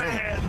Fan.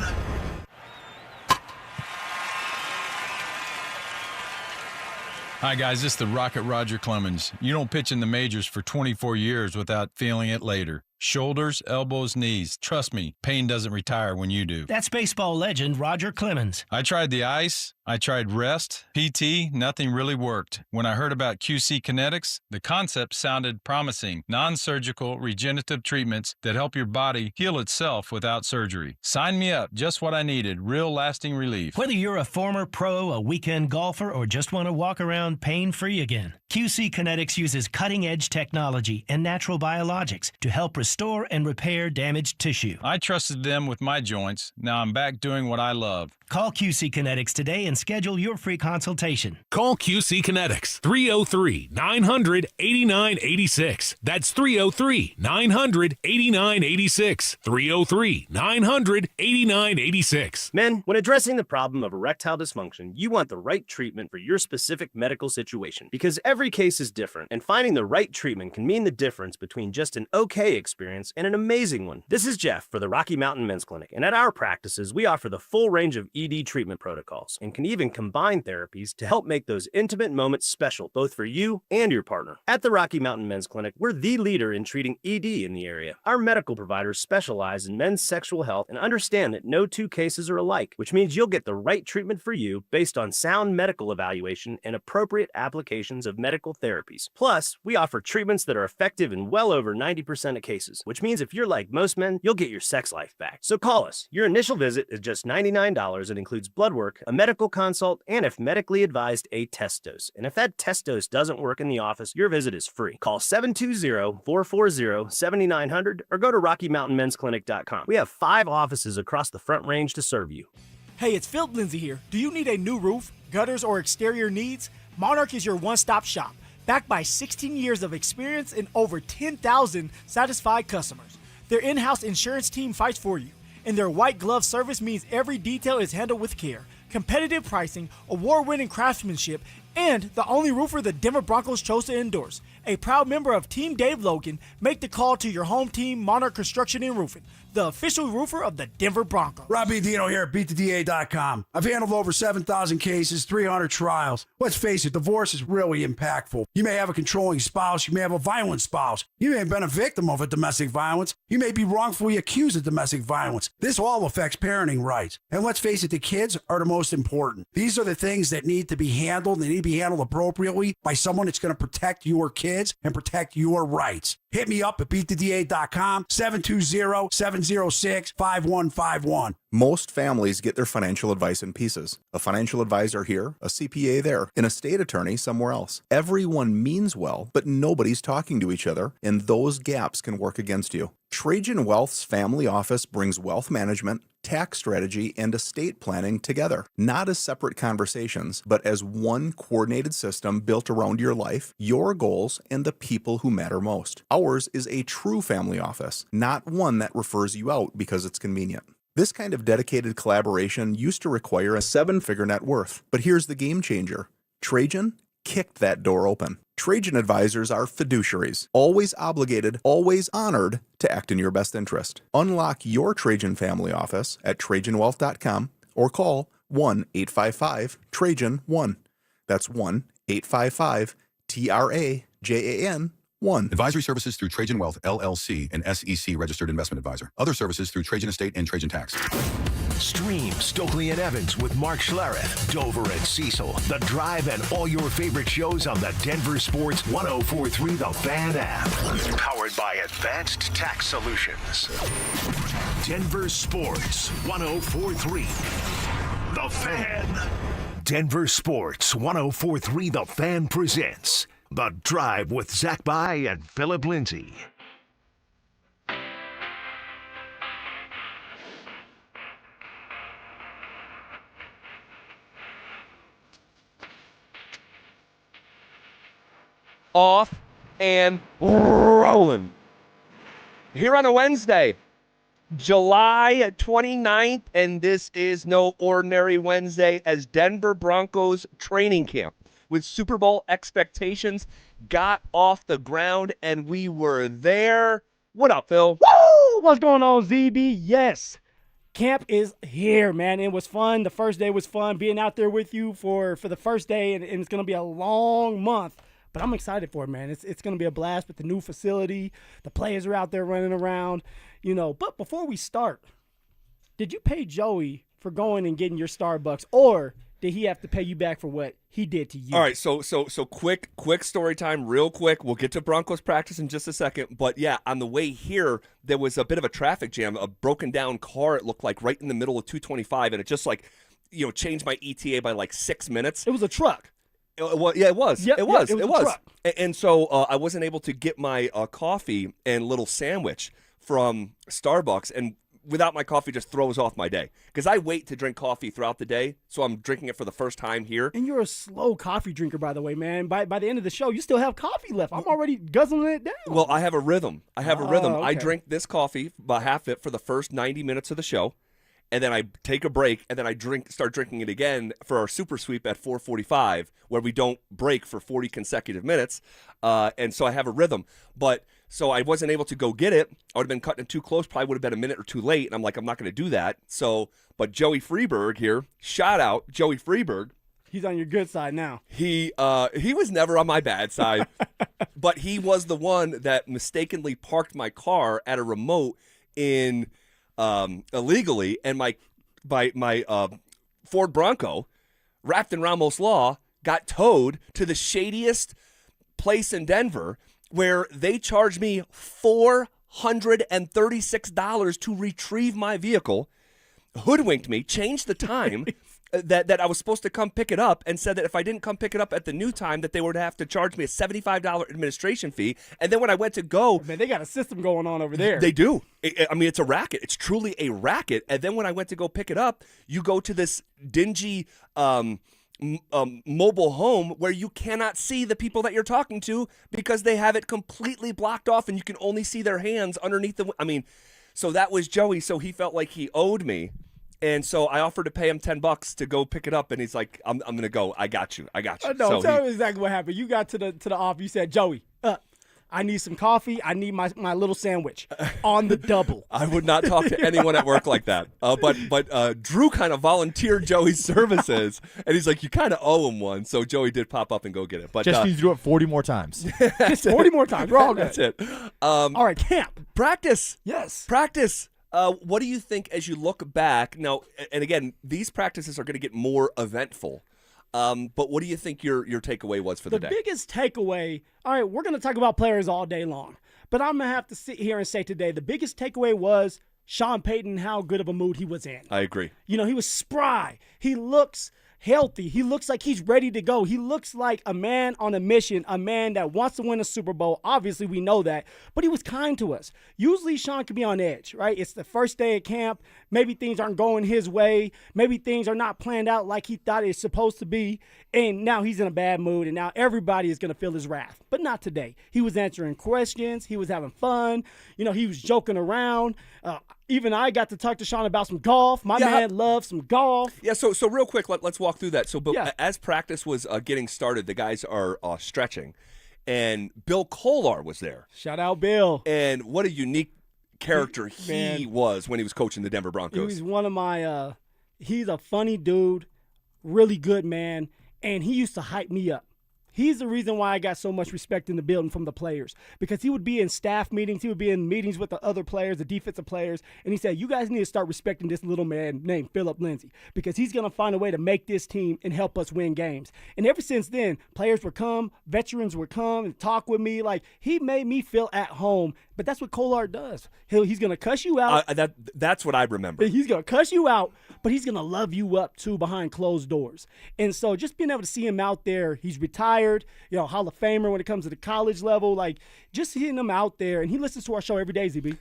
Hi, guys. This is the Rocket Roger Clemens. You don't pitch in the majors for 24 years without feeling it later. Shoulders, elbows, knees. Trust me, pain doesn't retire when you do. That's baseball legend Roger Clemens. I tried the ice. I tried rest, PT, nothing really worked. When I heard about QC Kinetics, the concept sounded promising. Non-surgical, regenerative treatments that help your body heal itself without surgery. Sign me up, just what I needed, real lasting relief. Whether you're a former pro, a weekend golfer, or just want to walk around pain-free again, QC Kinetics uses cutting-edge technology and natural biologics to help restore and repair damaged tissue. I trusted them with my joints. Now I'm back doing what I love. Call QC Kinetics today and schedule your free consultation. Call QC Kinetics, 303-900-8986. That's 303-900-8986. 303-900-8986. Men, when addressing the problem of erectile dysfunction, you want the right treatment for your specific medical situation because every case is different, and finding the right treatment can mean the difference between just an okay experience and an amazing one. This is Jeff for the Rocky Mountain Men's Clinic, and at our practices, we offer the full range of ED treatment protocols and can even combine therapies to help make those intimate moments special both for you and your partner. At the Rocky Mountain Men's Clinic, we're the leader in treating ED in the area. Our medical providers specialize in men's sexual health and understand that no two cases are alike, which means you'll get the right treatment for you based on sound medical evaluation and appropriate applications of medical therapies. Plus, we offer treatments that are effective in well over 90% of cases, which means if you're like most men, you'll get your sex life back. So call us. Your initial visit is just $99 and includes blood work, a medical consult, and if medically advised, a test dose. And if that test dose doesn't work in the office, your visit is free. Call 720-440-7900 or go to RockyMountainMen'sClinic.com. We have 5 offices across the Front Range to serve you. Hey, it's Phillip Lindsay here. Do you need a new roof, gutters, or exterior needs? Monarch is your one-stop shop, backed by 16 years of experience and over 10,000 satisfied customers. Their in-house insurance team fights for you, and their white glove service means every detail is handled with care. Competitive pricing, award-winning craftsmanship, and the only roofer the Denver Broncos chose to endorse. A proud member of Team Dave Logan, make the call to your home team, Monarch Construction and Roofing, the official roofer of the Denver Broncos. Robbie Dino here at BeatTheDA.com. I've handled over 7,000 cases, 300 trials. Let's face it, divorce is really impactful. You may have a controlling spouse. You may have a violent spouse. You may have been a victim of a domestic violence. You may be wrongfully accused of domestic violence. This all affects parenting rights. And let's face it, the kids are the most important. These are the things that need to be handled. They need to be handled appropriately by someone that's going to protect your kids and protect your rights. Hit me up at BeatTheDA.com, 720-706-5151. Most families get their financial advice in pieces. A financial advisor here, a CPA there, an estate attorney somewhere else. Everyone means well, but nobody's talking to each other, and those gaps can work against you. Trajan Wealth's family office brings wealth management, tax strategy, and estate planning together, not as separate conversations, but as one coordinated system built around your life, your goals, and the people who matter most. Ours is a true family office, not one that refers you out because it's convenient. This kind of dedicated collaboration used to require a 7-figure net worth, but here's the game changer. Trajan kicked that door open. Trajan advisors are fiduciaries, always obligated, always honored to act in your best interest. Unlock your Trajan family office at TrajanWealth.com or call 1-855-TRAJAN-1. That's 1-855-TRAJAN-1. Advisory services through Trajan Wealth, LLC, an SEC registered investment advisor. Other services through Trajan Estate and Trajan Tax. Stream Stokely and Evans with Mark Schlereth, Dover and Cecil, The Drive, and all your favorite shows on the Denver Sports 104.3 The Fan app. Powered by Advanced Tax Solutions. Denver Sports 104.3 The Fan. Denver Sports 104.3 The Fan presents The Drive with Zach By and Phillip Lindsay. Off and rolling. Here on a Wednesday, July 29th, and this is no ordinary Wednesday as Denver Broncos training camp with Super Bowl expectations got off the ground, and we were there. What up, Phil? Woo! What's going on, ZB? Yes. Camp is here, man. It was fun. The first day was fun being out there with you for the first day, and it's going to be a long month. But I'm excited for it, man. It's going to be a blast with the new facility. The players are out there running around, But before we start, did you pay Joey for going and getting your Starbucks, or did he have to pay you back for what he did to you? All right, so quick story time, real quick. We'll get to Broncos practice in just a second. But, yeah, on the way here, there was a bit of a traffic jam, a broken down car, it looked like, right in the middle of 225, and it just, changed my ETA by, 6 minutes. It was a truck. It was. Yep, it was. it was a truck. And so I wasn't able to get my coffee and little sandwich from Starbucks, and without my coffee just throws off my day. Because I wait to drink coffee throughout the day, so I'm drinking it for the first time here. And you're a slow coffee drinker, by the way, man. By the end of the show, you still have coffee left. I'm already guzzling it down. Well, I have a rhythm. Okay. I drink this coffee, about half it, for the first 90 minutes of the show, and then I take a break, and then I start drinking it again for our super sweep at 4:45, where we don't break for 40 consecutive minutes. And so I have a rhythm. So I wasn't able to go get it. I would have been cutting it too close, probably would have been a minute or two late, and I'm like, I'm not going to do that. But Joey Freeberg here, shout out Joey Freeberg. He's on your good side now. He was never on my bad side, but he was the one that mistakenly parked my car at a remote illegally, and my Ford Bronco, wrapped in Ramos Law, got towed to the shadiest place in Denver, where they charged me $436 to retrieve my vehicle, hoodwinked me, changed the time that I was supposed to come pick it up, and said that if I didn't come pick it up at the new time, that they would have to charge me a $75 administration fee. And then when I went to go, man, they got a system going on over there. They do. It's a racket. It's truly a racket. And then when I went to go pick it up, you go to this dingy mobile home where you cannot see the people that you're talking to because they have it completely blocked off, and you can only see their hands underneath so that was Joey. So he felt like he owed me, and so I offered to pay him $10 to go pick it up, and he's like, I'm gonna go. I got you. No, tell me exactly what happened. You got to the office. You said, Joey, I need some coffee. I need my little sandwich on the double. I would not talk to anyone at work like that. But Drew kind of volunteered Joey's services, and he's like, you kind of owe him one. So Joey did pop up and go get it. But just need to do it 40 more times. Just 40 more times. We're all good. That's it. All right, camp. Practice. Yes. Practice. What do you think as you look back? Now, and again, these practices are going to get more eventful. But what do you think your takeaway was for the day? The biggest takeaway, all right, we're going to talk about players all day long. But I'm going to have to sit here and say today, the biggest takeaway was Sean Payton, how good of a mood he was in. I agree. He was spry. He looks healthy. He looks like he's ready to go. He looks like a man on a mission, a man that wants to win a Super Bowl. Obviously, we know that. But he was kind to us. Usually, Sean can be on edge, right? It's the first day at camp. Maybe things aren't going his way. Maybe things are not planned out like he thought it's supposed to be. And now he's in a bad mood, and now everybody is going to feel his wrath. But not today. He was answering questions. He was having fun. He was joking around. Even I got to talk to Sean about some golf. My man loves some golf. Yeah, so real quick, let's walk through that. So as practice was getting started, the guys are stretching, and Bill Kolar was there. Shout out, Bill. And what a unique character he was when he was coaching the Denver Broncos. He was one of my he's a funny dude, really good man, and he used to hype me up. He's the reason why I got so much respect in the building from the players, because he would be in staff meetings. He would be in meetings with the other players, the defensive players, and he said, you guys need to start respecting this little man named Phillip Lindsay, because he's going to find a way to make this team and help us win games. And ever since then, players would come, veterans would come and talk with me. Like, he made me feel at home. But that's what Kolar does. He's going to cuss you out. That's what I remember. He's going to cuss you out, but he's going to love you up, too, behind closed doors. And so just being able to see him out there, he's retired, Hall of Famer when it comes to the college level, just seeing him out there. And he listens to our show every day, ZB.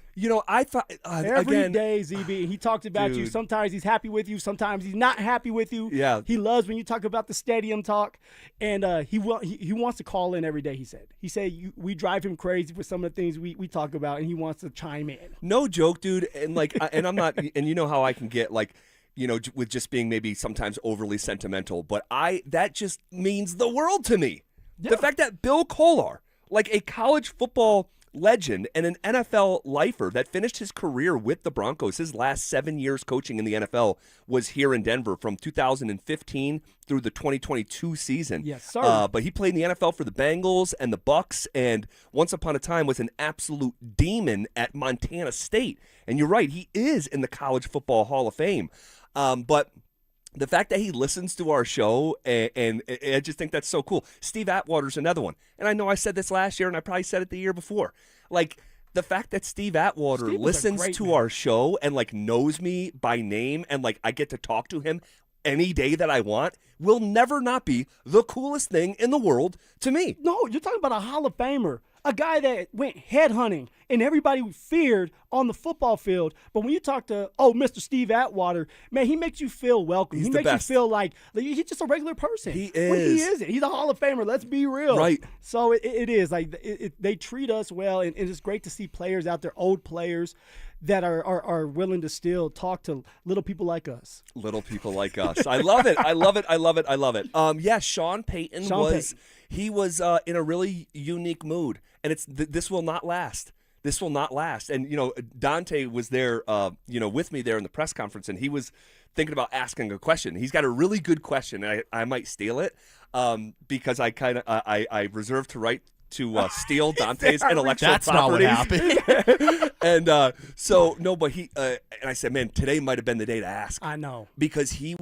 I thought, every day, ZB. And he talks about you. Sometimes he's happy with you. Sometimes he's not happy with you. Yeah. He loves when you talk about the stadium talk. And he wants to call in every day, he said. He said we drive him crazy for some of the things we talk about, and he wants to chime in. No joke, dude. And and I'm not, and you know how I can get with just being maybe sometimes overly sentimental, but that just means the world to me. Yeah. The fact that Bill Kolar, a college football, legend and an NFL lifer that finished his career with the Broncos. His last 7 years coaching in the NFL was here in Denver from 2015 through the 2022 season. Yes, sir. But he played in the NFL for the Bengals and the Bucks, and once upon a time was an absolute demon at Montana State. And you're right, he is in the College Football Hall of Fame. But the fact that he listens to our show, and I just think that's so cool. Steve Atwater's another one. And I know I said this last year, and I probably said it the year before. Like, the fact that Steve Atwater listens to our show and, like, knows me by name and, like, I get to talk to him any day that I want will never not be the coolest thing in the world to me. No, you're talking about a Hall of Famer. A guy that went headhunting and everybody feared on the football field. But when you talk to, Mr. Steve Atwater, man, he makes you feel welcome. He makes you feel like he's just a regular person. He is. Well, he isn't. He's a Hall of Famer. Let's be real. Right. So it is. Like they treat us well, and it's great to see players out there, old players, that are willing to still talk to little people like us. Little people like us. I love it. I love it. I love it. I love it. Yeah, Sean Payton he was in a really unique mood, and this will not last. This will not last. And Dante was there, with me there in the press conference, and he was thinking about asking a question. He's got a really good question, and I might steal it because I reserve to write to steal Dante's intellectual property. That's not what happened. And so no, but he and I said, man, today might have been the day to ask. I know, because he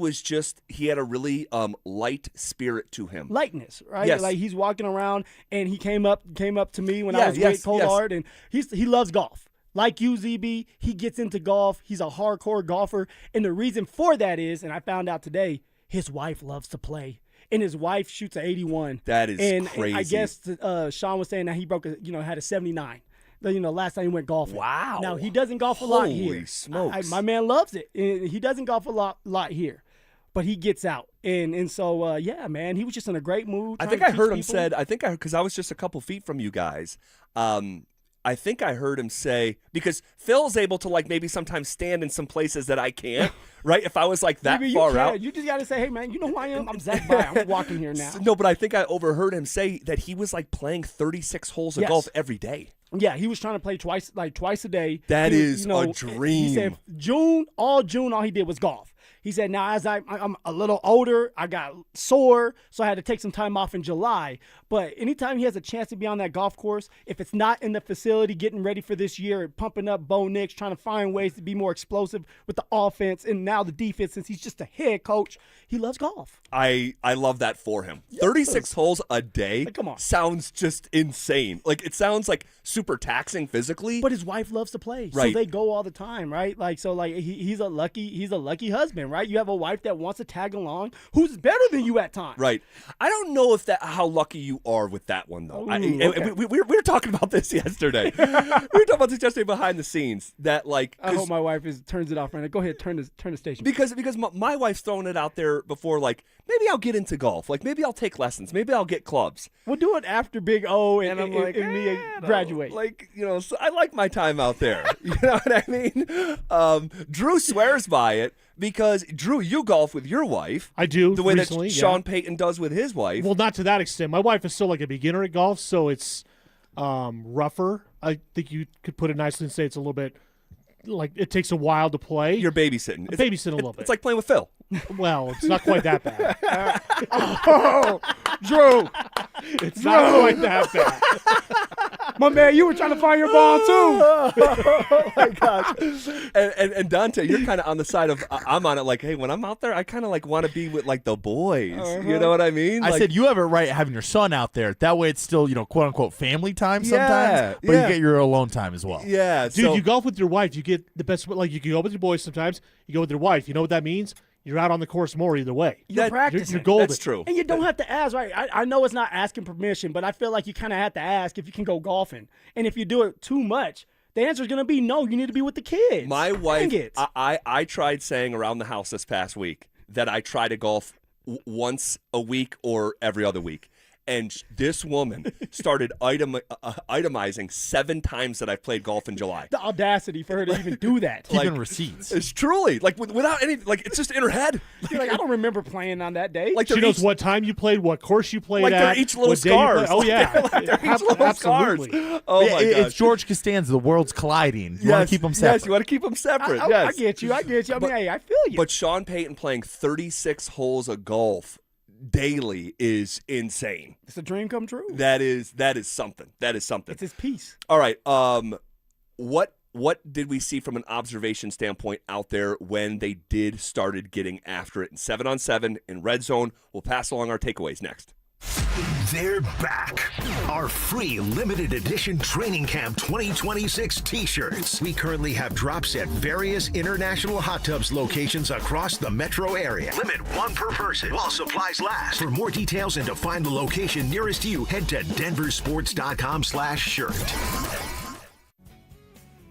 had a really light spirit to him. Lightness, right? Yes. Like he's walking around, and he came up to me when I was with Collard, and he loves golf. Like you, ZB, he gets into golf. He's a hardcore golfer, and the reason for that is, and I found out today, his wife loves to play. And his wife shoots an 81. That is crazy. And I guess Sean was saying that he had a 79. Last time he went golfing. Wow. Now, he doesn't golf a lot here. Holy smokes. My man loves it. He doesn't golf a lot here. But he gets out. And so, man, he was just in a great mood. I think I heard him said, because I was just a couple feet from you guys, I think I heard him say, because Phil's able to maybe sometimes stand in some places that I can't, right? If I was that far out. You just got to say, hey, man, you know who I am? I'm Zach Byer. I'm walking here now. No, but I think I overheard him say that he was playing 36 holes of golf every day. Yeah, he was trying to play twice a day. That is a dream. He said all June, all he did was golf. He said, now as I'm a little older, I got sore, so I had to take some time off in July. But anytime he has a chance to be on that golf course, if it's not in the facility getting ready for this year, pumping up Bo Nix, trying to find ways to be more explosive with the offense and now the defense, since he's just a head coach, he loves golf. I love that for him. Yes. 36 holes a day come on. Sounds just insane. It sounds super taxing physically. But his wife loves to play, right. So they go all the time, right? He's a lucky husband, right? You have a wife that wants to tag along, who's better than you at times. Right. I don't know how lucky you are with that one, though. Okay. We were talking about this yesterday. We were talking about this yesterday behind the scenes. That I hope my wife turns it off right now. Go ahead, turn the station. Because my wife's thrown it out there before. Maybe I'll get into golf. Maybe I'll take lessons. Maybe I'll get clubs. We'll do it after Big O and me graduate. So I like my time out there. You know what I mean? Drew swears by it. Because, Drew, you golf with your wife. I do. The way recently, that Sean Payton does with his wife. Well, not to that extent. My wife is still a beginner at golf, so it's rougher. I think you could put it nicely and say it's a little bit it takes a while to play. You're babysitting. Babysitting a little bit. It's like playing with Phil. Well, it's not quite that bad. Drew! It's not quite that bad. My man, you were trying to find your ball, too. Oh, my gosh. And Dante, you're kind of on the side of, I'm on it hey, when I'm out there, I kind of want to be with the boys. Uh-huh. You know what I mean? I said you have it right having your son out there. That way it's still, quote unquote family time sometimes, but you get your alone time as well. Yeah. Dude, you golf with your wife, you get the best, you can go with your boys sometimes, you go with your wife. You know what that means? You're out on the course more either way. You're practicing. You're golden. That's true. And you don't have to ask, right? I know it's not asking permission, but I feel like you kind of have to ask if you can go golfing. And if you do it too much, the answer is going to be no, you need to be with the kids. My wife, I tried saying around the house this past week that I try to golf once a week or every other week. And this woman started itemizing 7 times that I've played golf in July. The audacity for her to even do that. Keeping receipts. It's truly, like, without any, like, it's just in her head. You're like, I don't remember playing on that day. Like, she knows what time you played, what course you played like at. they're each little what day you scars. played. Oh, yeah. Like they're each little scars. Absolutely. Oh, my gosh. It's George Costanza. The world's colliding. You want to keep them separate. Yes, you want to keep them separate. I Yes. get you. I mean, hey, I feel you. But Sean Payton playing 36 holes of golf daily is insane. It's a dream come true. That is something. That is something. It's his piece. All right. What did we see from an observation standpoint out there when they started getting after it in 7-on-7 in red zone? We'll pass along our takeaways next. They're back. Our free limited edition Training Camp 2026 t-shirts. We currently have drops at various international hot tubs locations across the metro area. Limit 1 per person while supplies last. For more details and to find the location nearest you, head to DenverSports.com/shirt.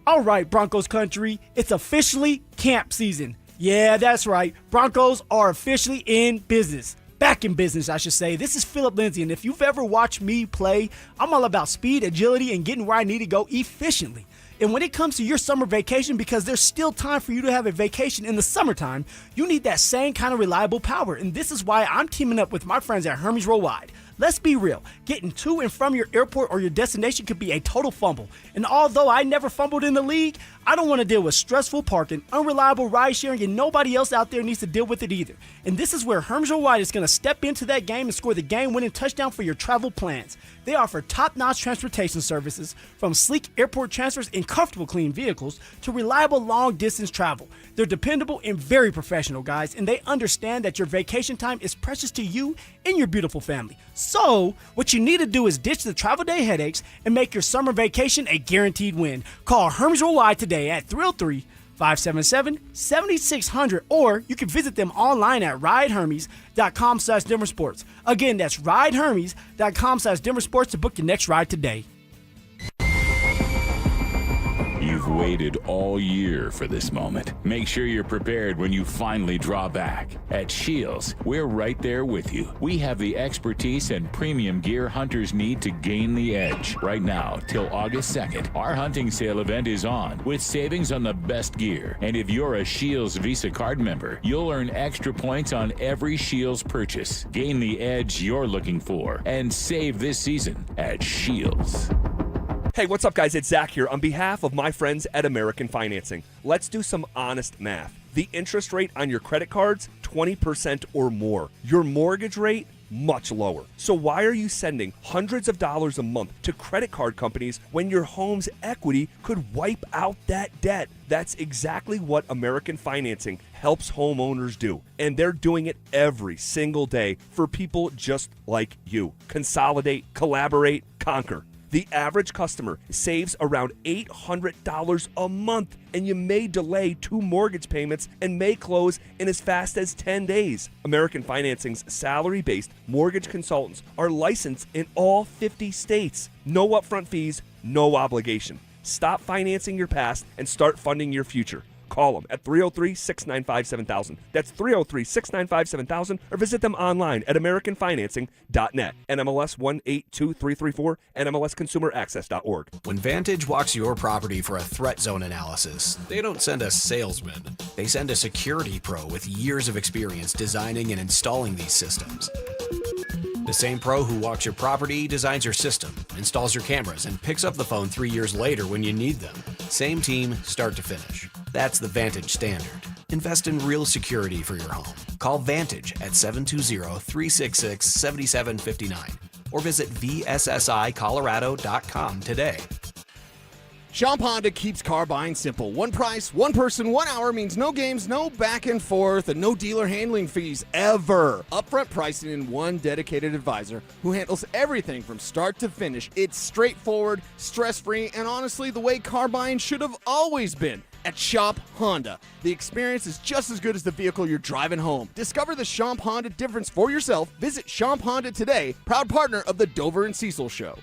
All right, Broncos country, it's officially camp season. Yeah, that's right. Broncos are officially in business. Back in business, I should say. This is Phillip Lindsay, and if you've ever watched me play, I'm all about speed, agility, and getting where I need to go efficiently. And when it comes to your summer vacation, because there's still time for you to have a vacation in the summertime, you need that same kind of reliable power. And this is why I'm teaming up with my friends at Hermes Worldwide. Let's be real. Getting to and from your airport or your destination could be a total fumble. And although I never fumbled in the league, I don't want to deal with stressful parking, unreliable ride sharing, and nobody else out there needs to deal with it either. And this is where Hermes Worldwide is going to step into that game and score the game-winning touchdown for your travel plans. They offer top-notch transportation services, from sleek airport transfers and comfortable clean vehicles to reliable long-distance travel. They're dependable and very professional, guys, and they understand that your vacation time is precious to you and your beautiful family. So, what you need to do is ditch the travel day headaches and make your summer vacation a guaranteed win. Call Hermes Worldwide today at 303-577-7600, or you can visit them online at ridehermes.com/DenverSports. Again, that's ridehermes.com/DenverSports to book your next ride today. You've waited all year for this moment. Make sure you're prepared when you finally draw back. At Shields, we're right there with you. We have the expertise and premium gear hunters need to gain the edge. Right now, till August 2nd, our hunting sale event is on with savings on the best gear. And if you're a Shields Visa card member, you'll earn extra points on every Shields purchase. Gain the edge you're looking for and save this season at Shields. Hey, what's up, guys? It's Zach here on behalf of my friends at American Financing. Let's do some honest math. The interest rate on your credit cards, 20% or more. Your mortgage rate, much lower. So why are you sending hundreds of dollars a month to credit card companies when your home's equity could wipe out that debt? That's exactly what American Financing helps homeowners do. And they're doing it every single day for people just like you. Consolidate, collaborate, conquer. The average customer saves around $800 a month, and you may delay 2 mortgage payments and may close in as fast as 10 days. American Financing's salary-based mortgage consultants are licensed in all 50 states. No upfront fees, no obligation. Stop financing your past and start funding your future. Call them at 303-695-7000. That's 303-695-7000, or visit them online at AmericanFinancing.net. NMLS 182334, NMLSConsumerAccess.org. When Vantage walks your property for a threat zone analysis, they don't send a salesman. They send a security pro with years of experience designing and installing these systems. The same pro who walks your property, designs your system, installs your cameras, and picks up the phone 3 years later when you need them. Same team, start to finish. That's the Vantage standard. Invest in real security for your home. Call Vantage at 720-366-7759 or visit VSSIColorado.com today. Shop Honda keeps car buying simple. One price, one person, 1 hour means no games, no back and forth, and no dealer handling fees ever. Upfront pricing and one dedicated advisor who handles everything from start to finish. It's straightforward, stress-free, and honestly the way car buying should have always been. At Shop Honda, the experience is just as good as the vehicle you're driving home. Discover the Shop Honda difference for yourself. Visit Shop Honda today, proud partner of the Dover and Cecil Show.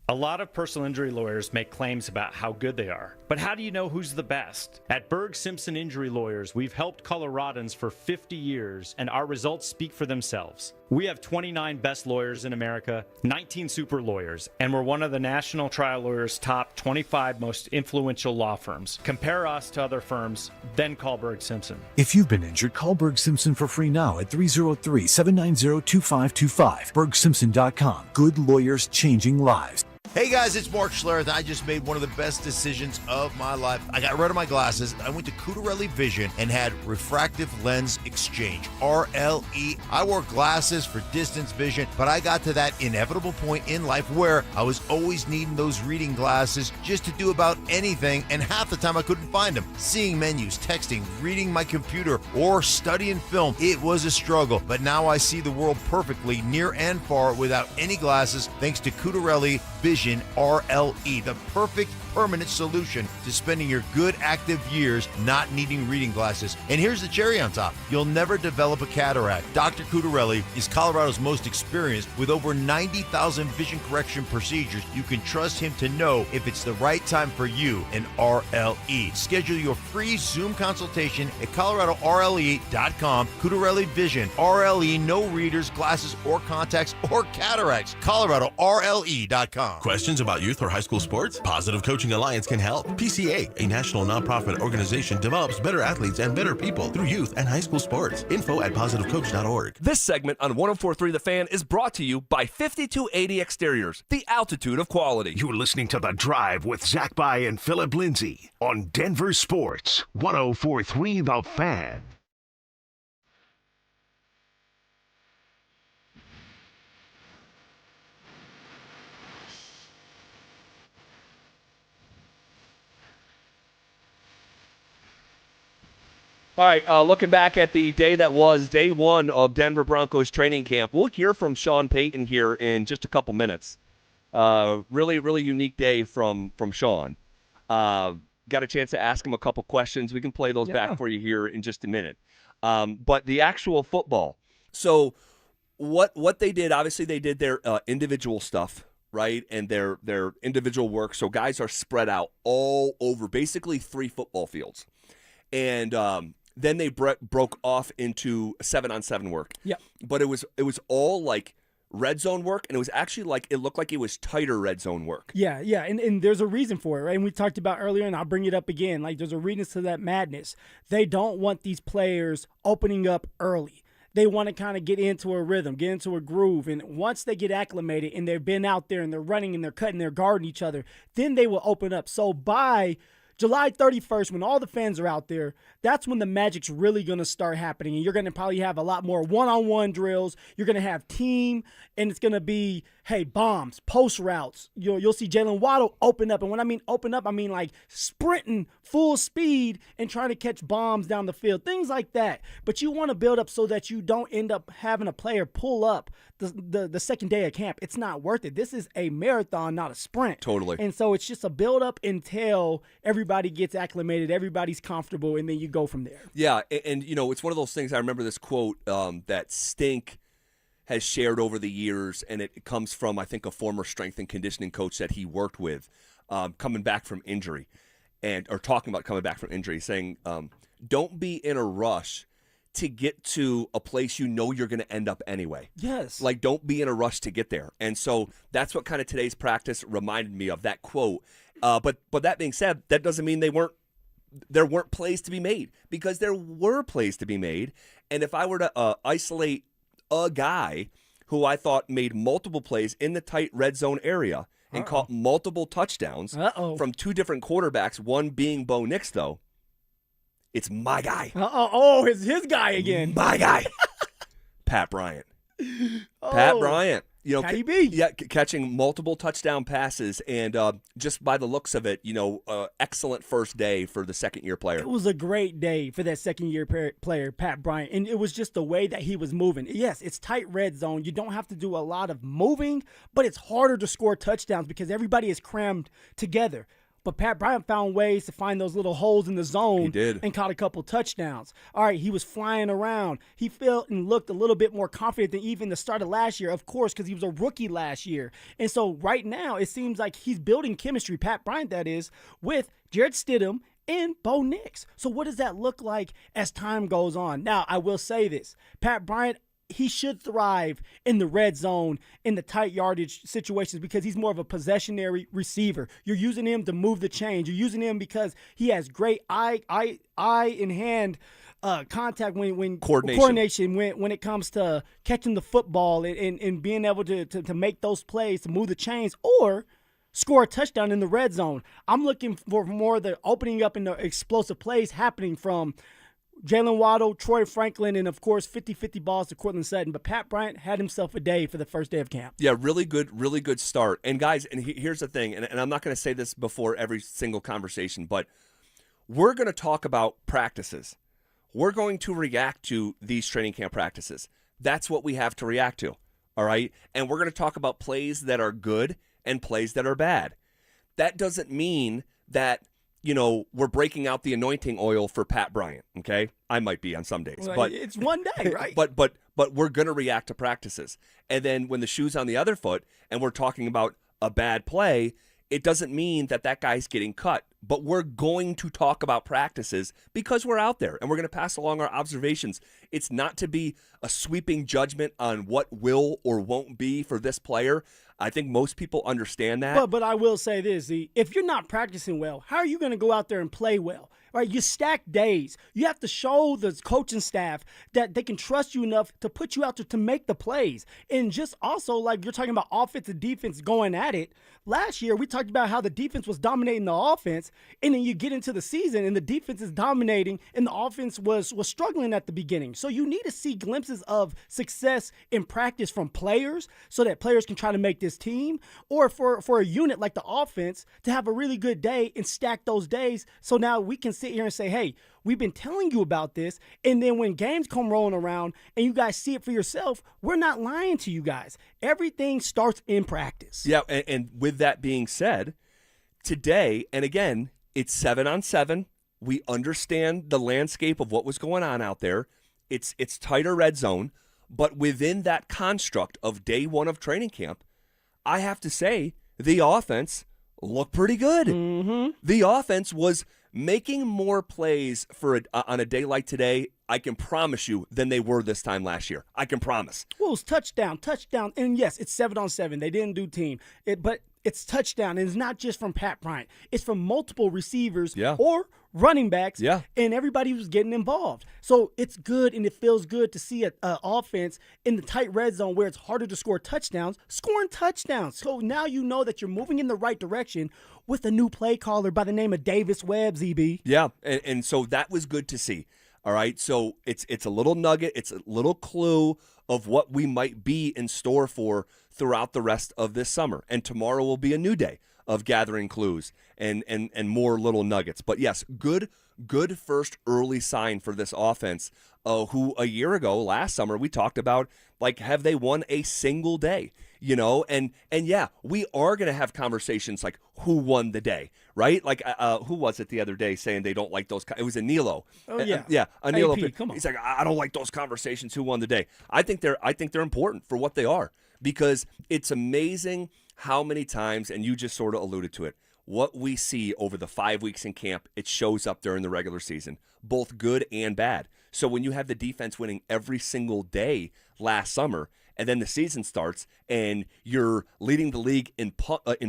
A lot of personal injury lawyers make claims about how good they are. But how do you know who's the best? At Berg Simpson Injury Lawyers, we've helped Coloradans for 50 years, and our results speak for themselves. We have 29 best lawyers in America, 19 super lawyers, and we're one of the National Trial Lawyers' top 25 most influential law firms. Compare us to other firms, then call Berg Simpson. If you've been injured, call Berg Simpson for free now at 303-790-2525. BergSimpson.com. Good lawyers changing lives. Hey guys, it's Mark Schlereth. I just made one of the best decisions of my life. I got rid of my glasses. I went to Cutarelli Vision and had refractive lens exchange, RLE. I wore glasses for distance vision, but I got to that inevitable point in life where I was always needing those reading glasses just to do about anything, and half the time I couldn't find them. Seeing menus, texting, reading my computer, or studying film, it was a struggle. But now I see the world perfectly, near and far, without any glasses, thanks to Cutarelli Vision RLE, the perfect permanent solution to spending your good active years not needing reading glasses. And here's the cherry on top. You'll never develop a cataract. Dr. Cutarelli is Colorado's most experienced with over 90,000 vision correction procedures. You can trust him to know if it's the right time for you and RLE. Schedule your free Zoom consultation at coloradorle.com. Cutarelli Vision, RLE, no readers, glasses, or contacts, or cataracts. coloradorle.com. Questions about youth or high school sports? Positive Coaching Alliance can help. PCA, a national nonprofit organization, develops better athletes and better people through youth and high school sports. Info at positivecoach.org. This segment on 104.3 The Fan is brought to you by 5280 Exteriors, the altitude of quality. You're listening to The Drive with Zach By and Phillip Lindsay on Denver Sports 104.3 The Fan. All right, looking back at the day that was day one of Denver Broncos training camp, we'll hear from Sean Payton here in just a couple minutes. Really unique day from Sean. Got a chance to ask him a couple questions. We can play those back for you here in just a minute. But the actual football. So what they did, obviously they did their individual stuff, right, and their individual work. So guys are spread out all over, basically 3 football fields. And then they broke off into 7-on-7 work. Yeah. But it was all like red zone work, and it was actually like it looked like it was tighter red zone work. Yeah, and there's a reason for it, right? And we talked about earlier, and I'll bring it up again. Like, there's a reason to that madness. They don't want these players opening up early. They want to kind of get into a rhythm, get into a groove, and once they get acclimated and they've been out there and they're running and they're cutting, they're guarding each other, then they will open up. So by July 31st, when all the fans are out there, that's when the magic's really going to start happening. And you're going to probably have a lot more one-on-one drills. You're going to have team, and it's going to be, hey, bombs, post routes. You'll see Jalen Waddle open up. And when I mean open up, I mean like sprinting full speed and trying to catch bombs down the field, things like that. But you want to build up so that you don't end up having a player pull up the second day of camp. It's not worth it. This is a marathon, not a sprint. Totally. And so it's just a build up until everybody gets acclimated, everybody's comfortable, and then you go from there. Yeah, and it's one of those things. I remember this quote that Stink has shared over the years, and it comes from, I think, a former strength and conditioning coach that he worked with coming back from injury, or talking about coming back from injury, saying, don't be in a rush to get to a place you know you're going to end up anyway. Yes. Like, don't be in a rush to get there. And so that's what kind of today's practice reminded me of, that quote. But that being said, that doesn't mean there weren't plays to be made, because there were plays to be made. And if I were to isolate a guy who I thought made multiple plays in the tight red zone area and caught multiple touchdowns from 2 different quarterbacks, one being Bo Nix, though, it's my guy. It's his guy again. My guy. Pat Bryant. Pat Bryant. Patty B. Yeah, catching multiple touchdown passes, and just by the looks of it, excellent first day for the second-year player. It was a great day for that second-year player, Pat Bryant, and it was just the way that he was moving. Yes, it's tight red zone. You don't have to do a lot of moving, but it's harder to score touchdowns because everybody is crammed together. But Pat Bryant found ways to find those little holes in the zone. He did. And caught a couple touchdowns. All right, he was flying around. He felt and looked a little bit more confident than even the start of last year, of course, because he was a rookie last year. And so right now, it seems like he's building chemistry, Pat Bryant that is, with Jared Stidham, and Bo Nix. So what does that look like as time goes on? Now, I will say this. Pat Bryant, he should thrive in the red zone, in the tight yardage situations, because he's more of a possessionary receiver. You're using him to move the chains. You're using him because he has great eye and hand contact when coordination when it comes to catching the football and being able to make those plays, to move the chains, or score a touchdown in the red zone. I'm looking for more of the opening up and the explosive plays happening from Jalen Waddle, Troy Franklin, and, of course, 50-50 balls to Cortland Sutton. But Pat Bryant had himself a day for the first day of camp. Yeah, really good start. And, guys, here's the thing, and I'm not going to say this before every single conversation, but we're going to talk about practices. We're going to react to these training camp practices. That's what we have to react to, all right? And we're going to talk about plays that are good and plays that are bad. That doesn't mean that, we're breaking out the anointing oil for Pat Bryant, okay? I might be on some days. Well, but it's one day, right? But we're going to react to practices. And then when the shoe's on the other foot and we're talking about a bad play, it doesn't mean that guy's getting cut. But we're going to talk about practices because we're out there and we're going to pass along our observations. It's not to be a sweeping judgment on what will or won't be for this player. I think most people understand that. But I will say this, if you're not practicing well, how are you going to go out there and play well? Right? You stack days. You have to show the coaching staff that they can trust you enough to put you out there to make the plays. And just also, like you're talking about offense and defense going at it. Last year, we talked about how the defense was dominating the offense, and then you get into the season, and the defense is dominating, and the offense was struggling at the beginning. So you need to see glimpses of success in practice from players so that players can try to make this team, or for a unit like the offense to have a really good day and stack those days so now we can sit here and say, hey, we've been telling you about this, and then when games come rolling around and you guys see it for yourself, we're not lying to you guys. Everything starts in practice. Yeah, and with that being said, today, and again, it's 7-on-7. We understand the landscape of what was going on out there. It's tighter red zone, but within that construct of day one of training camp, I have to say the offense looked pretty good. Mm-hmm. The offense was making more plays on a day like today, I can promise you, than they were this time last year. I can promise. Well, it was touchdown. And yes, it's 7-on-7. They didn't do team. But it's touchdown, and it's not just from Pat Bryant. It's from multiple receivers or running backs, and everybody was getting involved. So it's good, and it feels good to see an offense in the tight red zone where it's harder to score touchdowns, scoring touchdowns. So now you know that you're moving in the right direction with a new play caller by the name of Davis Webb, ZB. Yeah, and so that was good to see. All right, so it's a little nugget, it's a little clue of what we might be in store for throughout the rest of this summer. And tomorrow will be a new day of gathering clues and more little nuggets. But yes, good first early sign for this offense, who a year ago, last summer, we talked about, like, have they won a single day? And yeah, we are going to have conversations like who won the day, right? Like, who was it the other day saying they don't like those? It was Anilo. Oh, yeah. Yeah, Anilo. AP, come on. He's like, I don't like those conversations. Who won the day? I think they're important for what they are, because it's amazing how many times, and you just sort of alluded to it, what we see over the 5 weeks in camp, it shows up during the regular season, both good and bad. So when you have the defense winning every single day last summer, and then the season starts, and you're leading the league in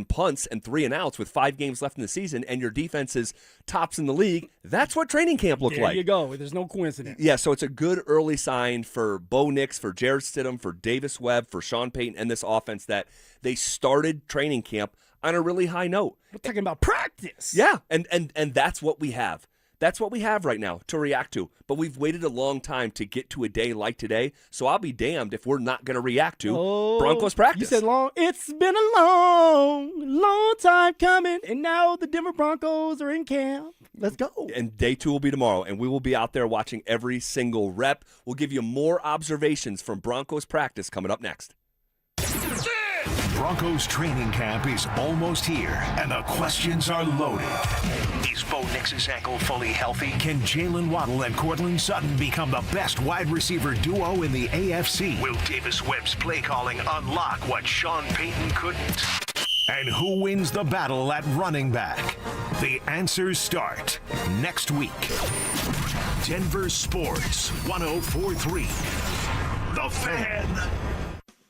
punts and 3 and outs with 5 games left in the season, and your defense is tops in the league, that's what training camp looked like. There you go. There's no coincidence. Yeah, so it's a good early sign for Bo Nix, for Jared Stidham, for Davis Webb, for Sean Payton, and this offense that they started training camp on a really high note. We're talking about practice. Yeah, and that's what we have. That's what we have right now to react to. But we've waited a long time to get to a day like today, so I'll be damned if we're not going to react to Broncos practice. You said long. It's been a long time coming, and now the Denver Broncos are in camp. Let's go. And day 2 will be tomorrow, and we will be out there watching every single rep. We'll give you more observations from Broncos practice coming up next. Broncos training camp is almost here, and the questions are loaded. Is Bo Nix's ankle fully healthy? Can Jalen Waddle and Cortland Sutton become the best wide receiver duo in the AFC? Will Davis Webb's play calling unlock what Sean Payton couldn't? And who wins the battle at running back? The answers start next week. Denver Sports 104.3. The Fan.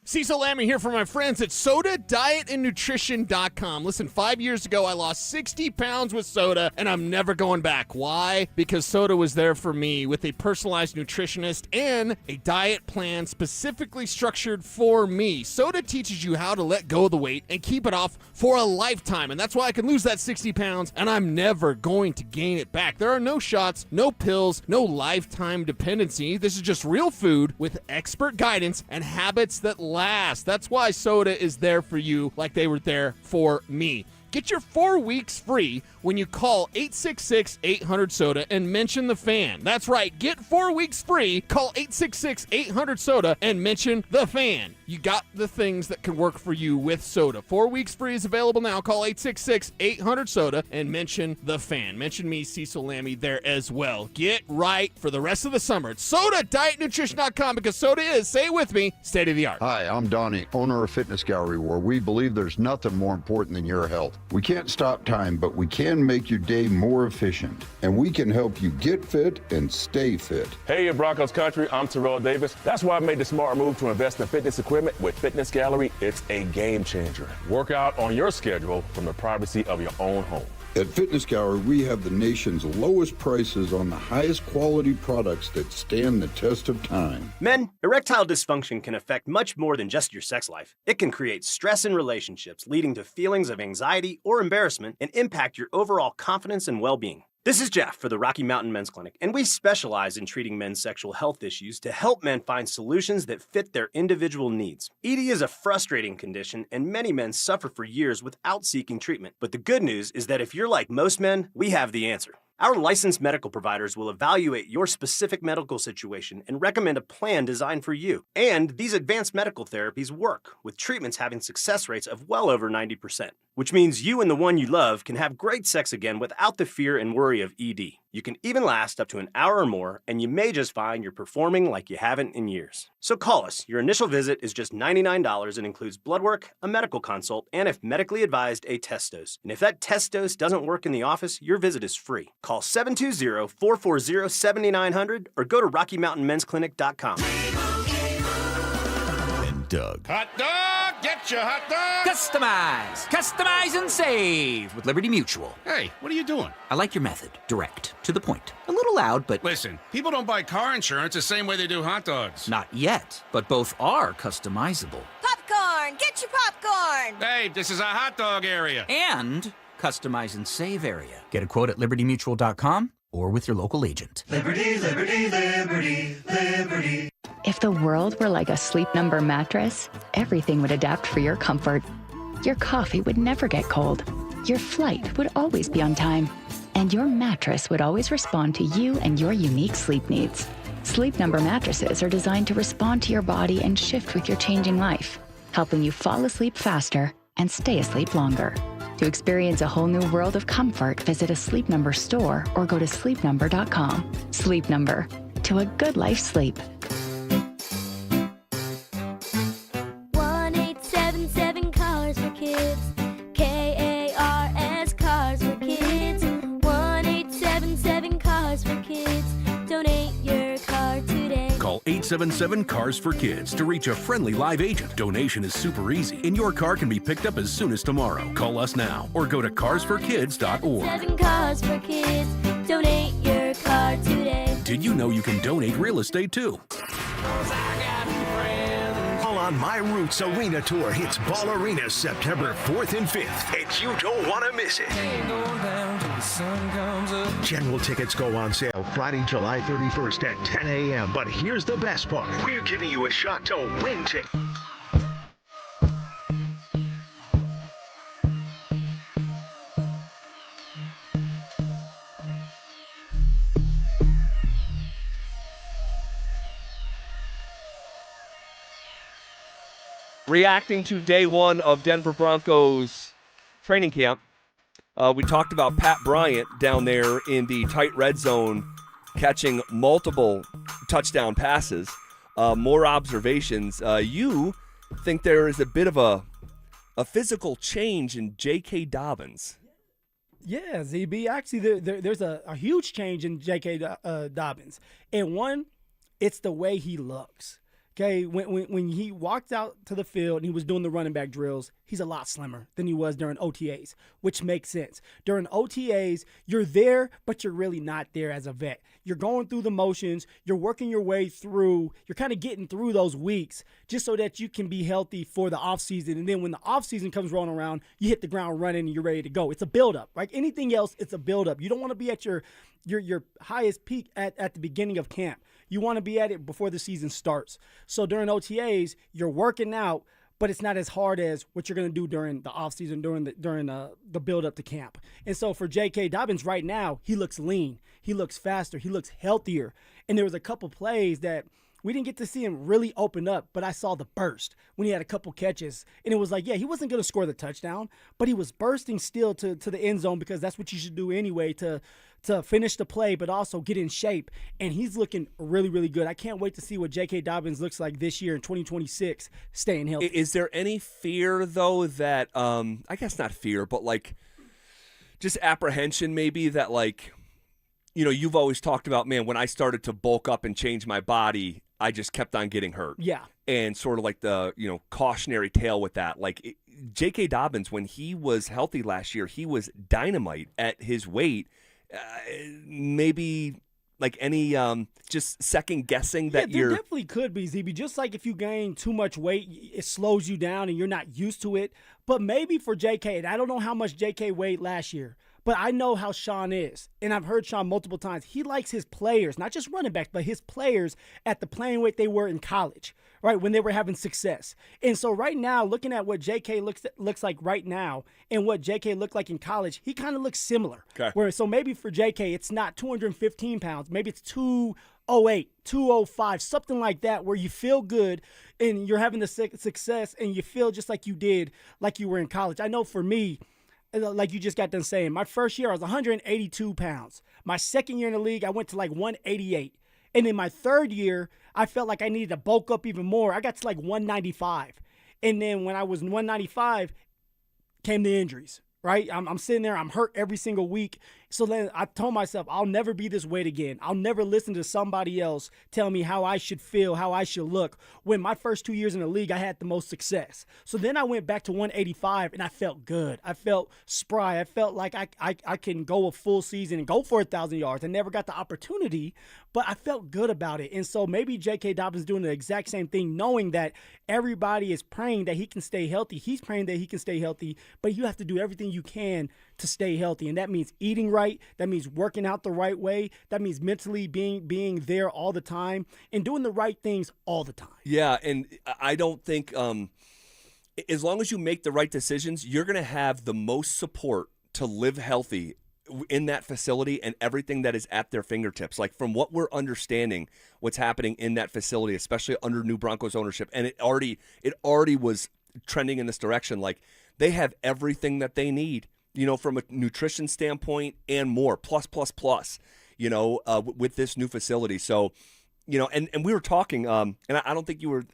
Cecil Lammy here for my friends at SodaDietAndNutrition.com. Listen, 5 years ago, I lost 60 pounds with soda, and I'm never going back. Why? Because soda was there for me with a personalized nutritionist and a diet plan specifically structured for me. Soda teaches you how to let go of the weight and keep it off for a lifetime, and that's why I can lose that 60 pounds, and I'm never going to gain it back. There are no shots, no pills, no lifetime dependency. This is just real food with expert guidance and habits that last. That's why soda is there for you like they were there for me. Get your 4 weeks free when you call 866-800-SODA and mention the Fan. That's right. Get 4 weeks free. Call 866-800-SODA and mention the Fan. You got the things that can work for you with soda. 4 weeks free is available now. Call 866-800-SODA and mention the Fan. Mention me, Cecil Lammy, there as well. Get right for the rest of the summer. It's SodaDietNutrition.com because soda is, say it with me, state of the art. Hi, I'm Donnie, owner of Fitness Gallery, where we believe there's nothing more important than your health. We can't stop time, but we can make your day more efficient, and we can help you get fit and stay fit. Hey, Broncos country, I'm Terrell Davis. That's why I made the smart move to invest in fitness equipment with Fitness Gallery. It's a game changer. Work out on your schedule from the privacy of your own home. At Fitness Gallery, we have the nation's lowest prices on the highest quality products that stand the test of time. Men, erectile dysfunction can affect much more than just your sex life. It can create stress in relationships, leading to feelings of anxiety or embarrassment, and impact your overall confidence and well-being. This is Jeff for the Rocky Mountain Men's Clinic, and we specialize in treating men's sexual health issues to help men find solutions that fit their individual needs. ED is a frustrating condition, and many men suffer for years without seeking treatment. But the good news is that if you're like most men, we have the answer. Our licensed medical providers will evaluate your specific medical situation and recommend a plan designed for you. And these advanced medical therapies work, with treatments having success rates of well over 90%, which means you and the one you love can have great sex again without the fear and worry of ED. You can even last up to an hour or more, and you may just find you're performing like you haven't in years. So call us. Your initial visit is just $99 and includes blood work, a medical consult, and if medically advised, a test dose. And if that test dose doesn't work in the office, your visit is free. Call 720-440-7900 or go to RockyMountainMen'sClinic.com. And Doug. Hot dog! Get your hot dog! Customize! Customize and save with Liberty Mutual. Hey, what are you doing? I like your method. Direct. To the point. A little loud, but... Listen, people don't buy car insurance the same way they do hot dogs. Not yet, but both are customizable. Popcorn! Get your popcorn! Hey, this is a hot dog area. And customize and save area. Get a quote at libertymutual.com or with your local agent. Liberty, liberty, liberty, liberty. If the world were like a Sleep Number mattress, everything would adapt for your comfort. Your coffee would never get cold. Your flight would always be on time. And your mattress would always respond to you and your unique sleep needs. Sleep Number mattresses are designed to respond to your body and shift with your changing life, helping you fall asleep faster and stay asleep longer. To experience a whole new world of comfort, visit a Sleep Number store or go to sleepnumber.com. Sleep Number. To a good life's sleep. 1-877 Cars for Kids. KARS Cars for Kids. 1-877 Cars for Kids. Donate your car today. Call 877-CARS for Kids to reach a friendly live agent. Donation is super easy, and your car can be picked up as soon as tomorrow. Call us now or go to carsforkids.org. 7 Cars for Kids. Donate your car today. Did you know you can donate real estate too? All on My Roots Arena Tour hits Ball Arena September 4th and 5th, and you don't want to miss it. General tickets go on sale Friday, July 31st at 10 a.m. But here's the best part. We're giving you a shot to win tickets. Reacting to day one of Denver Broncos training camp, we talked about Pat Bryant down there in the tight red zone catching multiple touchdown passes. More observations. You think there is a bit of a a physical change in J.K. Dobbins. Yeah, ZB. Actually, there's a huge change in J.K. Dobbins. And one, it's the way he looks. Okay, when he walked out to the field and he was doing the running back drills, he's a lot slimmer than he was during OTAs, which makes sense. During OTAs, you're there, but you're really not there as a vet. You're going through the motions, you're working your way through, you're kind of getting through those weeks just so that you can be healthy for the offseason. And then when the offseason comes rolling around, you hit the ground running and you're ready to go. It's a buildup. Like anything else, it's a buildup. You don't want to be at your highest peak at the beginning of camp. You want to be at it before the season starts. So during OTAs, you're working out, but it's not as hard as what you're going to do during the offseason, during the build up to camp. And so for J.K. Dobbins right now, he looks lean. He looks faster. He looks healthier. And there was a couple plays that we didn't get to see him really open up, but I saw the burst when he had a couple catches. And it was like, yeah, he wasn't going to score the touchdown, but he was bursting still to the end zone because that's what you should do anyway to finish the play, but also get in shape. And he's looking really, really good. I can't wait to see what J.K. Dobbins looks like this year in 2026, staying healthy. Is there any fear, though, that, I guess not fear, but like just apprehension maybe that like, you know, you've always talked about, man, when I started to bulk up and change my body, I just kept on getting hurt. Yeah. And sort of like the, you know, cautionary tale with that. Like J.K. Dobbins, when he was healthy last year, he was dynamite at his weight. Maybe like any just second guessing that there definitely could be, ZB. Just like if you gain too much weight, it slows you down and you're not used to it. But maybe for JK, and I don't know how much JK weighed last year, but I know how Sean is. And I've heard Sean multiple times. He likes his players, not just running backs, but his players at the playing weight they were in college, right, when they were having success. And so right now, looking at what JK looks like right now and what JK looked like in college, he kind of looks similar. Okay. So maybe for JK, it's not 215 pounds. Maybe it's 208, 205, something like that, where you feel good and you're having the success and you feel just like you did, like you were in college. I know for me, like you just got done saying, my first year I was 182 pounds. My second year in the league, I went to like 188. And in my third year, I felt like I needed to bulk up even more. I got to like 195. And then when I was 195, came the injuries, right? I'm sitting there, I'm hurt every single week. So then I told myself, I'll never be this weight again. I'll never listen to somebody else tell me how I should feel, how I should look. When my first 2 years in the league, I had the most success. So then I went back to 185 and I felt good. I felt spry. I felt like I can go a full season and go for 1,000 yards. I never got the opportunity, but I felt good about it. And so maybe J.K. Dobbins doing the exact same thing, knowing that everybody is praying that he can stay healthy. He's praying that he can stay healthy, but you have to do everything you can to stay healthy. And that means eating right. That means working out the right way. That means mentally being there all the time and doing the right things all the time. Yeah, and I don't think as long as you make the right decisions, you're going to have the most support to live healthy in that facility and everything that is at their fingertips. Like from what we're understanding, what's happening in that facility, especially under new Broncos ownership, and it already was trending in this direction. Like they have everything that they need, you know, from a nutrition standpoint and more, plus, you know, with this new facility. So, you know, and we were talking, and I don't think you were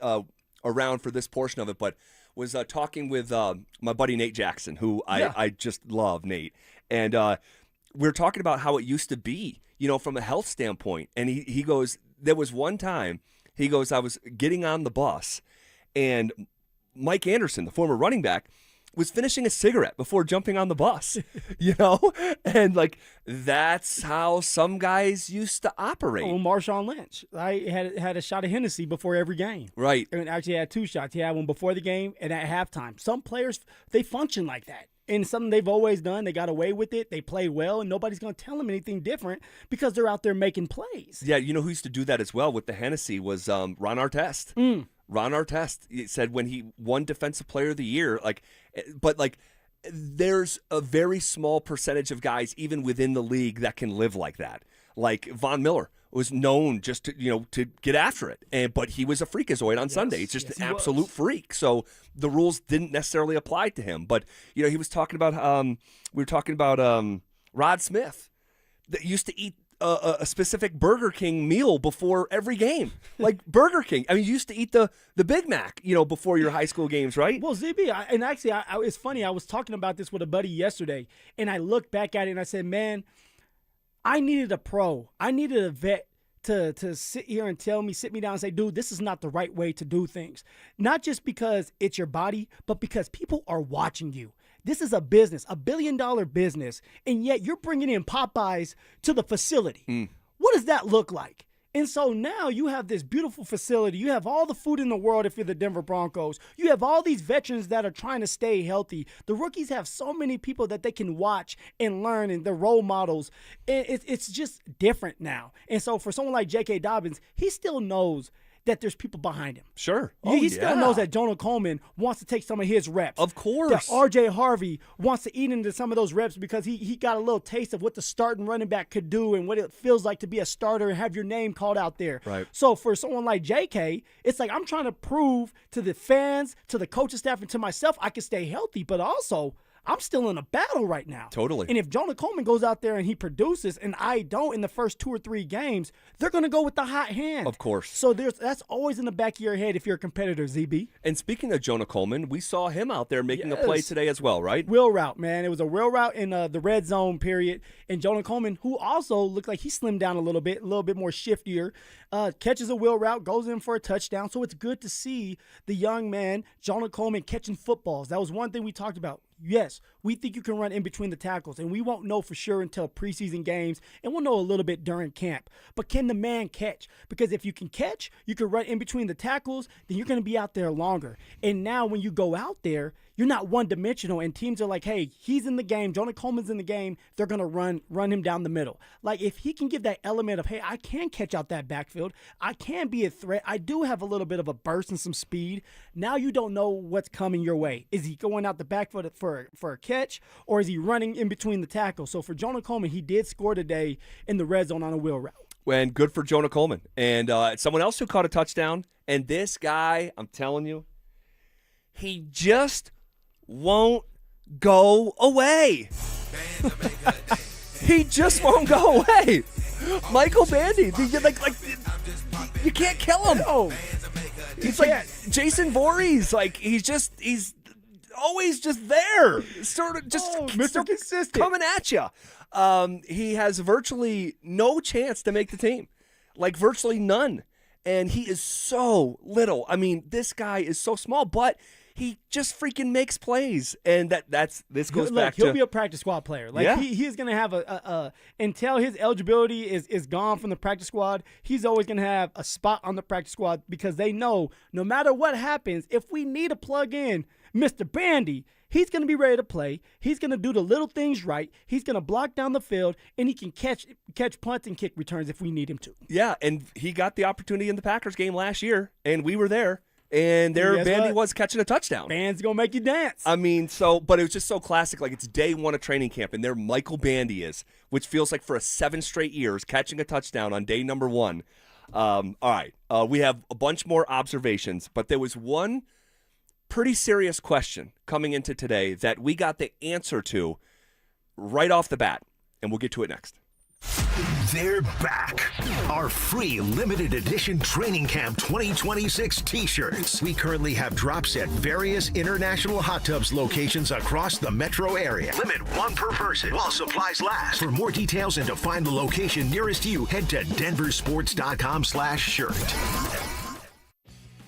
around for this portion of it, but was talking with my buddy Nate Jackson, who I just love, Nate. And we were talking about how it used to be, you know, from a health standpoint. And he goes, there was one time, he goes, I was getting on the bus, and Mike Anderson, the former running back, was finishing a cigarette before jumping on the bus, you know? And, like, that's how some guys used to operate. Oh, Marshawn Lynch, right? Had a shot of Hennessy before every game. Right. And actually had two shots. He had one before the game and at halftime. Some players, they function like that. And something they've always done. They got away with it. They play well, and nobody's going to tell them anything different because they're out there making plays. Yeah, you know who used to do that as well with the Hennessy was Ron Artest. Ron Artest said when he won Defensive Player of the Year, there's a very small percentage of guys even within the league that can live like that. Like Von Miller was known just to get after it, but he was a freakazoid on Sunday. It's just an absolute freak. So the rules didn't necessarily apply to him. But he was talking about we were talking about Rod Smith that used to eat a specific Burger King meal before every game. Like Burger King. I mean, you used to eat the Big Mac, before your high school games, right? Well, ZB, it's funny. I was talking about this with a buddy yesterday, and I looked back at it and I said, man, I needed a pro. I needed a vet to sit here and sit me down and say, dude, this is not the right way to do things. Not just because it's your body, but because people are watching you. This is a business, $1 billion business, and yet you're bringing in Popeyes to the facility. What does that look like? And so now you have this beautiful facility. You have all the food in the world if you're the Denver Broncos. You have all these veterans that are trying to stay healthy. The rookies have so many people that they can watch and learn, and they're role models. And it's just different now. And so for someone like J.K. Dobbins, he still knows that there's people behind him. Sure. He still knows that Jonah Coleman wants to take some of his reps. Of course. That R.J. Harvey wants to eat into some of those reps because he got a little taste of what the starting running back could do and what it feels like to be a starter and have your name called out there. Right. So for someone like J.K., it's like I'm trying to prove to the fans, to the coaching staff, and to myself I can stay healthy, but also I'm still in a battle right now. Totally. And if Jonah Coleman goes out there and he produces and I don't in the first 2 or 3 games, they're going to go with the hot hand. Of course. So that's always in the back of your head if you're a competitor, ZB. And speaking of Jonah Coleman, we saw him out there making a play today as well, right? Wheel route, man. It was a wheel route in the red zone period. And Jonah Coleman, who also looked like he slimmed down a little bit more shiftier, catches a wheel route, goes in for a touchdown. So it's good to see the young man, Jonah Coleman, catching footballs. That was one thing we talked about. Yes, we think you can run in between the tackles, and we won't know for sure until preseason games, and we'll know a little bit during camp. But can the man catch? Because if you can catch, you can run in between the tackles, then you're going to be out there longer. And now when you go out there, you're not one-dimensional, and teams are like, hey, he's in the game, Jonah Coleman's in the game, they're going to run him down the middle. Like, if he can give that element of, hey, I can catch out that backfield, I can be a threat, I do have a little bit of a burst and some speed, now you don't know what's coming your way. Is he going out the backfield for a catch, or is he running in between the tackles? So for Jonah Coleman, he did score today in the red zone on a wheel route. And good for Jonah Coleman. And someone else who caught a touchdown, and this guy, I'm telling you, he just won't go away. He just won't go away. Michael Bandy, you can't kill him. No. He's like Jason Voorhees. Like he's always just there, sort of just Mr. Consistent coming at you. He has virtually no chance to make the team, like virtually none. And he is so little. I mean, this guy is so small, but he just freaking makes plays, and this goes back to he'll be a practice squad player. Like he is going to have a until his eligibility is gone from the practice squad. He's always going to have a spot on the practice squad because they know no matter what happens, if we need to plug in Mr. Bandy, he's going to be ready to play. He's going to do the little things right. He's going to block down the field, and he can catch punts and kick returns if we need him to. Yeah, and he got the opportunity in the Packers game last year, and we were there. And Bandy was catching a touchdown. Band's going to make you dance. I mean, but it was just so classic. Like, it's day one of training camp, and there Michael Bandy is, which feels like for 7 straight years, catching a touchdown on day number 1. All right, we have a bunch more observations, but there was one pretty serious question coming into today that we got the answer to right off the bat, and we'll get to it next. They're back. Our free limited edition Training Camp 2026 t-shirts. We currently have drops at various international hot tubs locations across the metro area. Limit 1 per person while supplies last. For more details and to find the location nearest you, head to DenverSports.com/shirt.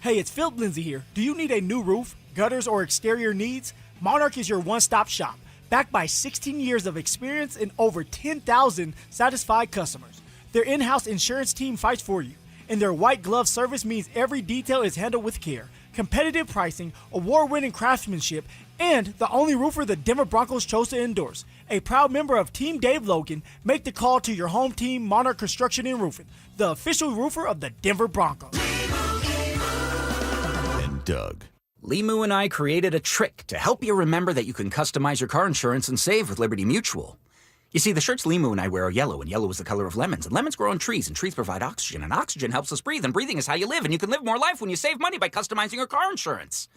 Hey, it's Phillip Lindsay here. Do you need a new roof, gutters, or exterior needs? Monarch is your one-stop shop. Backed by 16 years of experience and over 10,000 satisfied customers. Their in-house insurance team fights for you, and their white glove service means every detail is handled with care. Competitive pricing, award-winning craftsmanship, and the only roofer the Denver Broncos chose to endorse. A proud member of Team Dave Logan, make the call to your home team, Monarch Construction and Roofing, the official roofer of the Denver Broncos. And Doug. Limu and I created a trick to help you remember that you can customize your car insurance and save with Liberty Mutual. You see, the shirts Limu and I wear are yellow, and yellow is the color of lemons, and lemons grow on trees, and trees provide oxygen, and oxygen helps us breathe, and breathing is how you live, and you can live more life when you save money by customizing your car insurance.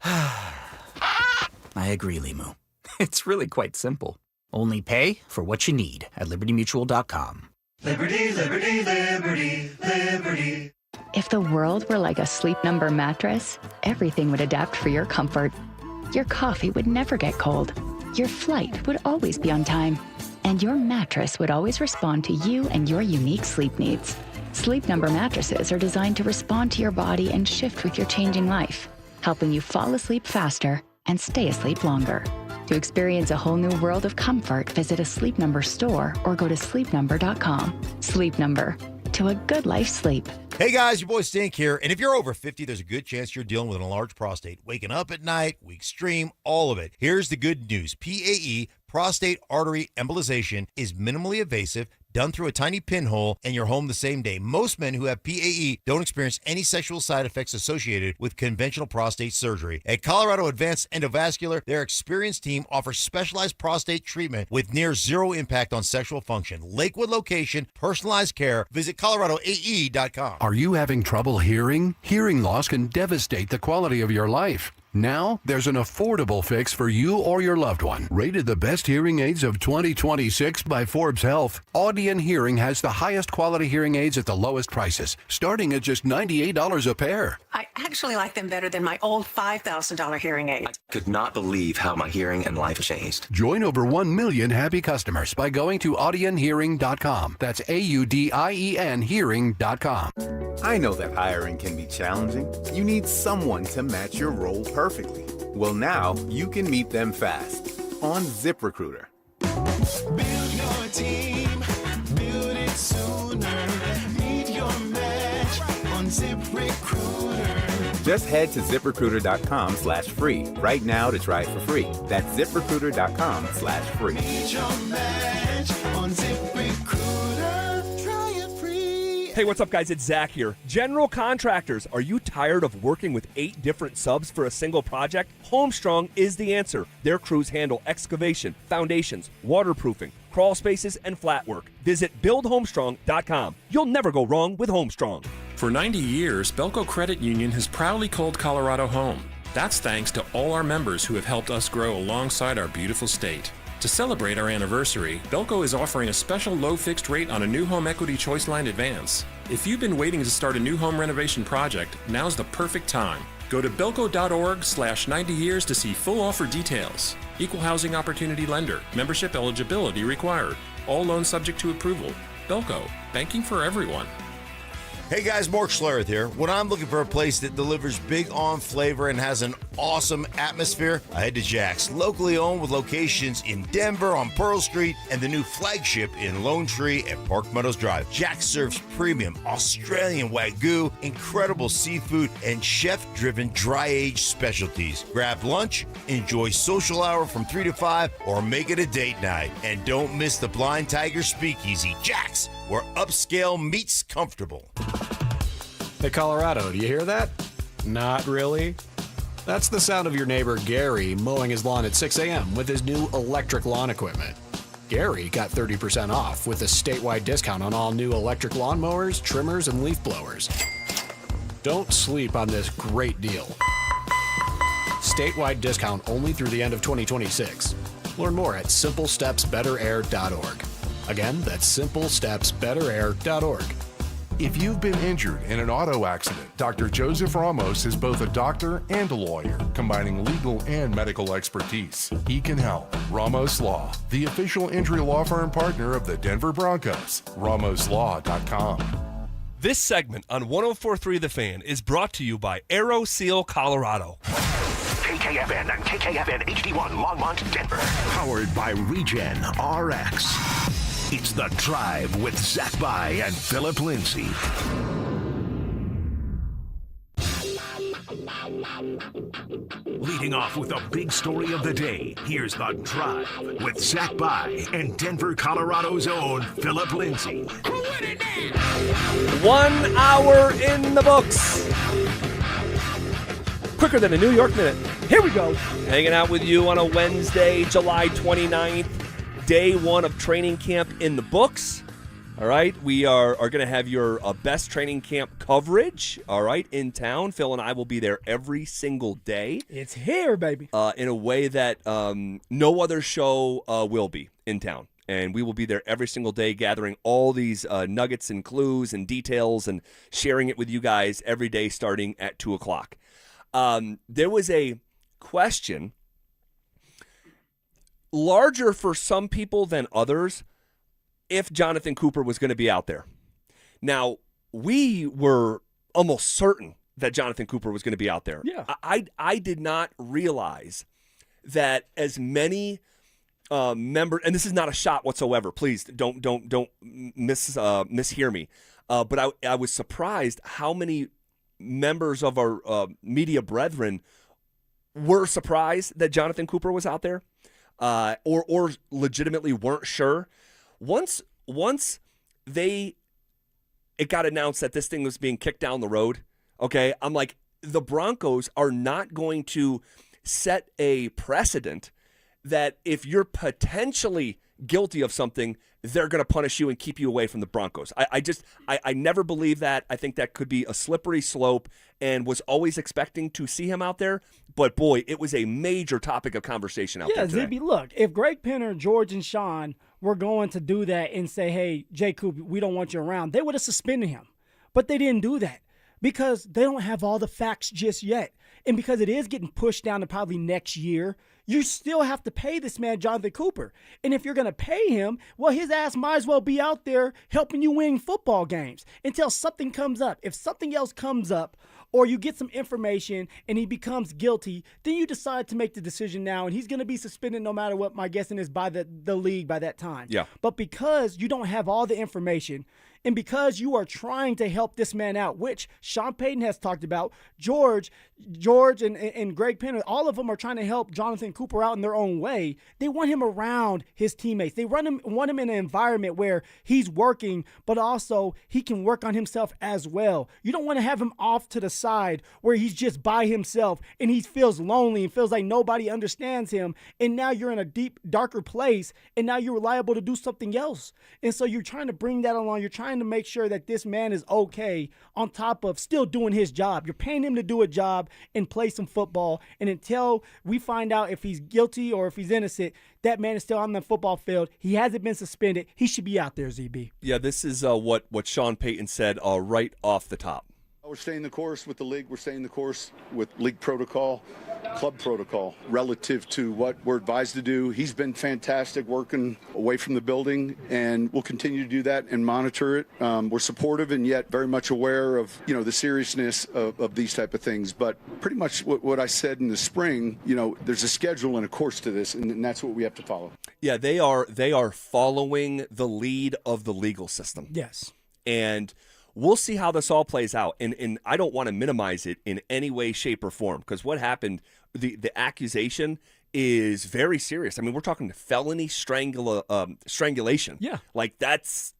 I agree, Limu. It's really quite simple. Only pay for what you need at LibertyMutual.com. Liberty, liberty, liberty, liberty. If the world were like a Sleep Number mattress, everything would adapt for your comfort. Your coffee would never get cold. Your flight would always be on time. And your mattress would always respond to you and your unique sleep needs. Sleep Number mattresses are designed to respond to your body and shift with your changing life, helping you fall asleep faster and stay asleep longer. To experience a whole new world of comfort, visit a Sleep Number store or go to sleepnumber.com. Sleep Number. To a good life sleep. Hey guys, your boy Stink here. And if you're over 50, there's a good chance you're dealing with an enlarged prostate. Waking up at night, weak stream, all of it. Here's the good news. PAE, prostate artery embolization, is minimally invasive, done through a tiny pinhole, and you're home the same day. Most men who have PAE don't experience any sexual side effects associated with conventional prostate surgery. At Colorado Advanced Endovascular, their experienced team offers specialized prostate treatment with near zero impact on sexual function. Lakewood location, personalized care. Visit coloradoae.com. Are you having trouble hearing? Hearing loss can devastate the quality of your life. Now, there's an affordable fix for you or your loved one. Rated the best hearing aids of 2026 by Forbes Health, Audion Hearing has the highest quality hearing aids at the lowest prices, starting at just $98 a pair. I actually like them better than my old $5,000 hearing aid. I could not believe how my hearing and life changed. Join over 1 million happy customers by going to audionhearing.com. That's AUDIEN hearing.com. I know that hiring can be challenging. You need someone to match your role perfectly. Well, now you can meet them fast on ZipRecruiter. Build your team, build it sooner. Meet your match on ZipRecruiter. Just head to ZipRecruiter.com/free right now to try it for free. That's ZipRecruiter.com/free. Meet your match on ZipRecruiter. Try it free. Hey, what's up, guys? It's Zach here. General contractors, are you tired of working with 8 different subs for a single project? Homestrong is the answer. Their crews handle excavation, foundations, waterproofing, crawl spaces, and flat work. Visit buildhomestrong.com. You'll never go wrong with Homestrong. For 90 years, Belco Credit Union has proudly called Colorado home. That's thanks to all our members who have helped us grow alongside our beautiful state. To celebrate our anniversary, Belco is offering a special low fixed rate on a new home equity choice line advance. If you've been waiting to start a new home renovation project, now's the perfect time. Go to belco.org/90 years to see full offer details. Equal housing opportunity lender. Membership eligibility required. All loans subject to approval. Belco, banking for everyone. Hey guys, Mark Schlereth here. When I'm looking for a place that delivers big on flavor and has an awesome atmosphere, I head to Jack's. Locally owned with locations in Denver on Pearl Street and the new flagship in Lone Tree at Park Meadows Drive. Jack's serves premium Australian Wagyu, incredible seafood, and chef-driven dry-aged specialties. Grab lunch, enjoy social hour from 3 to 5, or make it a date night. And don't miss the Blind Tiger Speakeasy. Jack's, where upscale meets comfortable. Hey, Colorado, do you hear that? Not really. That's the sound of your neighbor Gary mowing his lawn at 6 a.m. with his new electric lawn equipment. Gary got 30% off with a statewide discount on all new electric lawnmowers, trimmers, and leaf blowers. Don't sleep on this great deal. Statewide discount only through the end of 2026. Learn more at simplestepsbetterair.org. Again, that's simplestepsbetterair.org. If you've been injured in an auto accident, Dr. Joseph Ramos is both a doctor and a lawyer, combining legal and medical expertise. He can help. Ramos Law, the official injury law firm partner of the Denver Broncos. RamosLaw.com. This segment on 104.3 The Fan is brought to you by Aero Seal Colorado. KKFN and KKFN HD1 Longmont, Denver. Powered by Regen RX. It's The Drive with Zach By and Phillip Lindsay. Leading off with the big story of the day, here's The Drive with Zach By and Denver, Colorado's own Phillip Lindsay. 1 hour in the books. Quicker than a New York minute. Here we go. Hanging out with you on a Wednesday, July 29th. Day 1 of training camp in the books. All right, we are going to have your best training camp coverage, all right, in town. Phil and I will be there every single day. It's here, baby. In a way that no other show will be in town. And we will be there every single day gathering all these nuggets and clues and details and sharing it with you guys every day starting at 2 o'clock. There was a question, larger for some people than others, if Jonathan Cooper was going to be out there. Now, we were almost certain that Jonathan Cooper was going to be out there. Yeah. I did not realize that as many members, and this is not a shot whatsoever. Please don't mishear me. But I was surprised how many members of our media brethren were surprised that Jonathan Cooper was out there, or legitimately weren't sure. Once it got announced that this thing was being kicked down the road, okay, I'm like, the Broncos are not going to set a precedent that if you're potentially guilty of something, they're going to punish you and keep you away from the Broncos. I never believe that. I think that could be a slippery slope, and was always expecting to see him out there. But boy, it was a major topic of conversation out there today. ZB, look, if Greg Penner, George, and Sean were going to do that and say, hey, Jay Coop, we don't want you around, they would have suspended him. But they didn't do that because they don't have all the facts just yet. And because it is getting pushed down to probably next year, you still have to pay this man, Jonathan Cooper. And if you're going to pay him, well, his ass might as well be out there helping you win football games until something comes up. If something else comes up, or you get some information and he becomes guilty, then you decide to make the decision now, and he's going to be suspended no matter what my guessing is by the league by that time. Yeah. But because you don't have all the information, and because you are trying to help this man out, which Sean Payton has talked about, George and Greg Penner, all of them are trying to help Jonathan Cooper out in their own way. They want him around his teammates. They want him in an environment where he's working, but also he can work on himself as well. You don't want to have him off to the side where he's just by himself and he feels lonely and feels like nobody understands him. And now you're in a deep, darker place, and now you're liable to do something else. And so you're trying to bring that along. You're trying to make sure that this man is okay on top of still doing his job. You're paying him to do a job and play some football. And until we find out if he's guilty or if he's innocent, that man is still on the football field. He hasn't been suspended. He should be out there, ZB. Yeah, this is what Sean Payton said right off the top. We're staying the course with the league. We're staying the course with league protocol, club protocol, relative to what we're advised to do. He's been fantastic working away from the building, and we'll continue to do that and monitor it. We're supportive and yet very much aware of, the seriousness of these type of things. But pretty much what I said in the spring, there's a schedule and a course to this, and that's what we have to follow. Yeah, they are following the lead of the legal system. Yes. And we'll see how this all plays out. And I don't want to minimize it in any way, shape, or form, because what happened, the accusation is very serious. I mean, we're talking felony strangulation. Yeah. Like that's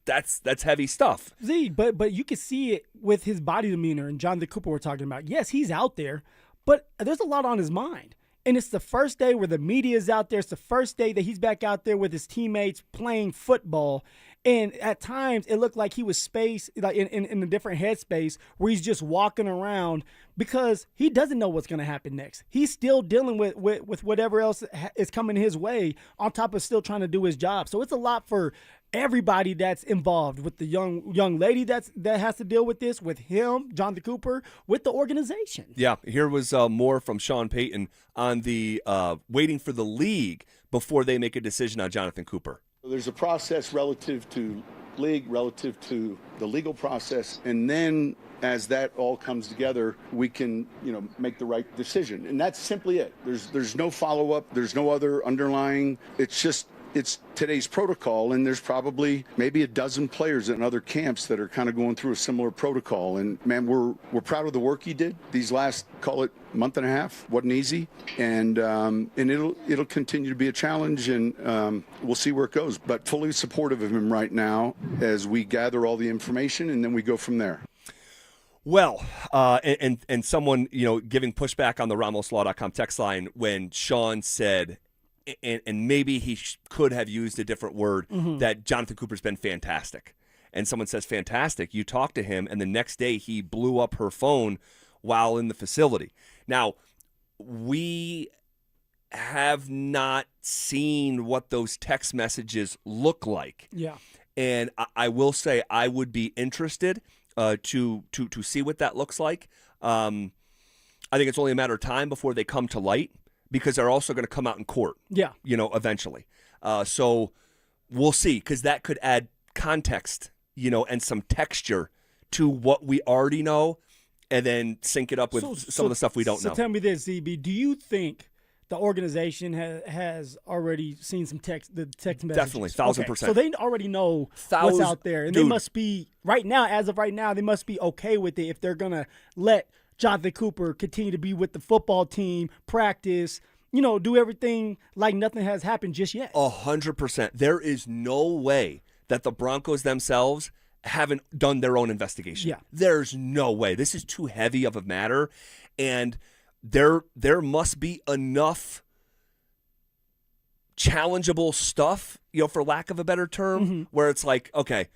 heavy stuff. But you can see it with his body demeanor, and Jonathan Cooper we're talking about. Yes, he's out there, but there's a lot on his mind. And it's the first day where the media is out there. It's the first day that he's back out there with his teammates playing football. And at times, it looked like he was spaced, like in a different headspace where he's just walking around because he doesn't know what's going to happen next. He's still dealing with whatever else is coming his way, on top of still trying to do his job. So it's a lot for everybody that's involved, with the young lady that has to deal with this, with him, Jonathan Cooper, with the organization. Yeah, here was more from Sean Payton on the waiting for the league before they make a decision on Jonathan Cooper. There's a process relative to league, relative to the legal process, and then as that all comes together, we can, make the right decision. And that's simply it. There's no follow-up. There's no other underlying. It's today's protocol, and there's probably maybe a dozen players in other camps that are kind of going through a similar protocol. And man, we're proud of the work he did these last, call it, month and a half. Wasn't easy, and it'll continue to be a challenge, and we'll see where it goes. But fully supportive of him right now as we gather all the information, and then we go from there. Well, and someone giving pushback on the RamosLaw.com text line when Sean said, and maybe he could have used a different word, that Jonathan Cooper's been fantastic. And someone says, fantastic. You talked to him, and the next day he blew up her phone while in the facility. Now, we have not seen what those text messages look like. Yeah. And I will say I would be interested to see what that looks like. I think it's only a matter of time before they come to light, because they're also going to come out in court. Yeah. Eventually. So we'll see, because that could add context, and some texture to what we already know, and then sync it up with some of the stuff we don't know. So tell me this, ZB, do you think the organization has already seen the text messages? Definitely, 1,000%. So they already know what's out there, and they must be as of right now, they must be okay with it if they're gonna let Jonathan Cooper continue to be with the football team, practice, do everything like nothing has happened just yet. 100%. There is no way that the Broncos themselves haven't done their own investigation. Yeah. There's no way. This is too heavy of a matter, and there must be enough challengeable stuff, for lack of a better term, where it's like, okay,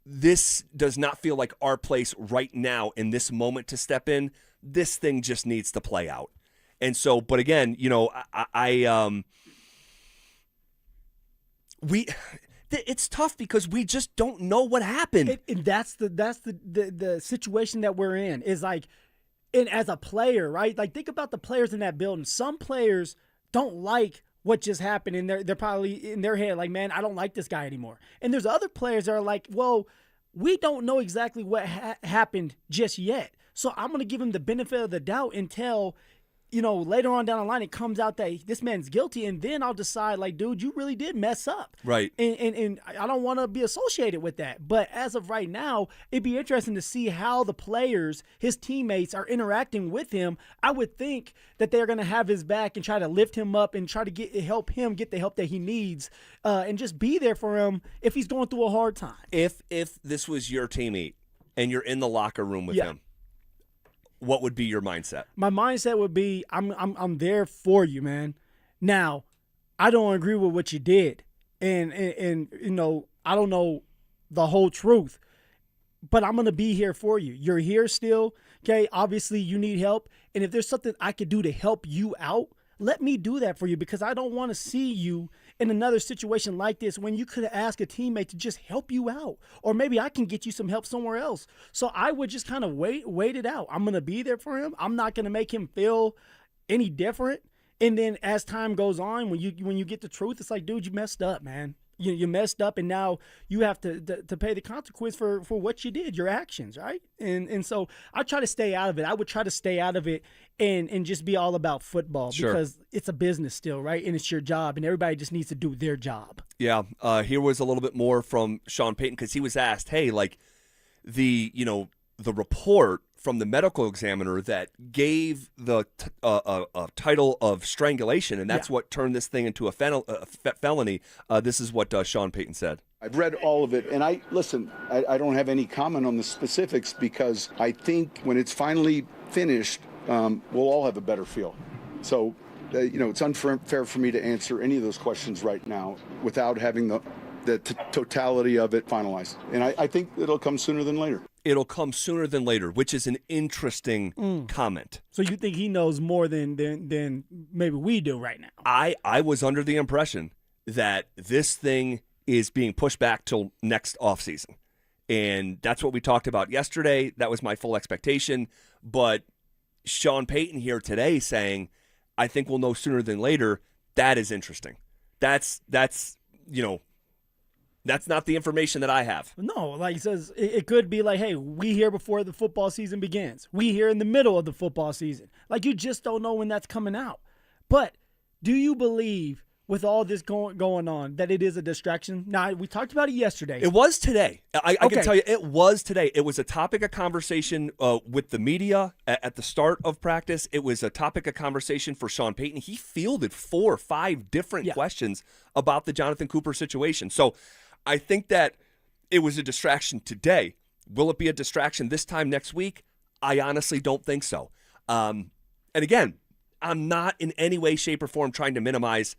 this does not feel like our place right now in this moment to step in. This thing just needs to play out. And so, but again, it's tough because we just don't know what happened. And that's the situation that we're in, is like, and as a player, right? Like, think about the players in that building. Some players don't like what just happened, and they're probably in their head like, man, I don't like this guy anymore. And there's other players that are like, well, we don't know exactly what happened just yet, so I'm going to give him the benefit of the doubt until, later on down the line it comes out that this man's guilty, and then I'll decide, like, dude, you really did mess up. Right. And I don't want to be associated with that. But as of right now, it'd be interesting to see how the players, his teammates, are interacting with him. I would think that they're going to have his back and try to lift him up and try to help him get the help that he needs, and just be there for him if he's going through a hard time. If this was your teammate and you're in the locker room with him, what would be your mindset? My mindset would be, I'm there for you, man. Now, I don't agree with what you did, and I don't know the whole truth, but I'm gonna be here for you. You're here still, okay? Obviously, you need help, and if there's something I could do to help you out, let me do that for you, because I don't want to see you in another situation like this when you could ask a teammate to just help you out, or maybe I can get you some help somewhere else. So I would just kind of wait it out. I'm going to be there for him. I'm not going to make him feel any different. And then as time goes on, when you get the truth, it's like, dude, you messed up, man. You messed up, and now you have to pay the consequence for what you did, your actions, right? And so I try to stay out of it. I would try to stay out of it and just be all about football, because it's a business still, right? And it's your job, and everybody just needs to do their job. Yeah. Here was a little bit more from Sean Payton, because he was asked, hey, like, the report from the medical examiner that gave the title of strangulation, and that's what turned this thing into a felony. This is what Sean Payton said. I've read all of it, and I don't have any comment on the specifics, because I think when it's finally finished, we'll all have a better feel. So, it's unfair for me to answer any of those questions right now without having the totality of it finalized. And I think it'll come sooner than later. It'll come sooner than later, which is an interesting comment. So you think he knows more than maybe we do right now? I was under the impression that this thing is being pushed back till next offseason. And that's what we talked about yesterday. That was my full expectation. But Sean Payton here today saying, I think we'll know sooner than later, that is interesting. That's not the information that I have. No, like he says, it could be like, hey, we here before the football season begins. We here in the middle of the football season. Like, you just don't know when that's coming out. But do you believe, with all this going on, that it is a distraction? Now, we talked about it yesterday. It was today. I can tell you, it was today. It was a topic of conversation with the media at the start of practice. It was a topic of conversation for Sean Payton. He fielded 4 or 5 different questions about the Jonathan Cooper situation. So I think that it was a distraction today. Will it be a distraction this time next week? I honestly don't think so. And again, I'm not in any way, shape, or form trying to minimize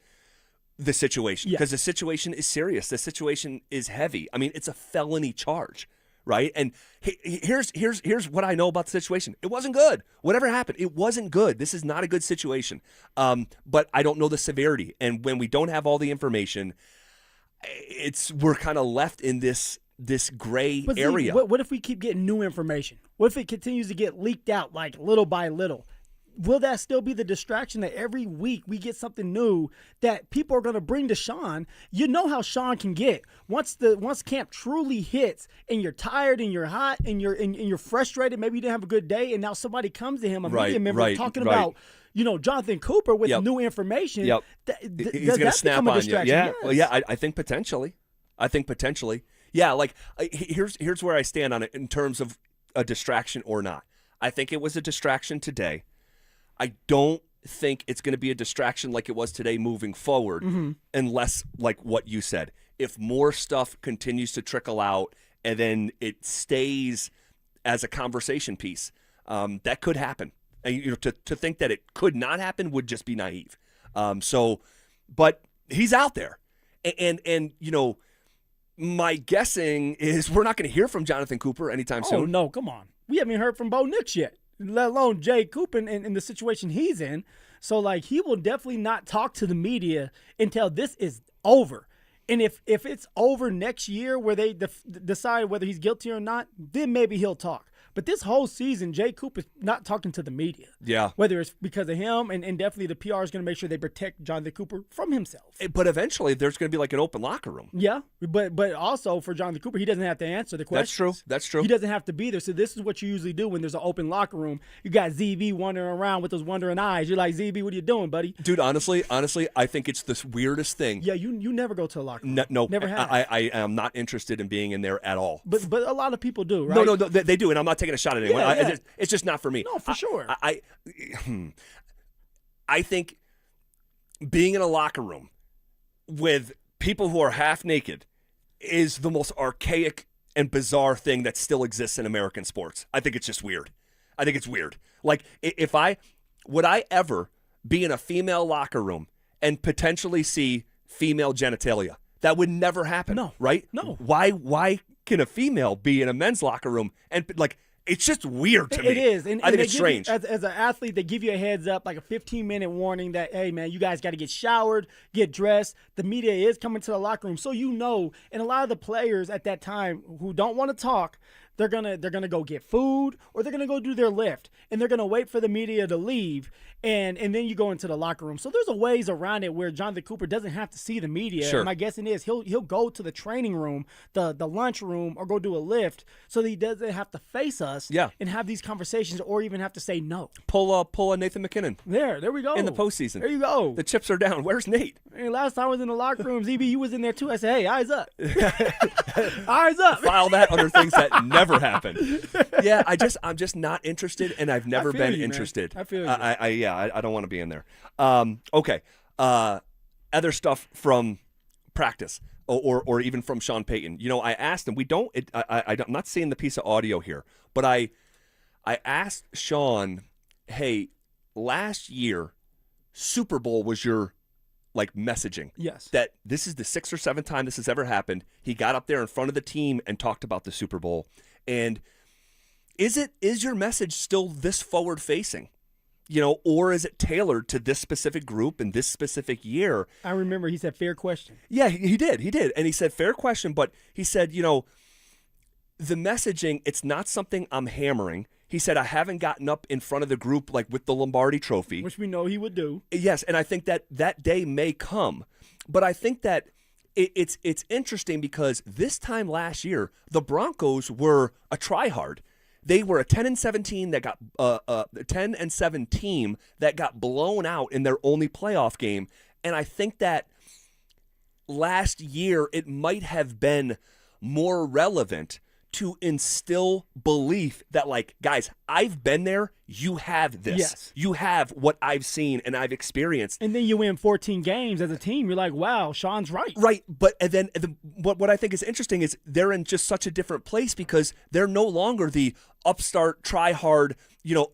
the situation, because the situation is serious. The situation is heavy. I mean, it's a felony charge, right? And here's what I know about the situation. It wasn't good. Whatever happened, it wasn't good. This is not a good situation. But I don't know the severity. And when we don't have all the information, we're kind of left in this gray area. What if we keep getting new information? What if it continues to get leaked out like little by little? Will that still be the distraction that every week we get something new that people are going to bring to Sean? You know how Sean can get once camp truly hits and you're tired and you're hot and you're frustrated. Maybe you didn't have a good day, and now somebody comes to him, a media member, talking about Jonathan Cooper with new information. Yep. He's going to snap on you. Yeah. Yes. Well, yeah. I think potentially. Yeah. Like here's where I stand on it in terms of a distraction or not. I think it was a distraction today. I don't think it's going to be a distraction like it was today moving forward, unless, like what you said, if more stuff continues to trickle out and then it stays as a conversation piece, that could happen. And to think that it could not happen would just be naive. But he's out there, and my guessing is we're not going to hear from Jonathan Cooper anytime soon. Oh no, come on, we haven't heard from Bo Nix yet, let alone Jay Cooper in the situation he's in. So, like, he will definitely not talk to the media until this is over. And if it's over next year where they decide whether he's guilty or not, then maybe he'll talk. But this whole season, Jay Cooper's not talking to the media. Yeah. Whether it's because of him, and definitely the PR is going to make sure they protect Jonathan Cooper from himself. But eventually, there's going to be like an open locker room. Yeah, but also for Jonathan Cooper, he doesn't have to answer the questions. That's true. He doesn't have to be there. So this is what you usually do when there's an open locker room. You got ZB wandering around with those wondering eyes. You're like, ZB, what are you doing, buddy? Dude, honestly, I think it's the weirdest thing. Yeah, you never go to a locker room. No, never have. I am not interested in being in there at all. But a lot of people do, right? No, they do, and I'm not taking a shot at anyone. Yeah. It's just not for me. No, for sure. I think being in a locker room with people who are half naked is the most archaic and bizarre thing that still exists in American sports. I think it's just weird. I think it's weird. Like, would I ever be in a female locker room and potentially see female genitalia? That would never happen. No. Right? No. Why can a female be in a men's locker room and, like, it's just weird to me. It is. And I think it's strange. As an athlete, they give you a heads up, like a 15-minute warning that, hey, man, you guys got to get showered, get dressed. The media is coming to the locker room. So you know, and a lot of the players at that time who don't want to talk, they're gonna go get food, or they're gonna go do their lift, and they're gonna wait for the media to leave, and then you go into the locker room. So there's a ways around it where Jonathan Cooper doesn't have to see the media. Sure. My guessing is he'll go to the training room, the lunch room, or go do a lift, so that he doesn't have to face us. Yeah. And have these conversations, or even have to say no. Pull a Nathan McKinnon. There we go. In the postseason. There you go. The chips are down. Where's Nate? Hey, last time I was in the locker room, ZB, you was in there too. I said, hey, eyes up. Eyes up. File that under things that never happened. Yeah, I'm just not interested, and I've never been interested. Man. I feel you. I don't want to be in there. Okay. Other stuff from practice or even from Sean Payton. I asked him. I'm not seeing the piece of audio here, but I asked Sean, hey, last year, Super Bowl was your messaging. Yes. That this is the 6th or 7th time this has ever happened. He got up there in front of the team and talked about the Super Bowl. And is your message still this forward facing? Or is it tailored to this specific group and this specific year? I remember he said fair question. Yeah, he did. And he said fair question, but he said, the messaging, it's not something I'm hammering. He said, I haven't gotten up in front of the group with the Lombardi Trophy. Which we know he would do. Yes, and I think that day may come. But I think that it's interesting because this time last year, the Broncos were a try-hard. They were a 10-7 team that got 10-7 team that got blown out in their only playoff game. And I think that last year it might have been more relevant to instill belief that, guys, I've been there. You have this. Yes. You have what I've seen and I've experienced. And then you win 14 games as a team. You're like, wow, Sean's right. Right. But what I think is interesting is they're in just such a different place because they're no longer the upstart, try hard,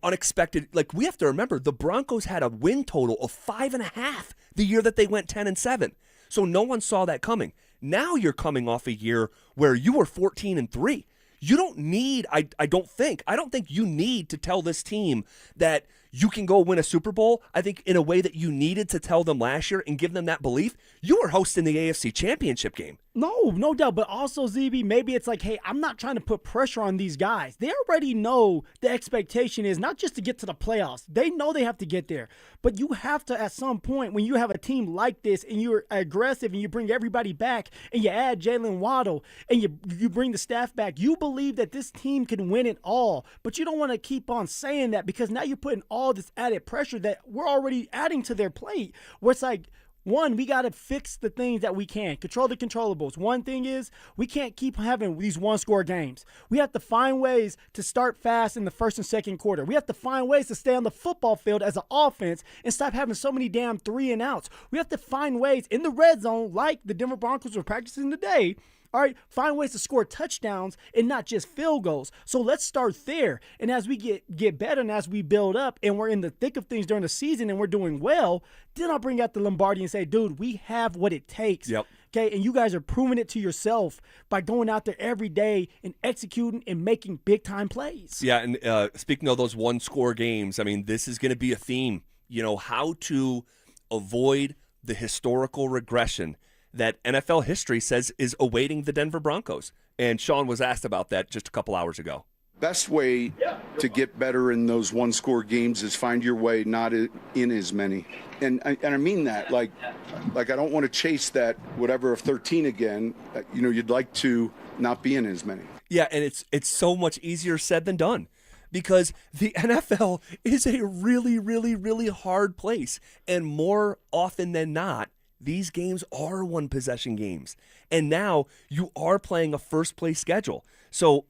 unexpected. We have to remember the Broncos had a win total of 5.5 the year that they went 10-7. So no one saw that coming. Now you're coming off a year where you were 14-3. You don't need, I don't think you need to tell this team that you can go win a Super Bowl. I think in a way that you needed to tell them last year and give them that belief, you were hosting the AFC Championship game. No doubt. But also, ZB, maybe it's like, hey, I'm not trying to put pressure on these guys. They already know the expectation is not just to get to the playoffs. They know they have to get there. But you have to, at some point, when you have a team like this and you're aggressive and you bring everybody back and you add Jalen Waddle and you bring the staff back, you believe that this team can win it all. But you don't want to keep on saying that because now you're putting all this added pressure that we're already adding to their plate, where it's like, one, we got to fix the things that we can. Control the controllables. One thing is we can't keep having these one-score games. We have to find ways to start fast in the first and second quarter. We have to find ways to stay on the football field as an offense and stop having so many damn 3-and-outs. We have to find ways in the red zone, like the Denver Broncos were practicing today, all right, find ways to score touchdowns and not just field goals. So let's start there. And as we get better and as we build up and we're in the thick of things during the season and we're doing well, then I'll bring out the Lombardi and say, dude, we have what it takes. Yep. Okay, and you guys are proving it to yourself by going out there every day and executing and making big-time plays. Yeah, and speaking of those one-score games, I mean, this is going to be a theme. You know, how to avoid the historical regression that NFL history says is awaiting the Denver Broncos. And Sean was asked about that just a couple hours ago. Best way to get better in those one-score games is find your way not in as many. And I mean that. Like I don't want to chase that whatever of 13 again. You'd like to not be in as many. Yeah, and it's so much easier said than done. Because the NFL is a really, really, really hard place. And more often than not, these games are one-possession games, and now you are playing a first-place schedule. So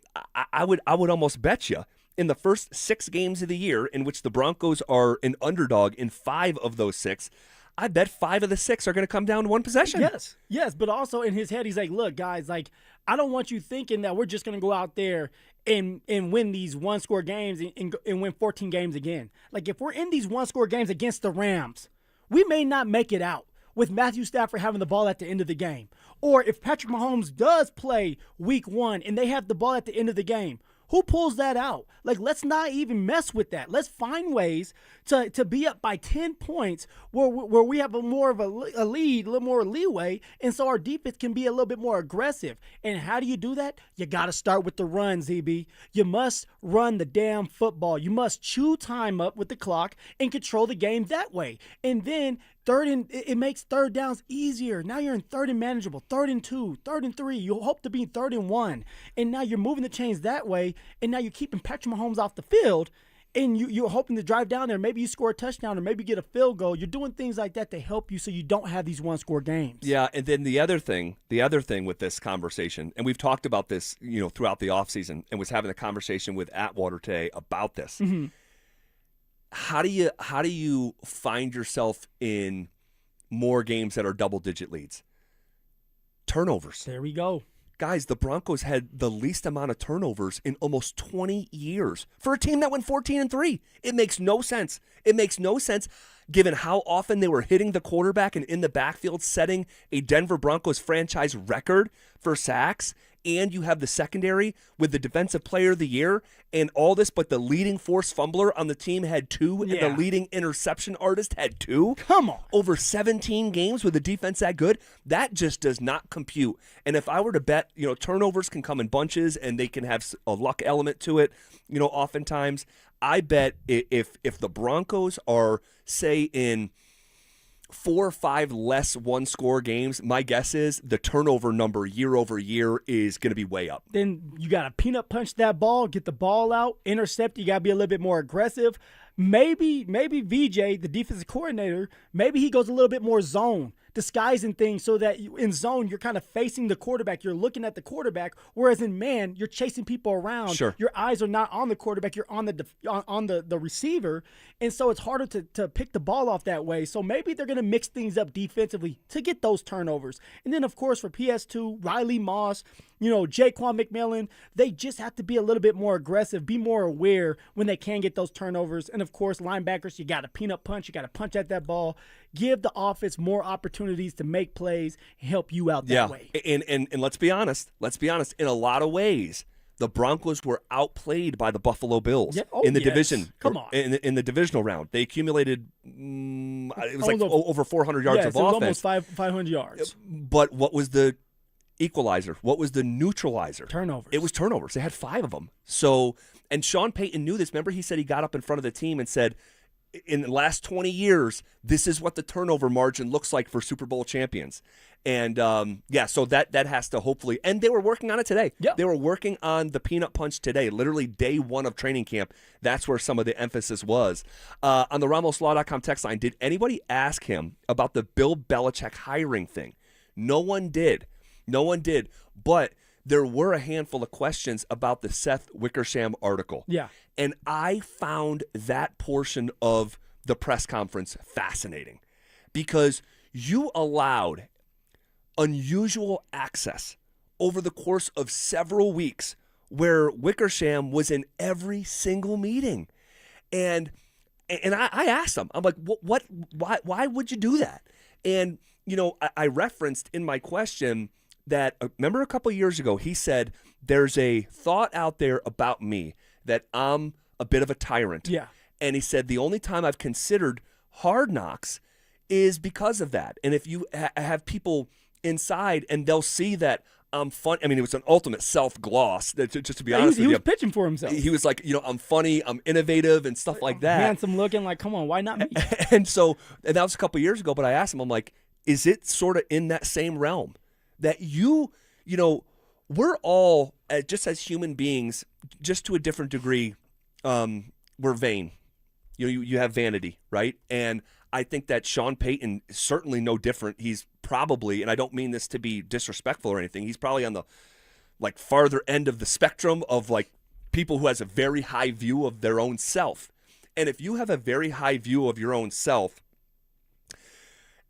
I would almost bet you in the first 6 games of the year, in which the Broncos are an underdog in 5 of those 6, I bet 5 of the 6 are going to come down to one possession. Yes, but also in his head, he's like, look, guys, like I don't want you thinking that we're just going to go out there and win these one-score games and win 14 games again. Like if we're in these one-score games against the Rams, we may not make it out with Matthew Stafford having the ball at the end of the game. Or if Patrick Mahomes does play week 1 and they have the ball at the end of the game, who pulls that out? Like, let's not even mess with that. Let's find ways to be up by 10 points where we have more of a lead, a little more leeway, and so our defense can be a little bit more aggressive. And how do you do that? You got to start with the run, ZB. You must run the damn football. You must chew time up with the clock and control the game that way. And then it makes third downs easier. Now you're in third and manageable, 3rd and 2, 3rd and 3. You hope to be 3rd and 1. And now you're moving the chains that way, and now you're keeping Patrick Mahomes off the field, and you're hoping to drive down there. Maybe you score a touchdown or maybe get a field goal. You're doing things like that to help you so you don't have these one-score games. Yeah, and then the other thing with this conversation, and we've talked about this, throughout the offseason, and was having a conversation with Atwater today about this. Mm-hmm. How do you find yourself in more games that are double-digit leads? Turnovers. There we go. Guys, the Broncos had the least amount of turnovers in almost 20 years for a team that went 14-3. It makes no sense. It makes no sense given how often they were hitting the quarterback and in the backfield, setting a Denver Broncos franchise record for sacks. And you have the secondary with the defensive player of the year and all this, but the leading force fumbler on the team had 2, and the leading interception artist had 2. Come on. Over 17 games with a defense that good, that just does not compute. And if I were to bet, turnovers can come in bunches and they can have a luck element to it, oftentimes. I bet if the Broncos are, say, in 4 or 5 less one-score games, my guess is the turnover number year over year is going to be way up. Then you got to peanut punch that ball, get the ball out, intercept. You got to be a little bit more aggressive. Maybe VJ, the defensive coordinator, maybe he goes a little bit more zone, disguising things so that in zone you're kind of facing the quarterback. You're looking at the quarterback, whereas in man you're chasing people around. Sure. Your eyes are not on the quarterback. You're on the receiver, and so it's harder to pick the ball off that way. So maybe they're going to mix things up defensively to get those turnovers. And then of course for PS2, Riley Moss, Jaquan McMillan, they just have to be a little bit more aggressive, be more aware when they can get those turnovers. And of course, linebackers, you got to peanut punch, you got to punch at that ball, give the offense more opportunities to make plays and help you out that way. And let's be honest, in a lot of ways, the Broncos were outplayed by the Buffalo Bills in the division. Come on. In the divisional round. They accumulated, it was over 400 yards of offense. It was almost 500 yards. But what was the equalizer? What was the neutralizer? Turnovers. It was turnovers. They had 5 of them. So, and Sean Payton knew this. Remember, he said he got up in front of the team and said, in the last 20 years, this is what the turnover margin looks like for Super Bowl champions. And, so that has to hopefully – and they were working on it today. Yeah. They were working on the peanut punch today, literally day 1 of training camp. That's where some of the emphasis was. On the RamosLaw.com text line, did anybody ask him about the Bill Belichick hiring thing? No one did. But there were a handful of questions about the Seth Wickersham article. Yeah. And I found that portion of the press conference fascinating because you allowed unusual access over the course of several weeks where Wickersham was in every single meeting. And I asked him, I'm like, why would you do that? And, I referenced in my question that, remember a couple years ago, he said, there's a thought out there about me that I'm a bit of a tyrant. Yeah. And he said, the only time I've considered Hard Knocks is because of that. And if you have people inside and they'll see that I'm fun. I mean, it was an ultimate self-gloss, just to be honest with you. He was pitching for himself. He was like, I'm funny, I'm innovative and stuff like that. Handsome looking, like, come on, why not me? And that was a couple years ago, but I asked him, I'm like, is it sort of in that same realm that we're all, just as human beings, just to a different degree, we're vain. You have vanity, right? And I think that Sean Payton is certainly no different. He's probably, and I don't mean this to be disrespectful or anything, he's probably on the farther end of the spectrum of people who has a very high view of their own self. And if you have a very high view of your own self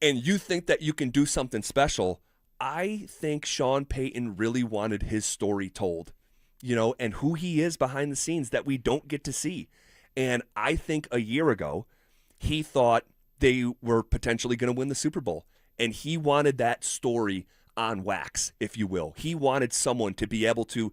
and you think that you can do something special, I think Sean Payton really wanted his story told, and who he is behind the scenes that we don't get to see. And I think a year ago, he thought they were potentially going to win the Super Bowl. And he wanted that story on wax, if you will. He wanted someone to be able to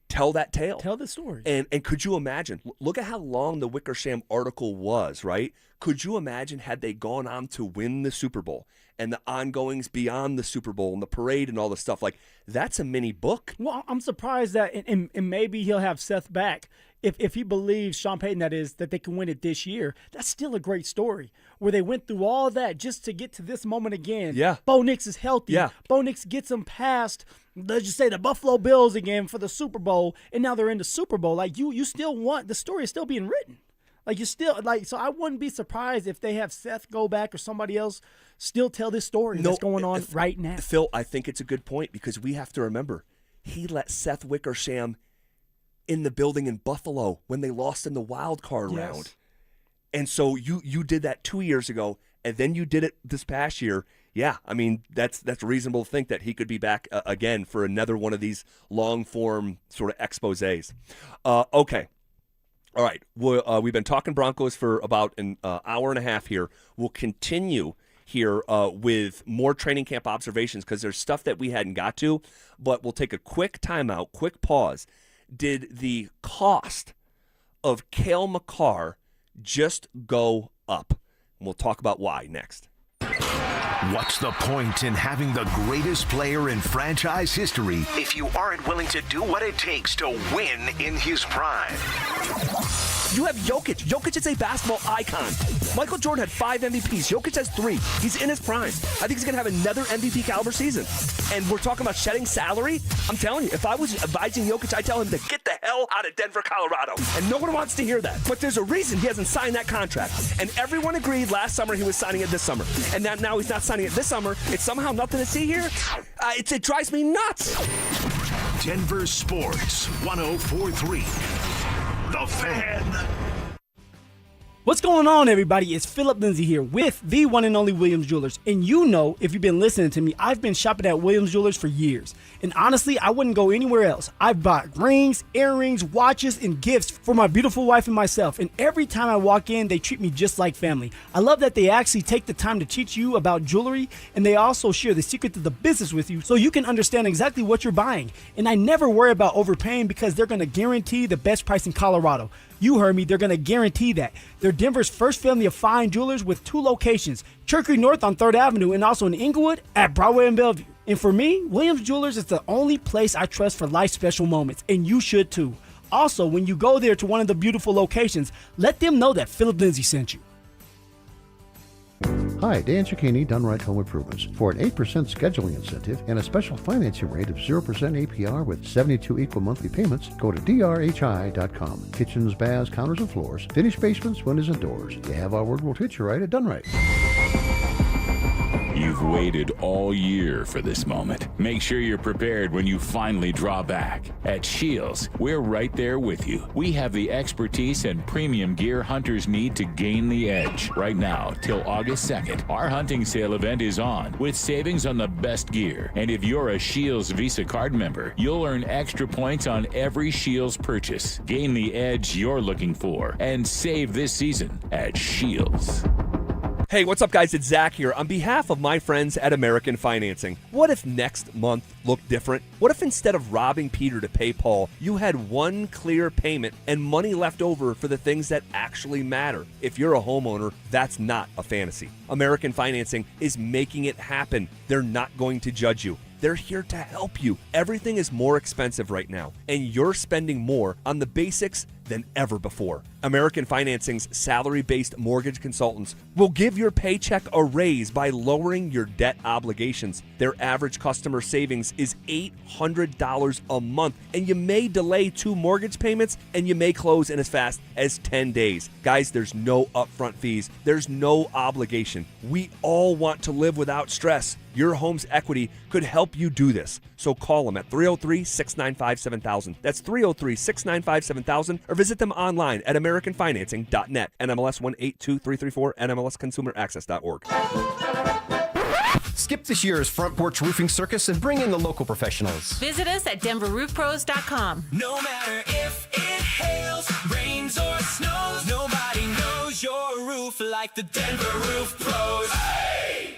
tell that tale. Tell the story. And could you imagine? Look at how long the Wickersham article was, right? Could you imagine had they gone on to win the Super Bowl and the ongoings beyond the Super Bowl and the parade and all the stuff? That's a mini book. Well, I'm surprised that, and maybe he'll have Seth back. If he believes, Sean Payton, that they can win it this year, that's still a great story where they went through all that just to get to this moment again. Yeah. Bo Nix is healthy. Yeah. Bo Nix gets them past, let's just say, the Buffalo Bills again for the Super Bowl, and now they're in the Super Bowl. You still want, the story is still being written. So I wouldn't be surprised if they have Seth go back or somebody else still tell this story that's going on right now. Phil, I think it's a good point because we have to remember he let Seth Wickersham in the building in Buffalo when they lost in the wild card round. And so you did that 2 years ago, and then you did it this past year. Yeah, I mean, that's reasonable to think that he could be back again for another one of these long-form sort of exposés. Okay. All right. We've been talking Broncos for about an hour and a half here. We'll continue here with more training camp observations because there's stuff that we hadn't got to, but we'll take a quick timeout, quick pause. Did the cost of Cale Makar just go up? And we'll talk about why next. What's the point in having the greatest player in franchise history if you aren't willing to do what it takes to win in his prime? You have Jokic. Jokic is a basketball icon. Michael Jordan had 5 MVPs. Jokic has 3. He's in his prime. I think he's going to have another MVP caliber season. And we're talking about shedding salary. I'm telling you, if I was advising Jokic, I'd tell him to get the hell out of Denver, Colorado. And no one wants to hear that. But there's a reason he hasn't signed that contract. And everyone agreed last summer he was signing it this summer. And now he's not signing it this summer. It's somehow nothing to see here. It drives me nuts. Denver Sports 104.3. The Fan. What's going on, everybody? It's Phillip Lindsay here with the one and only Williams Jewelers. And you know, if you've been listening to me, I've been shopping at Williams Jewelers for years. And honestly, I wouldn't go anywhere else. I've bought rings, earrings, watches, and gifts for my beautiful wife and myself. And every time I walk in, they treat me just like family. I love that they actually take the time to teach you about jewelry, and they also share the secret to the business with you so you can understand exactly what you're buying. And I never worry about overpaying because they're going to guarantee the best price in Colorado. You heard me, they're going to guarantee that. They're Denver's first family of fine jewelers with 2 locations, Cherry North on 3rd Avenue and also in Inglewood at Broadway and Bellevue. And for me, Williams Jewelers is the only place I trust for life special moments, and you should too. Also, when you go there to one of the beautiful locations, let them know that Phillip Lindsay sent you. Hi, Dan Cicchini, Done Right Home Improvements. For an 8% scheduling incentive and a special financing rate of 0% APR with 72 equal monthly payments, go to drhi.com. Kitchens, baths, counters, and floors, finished basements, windows, and doors. You have our word, we'll treat you right at Done Right. You've waited all year for this moment. Make sure you're prepared when you finally draw back. At Shields, we're right there with you. We have the expertise and premium gear hunters need to gain the edge. Right now, till August 2nd, our hunting sale event is on with savings on the best gear. And if you're a Shields Visa card member, you'll earn extra points on every Shields purchase. Gain the edge you're looking for and save this season at Shields. Hey, what's up, guys? It's Zach here. On behalf of my friends at American Financing, what if next month looked different? What if instead of robbing Peter to pay Paul, you had one clear payment and money left over for the things that actually matter? If you're a homeowner, that's not a fantasy. American Financing is making it happen. They're not going to judge you. They're here to help you. Everything is more expensive right now, and you're spending more on the basics than ever before. American Financing's salary-based mortgage consultants will give your paycheck a raise by lowering your debt obligations. Their average customer savings is $800 a month, and you may delay 2 mortgage payments, and you may close in as fast as 10 days. Guys, there's no upfront fees. There's no obligation. We all want to live without stress. Your home's equity could help you do this. So call them at 303-695-7000. That's 303-695-7000, or visit them online at americanfinancing.net. NMLS 182334, NMLSconsumeraccess.org. Skip this year's Front Porch Roofing Circus and bring in the local professionals. Visit us at DenverRoofPros.com. No matter if it hails, rains, or snows, nobody knows your roof like the Denver Roof Pros. Hey!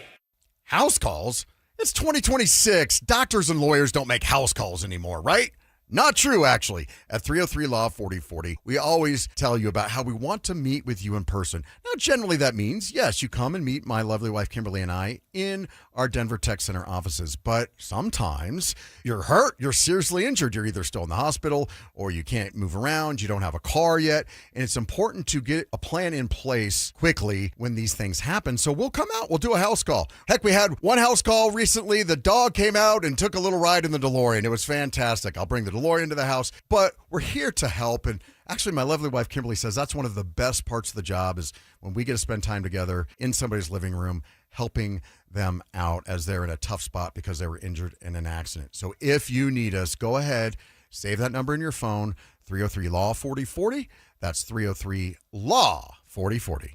House calls? It's 2026. Doctors and lawyers don't make house calls anymore, right? Not true, actually. At 303 Law 4040, we always tell you about how we want to meet with you in person. Now, generally that means, yes, you come and meet my lovely wife, Kimberly, and I in our Denver Tech Center offices. But sometimes you're hurt, you're seriously injured. You're either still in the hospital or you can't move around, you don't have a car yet. And it's important to get a plan in place quickly when these things happen. So we'll come out, we'll do a house call. Heck, we had one house call recently. The dog came out and took a little ride in the DeLorean. It was fantastic. I'll bring the DeLorean to the house, but we're here to help. And actually, my lovely wife, Kimberly, says that's one of the best parts of the job is when we get to spend time together in somebody's living room, helping them out as they're in a tough spot because they were injured in an accident. So if you need us, go ahead, save that number in your phone, 303-LAW-4040. That's 303-LAW-4040.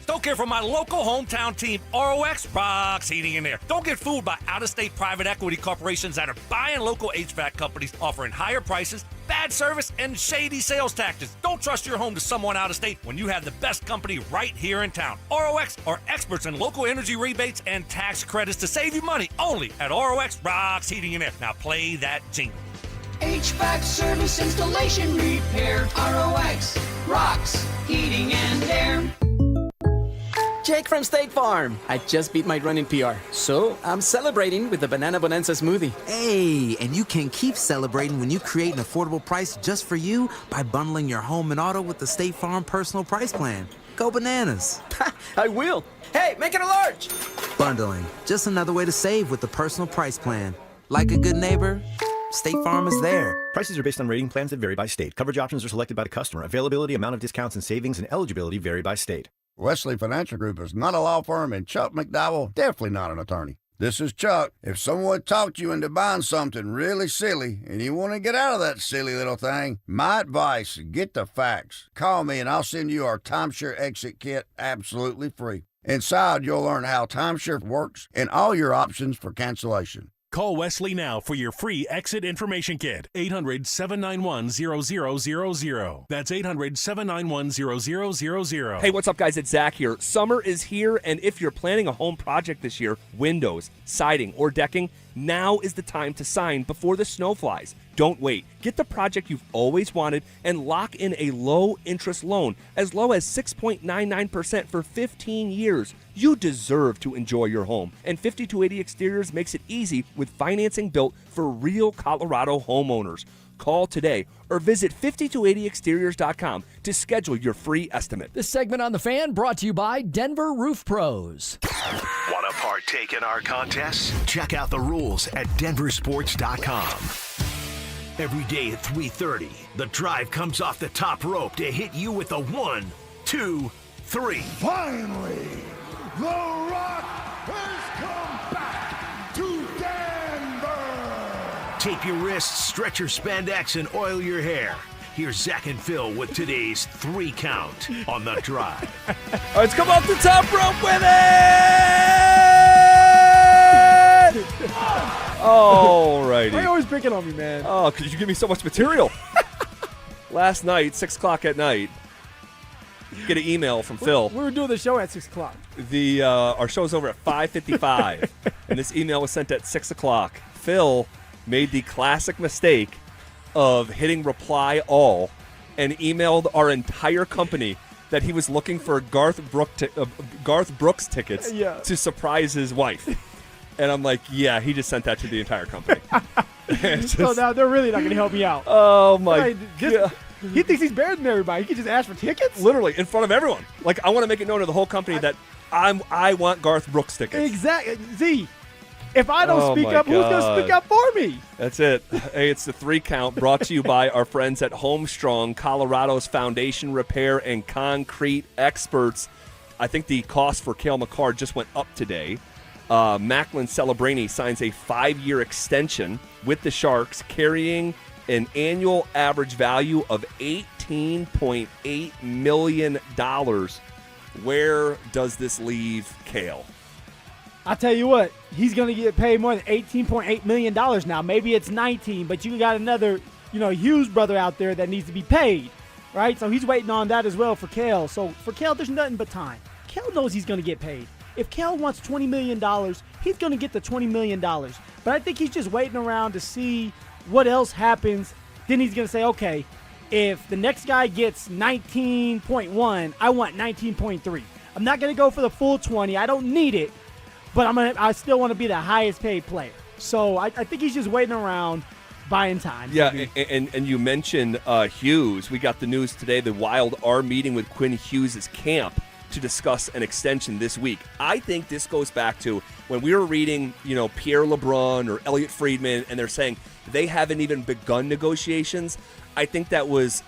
Don't care for my local hometown team, ROX Rocks Heating and Air. Don't get fooled by out-of-state private equity corporations that are buying local HVAC companies, offering higher prices, bad service, and shady sales tactics. Don't trust your home to someone out of state when you have the best company right here in town. ROX are experts in local energy rebates and tax credits to save you money only at ROX Rocks Heating and Air. Now play that jingle. HVAC service, installation, repair. ROX Rocks Heating and Air. Jake from State Farm. I just beat my running PR, so I'm celebrating with the Banana Bonanza smoothie. Hey, and you can keep celebrating when you create an affordable price just for you by bundling your home and auto with the State Farm Personal Price Plan. Go bananas. I will. Hey, make it a large. Bundling, just another way to save with the Personal Price Plan. Like a good neighbor, State Farm is there. Prices are based on rating plans that vary by state. Coverage options are selected by the customer. Availability, amount of discounts and savings, and eligibility vary by state. Wesley Financial Group is not a law firm, and Chuck McDowell definitely not an attorney. This is Chuck. If someone talked you into buying something really silly and you want to get out of that silly little thing, my advice, get the facts. Call me and I'll send you our timeshare exit kit absolutely free. Inside, you'll learn how timeshare works and all your options for cancellation. Call Wesley now for your free exit information kit. 800-791-0000. That's 800-791-0000. Hey, what's up, guys? It's Zach here. Summer is here, and if you're planning a home project this year, windows, siding, or decking, now is the time to sign before the snow flies. Don't wait. Get the project you've always wanted and lock in a low-interest loan as low as 6.99% for 15 years. You deserve to enjoy your home, and 5280 Exteriors makes it easy with financing built for real Colorado homeowners. Call today or visit 5280exteriors.com to schedule your free estimate. This segment on The Fan brought to you by Denver Roof Pros. Want to partake in our contests? Check out the rules at DenverSports.com. Every day at 3:30, the drive comes off the top rope to hit you with a 1, 2, 3. Finally, the Rock has come back to Denver. Tape your wrists, stretch your spandex, and oil your hair. Here's Zach and Phil with today's 3 count on the drive. All right, let's come off the top rope with it! All righty. Why are you always picking on me, man? Oh, because you give me so much material. Last night, 6 o'clock at night, get an email from Phil. We were doing the show at 6 o'clock. Our show's over at 5:55, and this email was sent at 6 o'clock. Phil made the classic mistake of hitting reply all and emailed our entire company that he was looking for Garth Brooks tickets to surprise his wife. And I'm like, yeah, he just sent that to the entire company. So now they're really not going to help me out. Oh, my God. He thinks he's better than everybody. He can just ask for tickets? Literally, in front of everyone. Like, I want to make it known to the whole company that I want Garth Brooks tickets. Exactly. See, if I don't speak up, who's going to speak up for me? That's it. Hey, it's the 3 count brought to you by our friends at Homestrong, Colorado's foundation repair and concrete experts. I think the cost for Cale Makar just went up today. Macklin Celebrini signs a 5-year extension with the Sharks, carrying an annual average value of $18.8 million. Where does this leave Cale? I'll tell you what, he's going to get paid more than $18.8 million now. Maybe it's 19, but you got another, Hughes brother out there that needs to be paid, right? So he's waiting on that as well for Cale. So for Cale, there's nothing but time. Cale knows he's going to get paid. If Cale wants $20 million, he's going to get the $20 million. But I think he's just waiting around to see what else happens. Then he's going to say, okay, if the next guy gets 19.1, I want 19.3. I'm not going to go for the full 20. I don't need it, but I still want to be the highest paid player. So I think he's just waiting around, buying time. Yeah, and you mentioned Hughes. We got the news today. The Wild are meeting with Quinn Hughes' camp to discuss an extension this week. I think this goes back to when we were reading, Pierre LeBrun or Elliot Friedman, and they're saying they haven't even begun negotiations. I think that was,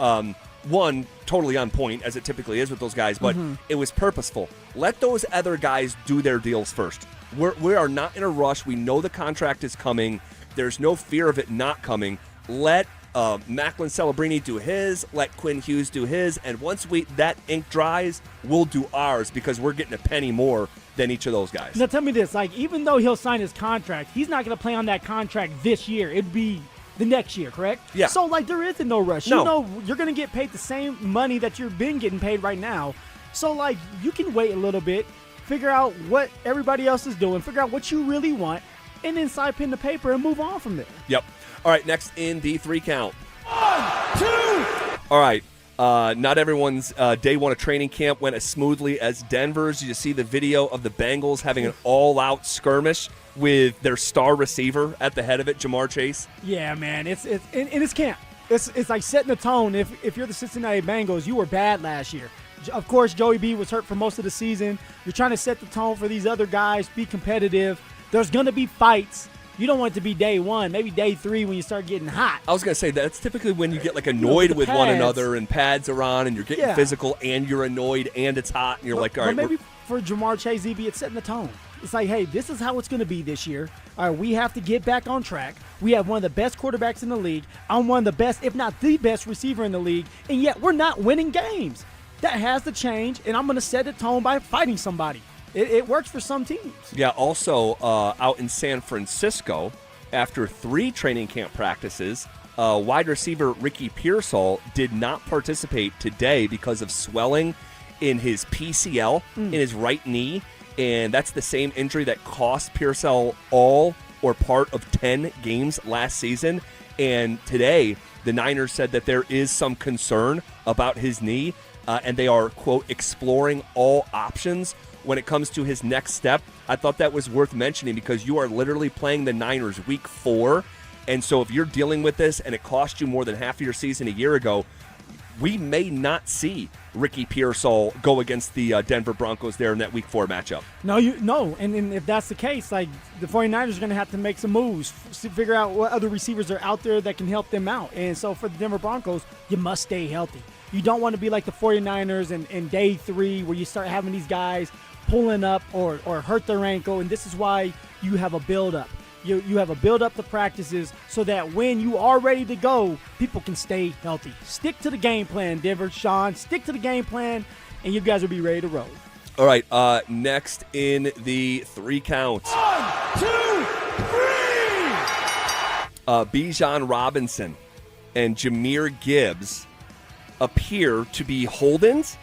one, totally on point, as it typically is with those guys, but it was purposeful. Let those other guys do their deals first. We are not in a rush. We know the contract is coming. There's no fear of it not coming. Let Macklin Celebrini do his, let Quinn Hughes do his, and once that ink dries, we'll do ours because we're getting a penny more than each of those guys. Now tell me this, even though he'll sign his contract, he's not going to play on that contract this year. It'd be the next year, correct? Yeah. So there isn't no rush. No. You're going to get paid the same money that you've been getting paid right now. So you can wait a little bit, figure out what everybody else is doing, figure out what you really want, and then sign pen to paper and move on from there. Yep. All right, next in the 3 count. 1, 2. All right. Not everyone's day one of training camp went as smoothly as Denver's. You see the video of the Bengals having an all-out skirmish with their star receiver at the head of it, Jamar Chase. Yeah, man. It's camp. It's like setting the tone. If you're the Cincinnati Bengals, you were bad last year. Of course, Joey B was hurt for most of the season. You're trying to set the tone for these other guys, be competitive. There's going to be fights. You don't want it to be day 1, maybe day 3 when you start getting hot. I was going to say, that's typically when you get annoyed with one another and pads are on and you're getting physical and you're annoyed and it's hot and you're all right. Maybe for Jamar Chase, ZB, it's setting the tone. It's like, hey, this is how it's going to be this year. All right, we have to get back on track. We have one of the best quarterbacks in the league. I'm one of the best, if not the best receiver in the league, and yet we're not winning games. That has to change, and I'm going to set the tone by fighting somebody. It works for some teams. Yeah, also out in San Francisco, after 3 training camp practices, wide receiver Ricky Pearsall did not participate today because of swelling in his PCL, in his right knee. And that's the same injury that cost Pearsall all or part of 10 games last season. And today, the Niners said that there is some concern about his knee, and they are, quote, exploring all options when it comes to his next step. I thought that was worth mentioning because you are literally playing the Niners week 4. And so if you're dealing with this and it cost you more than half of your season a year ago, we may not see Ricky Pearsall go against the Denver Broncos there in that Week 4 matchup. No. And if that's the case, like the 49ers are going to have to make some moves, figure out what other receivers are out there that can help them out. And so for the Denver Broncos, you must stay healthy. You don't want to be like the 49ers in day 3 where you start having these guys pulling up or hurt their ankle. And this is why you have a build-up. You have a build-up to practices so that when you are ready to go, people can stay healthy. Stick to the game plan, Denver. Sean, stick to the game plan, and you guys will be ready to roll. All right, next in the 3 counts. 1, 2, 3! Bijan Robinson and Jahmyr Gibbs appear to be hold-ins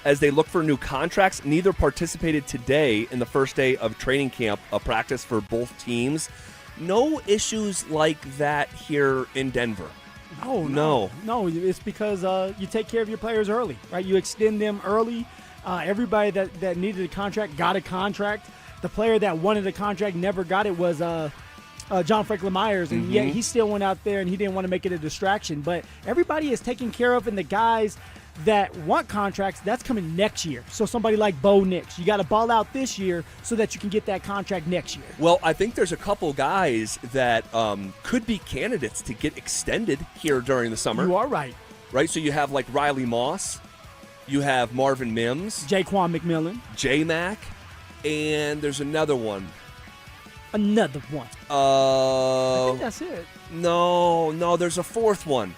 as they look for new contracts. Neither participated today in the first day of training camp, a practice for both teams. No issues like that here in Denver. No. It's because you take care of your players early, right? You extend them early. Everybody that needed a contract got a contract. The player that wanted a contract never got it was John Franklin Myers, and yet he still went out there and he didn't want to make it a distraction. But everybody is taken care of, and the guys that want contracts, that's coming next year. So somebody like Bo Nix, you got to ball out this year so that you can get that contract next year. Well, I think there's a couple guys that could be candidates to get extended here during the summer. You are right. Right, so you have like Riley Moss, you have Marvin Mims, Jaquan McMillan, J-Mac, and there's another one. I think that's it. No, there's a fourth one.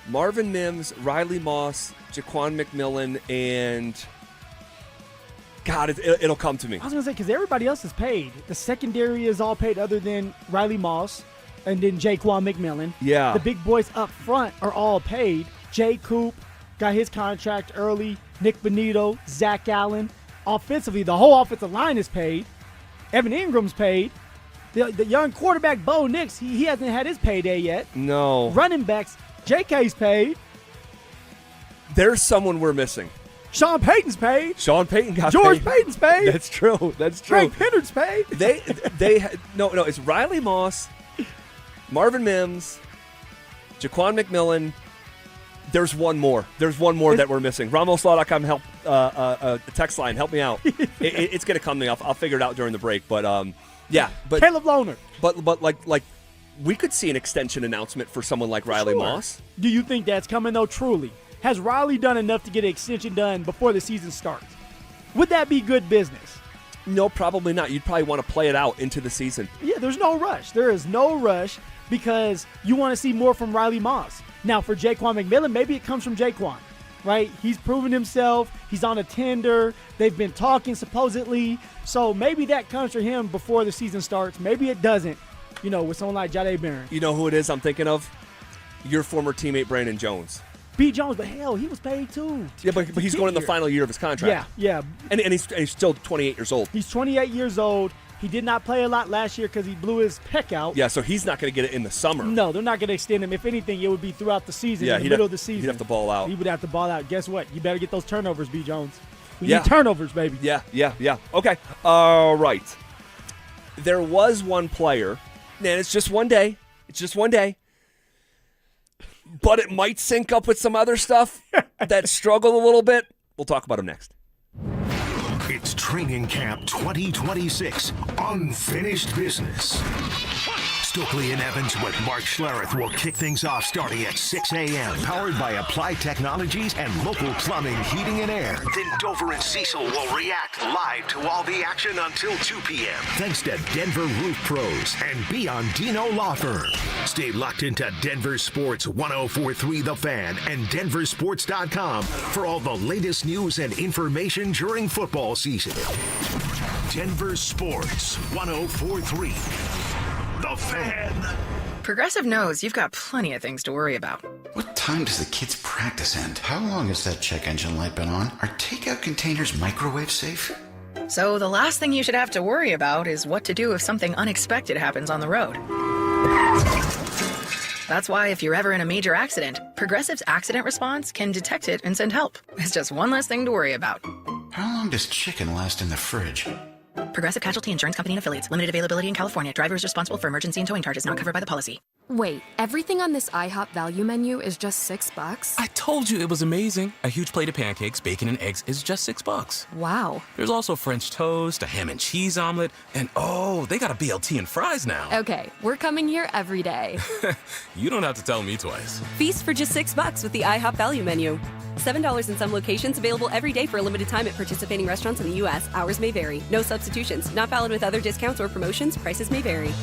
Marvin Mims, Riley Moss, Jaquan McMillan, and God, it'll come to me. I was going to say, because everybody else is paid. The secondary is all paid other than Riley Moss and then Jaquan McMillan. Yeah. The big boys up front are all paid. Jay Coop got his contract early. Nick Bonito, Zach Allen. Offensively, the whole offensive line is paid. Evan Ingram's paid. The young quarterback, Bo Nix, he hasn't had his payday yet. No. Running backs, JK's paid. There's someone we're missing. Sean Payton's paid. Sean Payton got George paid. Payton's paid. That's true. Greg Penner's paid. No, it's Riley Moss, Marvin Mims, Jaquan McMillan. There's one more that we're missing. RamosLaw.com help text line, help me out. It's gonna come to me. I'll figure it out during the break. But but Caleb Lohner. But like we could see an extension announcement for someone like Riley Moss. Do you think that's coming though? Truly, has Riley done enough to get an extension done before the season starts? Would that be good business? No, probably not. You'd probably want to play it out into the season. Yeah, there's no rush. There is no rush because you want to see more from Riley Moss. Now, for Jaquan McMillan, maybe it comes from Jaquan, right? He's proven himself. He's on a tender. They've been talking supposedly. So maybe that comes for him before the season starts. Maybe it doesn't, with someone like Jahdae Barron. You know who it is I'm thinking of? Your former teammate, Brandon Jones. B. Jones, but hell, he was paid too. Yeah, but he's going in the final year of his contract. Yeah. And he's still 28 years old. He's 28 years old. He did not play a lot last year because he blew his pec out. Yeah, so he's not going to get it in the summer. No, they're not going to extend him. If anything, it would be throughout the season, in the middle of the season. He'd have to ball out. He would have to ball out. Guess what? You better get those turnovers, B. Jones. We need turnovers, baby. Yeah. Okay. All right. There was one player, and it's just one day. But it might sync up with some other stuff that struggled a little bit. We'll talk about him next. It's Training Camp 2026, Unfinished Business. Stokely and Evans with Mark Schlereth will kick things off starting at 6 a.m. Powered by Applied Technologies and local plumbing, heating, and air. Then Dover and Cecil will react live to all the action until 2 p.m. Thanks to Denver Roof Pros and Biondino Law Firm. Stay locked into Denver Sports 104.3 The Fan and DenverSports.com for all the latest news and information during football season. Denver Sports 104.3 The Fan. Progressive knows you've got plenty of things to worry about. What time does the kids' practice end? How long has that check engine light been on? Are takeout containers microwave safe? So the last thing you should have to worry about is what to do if something unexpected happens on the road. That's why if you're ever in a major accident, Progressive's accident response can detect it and send help. It's just one less thing to worry about. How long does chicken last in the fridge? Progressive Casualty Insurance Company and Affiliates. Limited availability in California. Driver is responsible for emergency and towing charges not covered by the policy. Wait, everything on this IHOP value menu is just $6? I told you it was amazing. A huge plate of pancakes, bacon, and eggs is just $6. Wow. There's also French toast, a ham and cheese omelet, and oh, they got a BLT and fries now. Okay, we're coming here every day. You don't have to tell me twice. Feast for just $6 with the IHOP value menu. $7 in some locations, available every day for a limited time at participating restaurants in the U.S. Hours may vary. No substitutions. Not valid with other discounts or promotions. Prices may vary.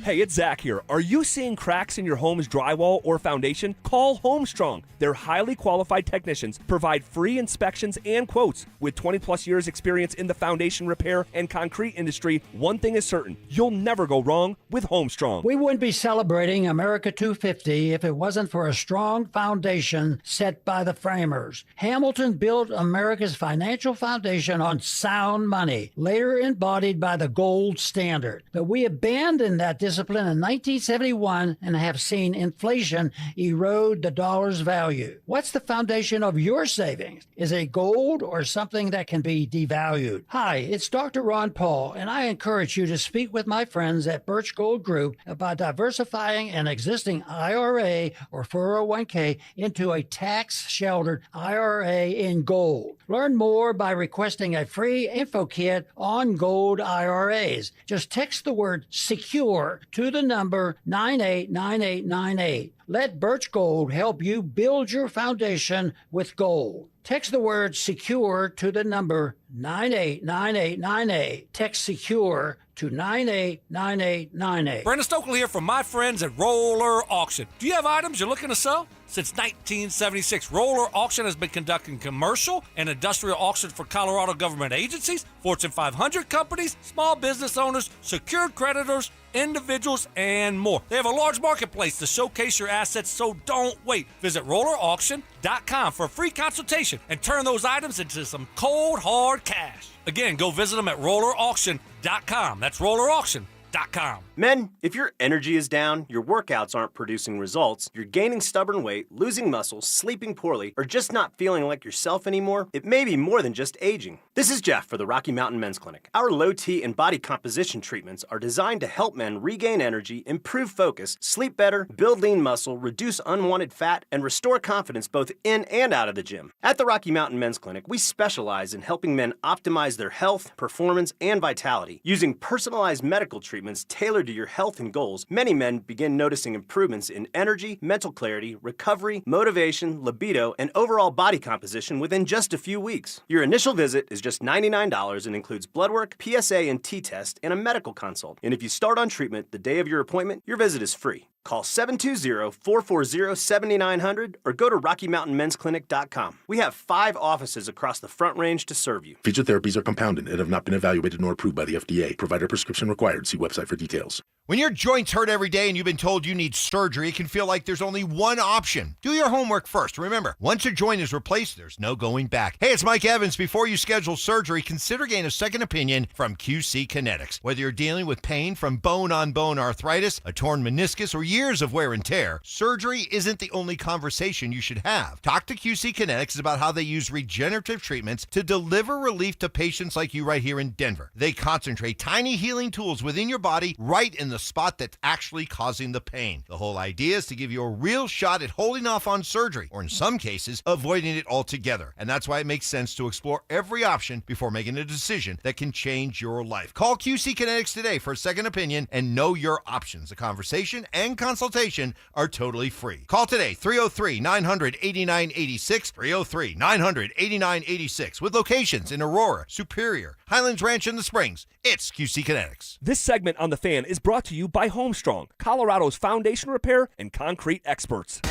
Hey, it's Zach here. Are you seeing cracks in your home's drywall or foundation? Call Homestrong. Their highly qualified technicians provide free inspections and quotes. With 20-plus years experience in the foundation repair and concrete industry, one thing is certain. You'll never go wrong with Homestrong. We wouldn't be celebrating America 250 if it wasn't for a strong foundation set by the framers. Hamilton built America's financial foundation on sound money, later embodied by the gold standard. But we abandoned that discipline in 1971 and have seen inflation erode the dollar's value. What's the foundation of your savings? Is it gold or something that can be devalued? Hi, it's Dr. Ron Paul, and I encourage you to speak with my friends at Birch Gold Group about diversifying an existing IRA or 401k into a tax-sheltered IRA in gold. Learn more by requesting a free info kit on gold IRAs. Just text the word SECURE to the number 989898. Let Birch Gold help you build your foundation with gold. Text the word SECURE to the number 989898. Text SECURE to 989898. Brandon Stokely here from my friends at Roller Auction. Do you have items you're looking to sell? Since 1976, Roller Auction has been conducting commercial and industrial auctions for Colorado government agencies, Fortune 500 companies, small business owners, secured creditors, individuals, and more. They have a large marketplace to showcase your assets, so don't wait. Visit rollerauction.com for a free consultation and turn those items into some cold, hard cash. Again, go visit them at rollerauction.com. That's rollerauction.com. Men, if your energy is down, your workouts aren't producing results, you're gaining stubborn weight, losing muscle, sleeping poorly, or just not feeling like yourself anymore, it may be more than just aging. This is Jeff for the Rocky Mountain Men's Clinic. Our low T and body composition treatments are designed to help men regain energy, improve focus, sleep better, build lean muscle, reduce unwanted fat, and restore confidence both in and out of the gym. At the Rocky Mountain Men's Clinic, we specialize in helping men optimize their health, performance, and vitality. Using personalized medical treatments tailored to your health and goals, many men begin noticing improvements in energy, mental clarity, recovery, motivation, libido, and overall body composition within just a few weeks. Your initial visit is just $99 and includes blood work, PSA and T-test, and a medical consult. And if you start on treatment the day of your appointment, your visit is free. Call 720-440-7900 or go to RockyMountainMen'sClinic.com. We have 5 offices across the Front Range to serve you. Featured therapies are compounded and have not been evaluated nor approved by the FDA. Provider prescription required. See website for details. When your joints hurt every day and you've been told you need surgery, it can feel like there's only one option. Do your homework first. Remember, once a joint is replaced, there's no going back. Hey, it's Mike Evans. Before you schedule surgery, consider getting a second opinion from QC Kinetics. Whether you're dealing with pain from bone-on-bone arthritis, a torn meniscus, or years of wear and tear, surgery isn't the only conversation you should have. Talk to QC Kinetics about how they use regenerative treatments to deliver relief to patients like you right here in Denver. They concentrate tiny healing tools within your body right in the the spot that's actually causing the pain. The whole idea is to give you a real shot at holding off on surgery, or in some cases, avoiding it altogether. And that's why it makes sense to explore every option before making a decision that can change your life. Call QC Kinetics today for a second opinion and know your options. The conversation and consultation are totally free. Call today, 303-900-8986, 303-900-8986, with locations in Aurora, Superior, Highlands Ranch, and the Springs. It's QC Kinetics. This segment on The Fan is brought to you by Homestrong, Colorado's foundation repair and concrete experts.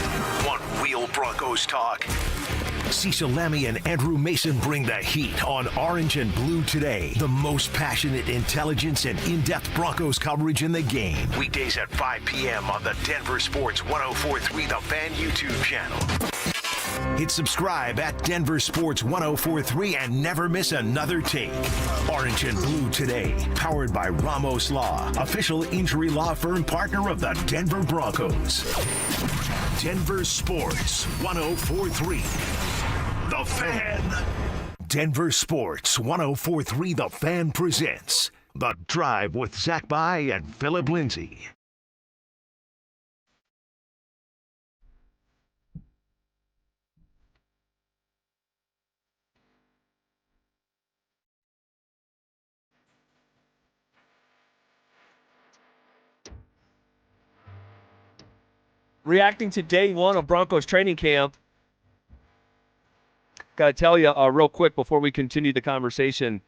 One Wheel Broncos talk. Cecil Lammy and Andrew Mason bring the heat on Orange and Blue Today. The most passionate intelligence and in-depth Broncos coverage in the game. Weekdays at 5 p.m. on the Denver Sports 104.3 The Fan YouTube channel. Hit subscribe at Denver Sports 104.3 and never miss another take. Orange and Blue Today, powered by Ramos Law, official injury law firm partner of the Denver Broncos. Denver Sports 104.3 The Fan. Denver Sports 104.3 The Fan presents The Drive with Zach By and Phillip Lindsay. Reacting to day one of Broncos training camp. Got to tell you real quick before we continue the conversation.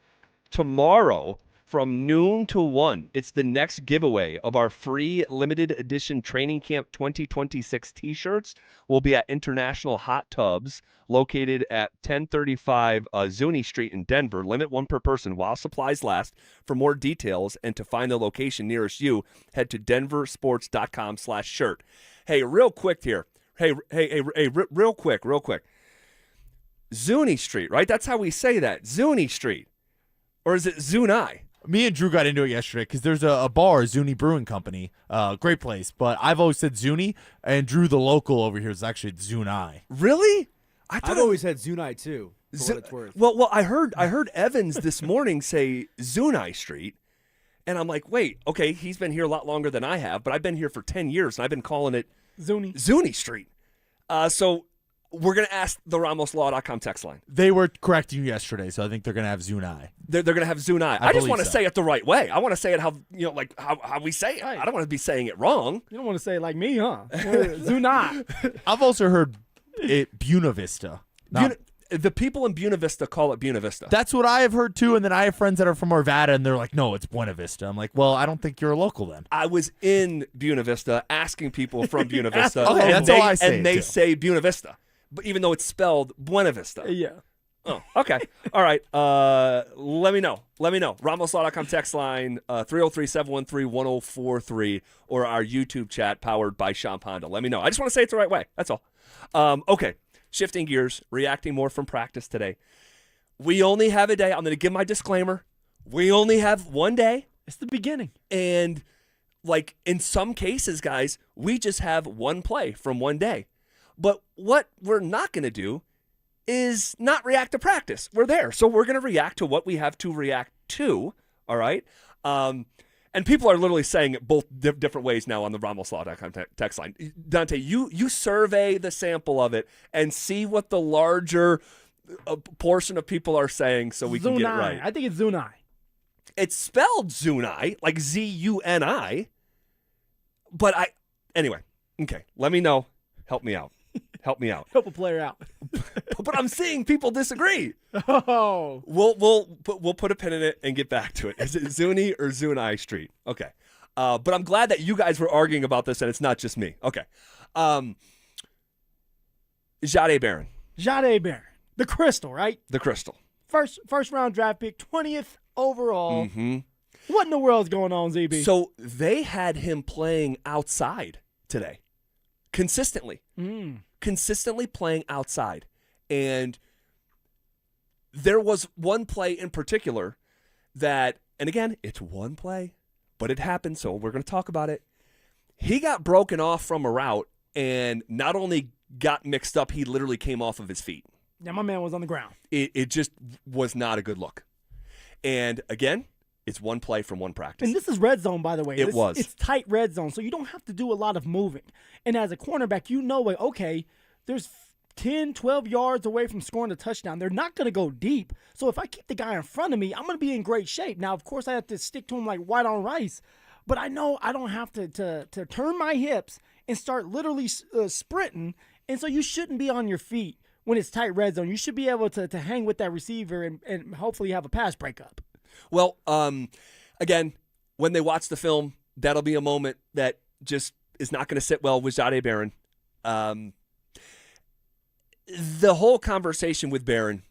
Tomorrow from noon to 1, it's the next giveaway of our free limited edition training camp 2026 t-shirts. We'll be at International Hot Tubs located at 1035 Zuni Street in Denver. Limit one per person while supplies last. For more details and to find the location nearest you, head to denversports.com/shirt. Hey, real quick here. Hey, real quick. Zuni Street, right? That's how we say that. Zuni Street. Or is it Zuni? Me and Drew got into it yesterday because there's a bar, Zuni Brewing Company. Great place. But I've always said Zuni, and Drew, the local over here, is actually Zuni. Really? I've always had Zuni, too, for what it's worth. Well, I heard Evans this morning say Zuni Street. And I'm like, wait, okay, he's been here a lot longer than I have, but I've been here for 10 years, and I've been calling it Zuni Street. So we're going to ask the RamosLaw.com text line. They were correcting you yesterday, so I think they're going to have Zuni. They're going to have Zuni. I just want to say it the right way. I want to say it how we say it. I don't want to be saying it wrong. You don't want to say it like me, huh? Zuni. I've also heard it Buena Vista. The people in Buena Vista call it Buena Vista. That's what I have heard too, and then I have friends that are from Arvada, and they're like, no, it's Buena Vista. I'm like, well, I don't think you're a local then. I was in Buena Vista asking people from Buena Vista, okay, that's all I say. And they say Buena Vista, but even though it's spelled Buena Vista. Yeah. Oh, okay. All right. Let me know. RamosLaw.com text line 303-713-1043 or our YouTube chat powered by Sean Honda. Let me know. I just want to say it the right way. That's all. Okay. Shifting gears, reacting more from practice today. We only have a day. I'm going to give my disclaimer. We only have one day. It's the beginning. And like in some cases, guys, we just have one play from one day. But what we're not going to do is not react to practice. We're there. So we're going to react to what we have to react to. All right. And people are literally saying it both different ways now on the RamosLaw.com text line. Dante, you survey the sample of it and see what the larger portion of people are saying so we can get it right. I think it's Zuni. It's spelled Zuni, like Z-U-N-I. But anyway, okay, let me know. Help me out. Help a player out. But I'm seeing people disagree. Oh. We'll put a pin in it and get back to it. Is it Zuni or Zuni Street? Okay. But I'm glad that you guys were arguing about this and it's not just me. Okay. Jahdae Barron. The Crystal, right? The Crystal. First round draft pick, 20th overall. Mm-hmm. What in the world is going on, ZB? So they had him playing outside today. Consistently playing outside. And there was one play in particular that, and again, it's one play, but it happened, so we're going to talk about it. He got broken off from a route and not only got mixed up, he literally came off of his feet. Yeah, my man was on the ground. It just was not a good look. And again, It's one play from one practice. And this is red zone, by the way. It was. It's tight red zone, so you don't have to do a lot of moving. And as a cornerback, you know, okay, there's 10, 12 yards away from scoring a touchdown. They're not going to go deep. So if I keep the guy in front of me, I'm going to be in great shape. Now, of course, I have to stick to him like white on rice, but I know I don't have to turn my hips and start literally sprinting. And so you shouldn't be on your feet when it's tight red zone. You should be able to hang with that receiver and hopefully have a pass breakup. Well, again, when they watch the film, that'll be a moment that just is not going to sit well with Jahdae Barron. The whole conversation with Barron,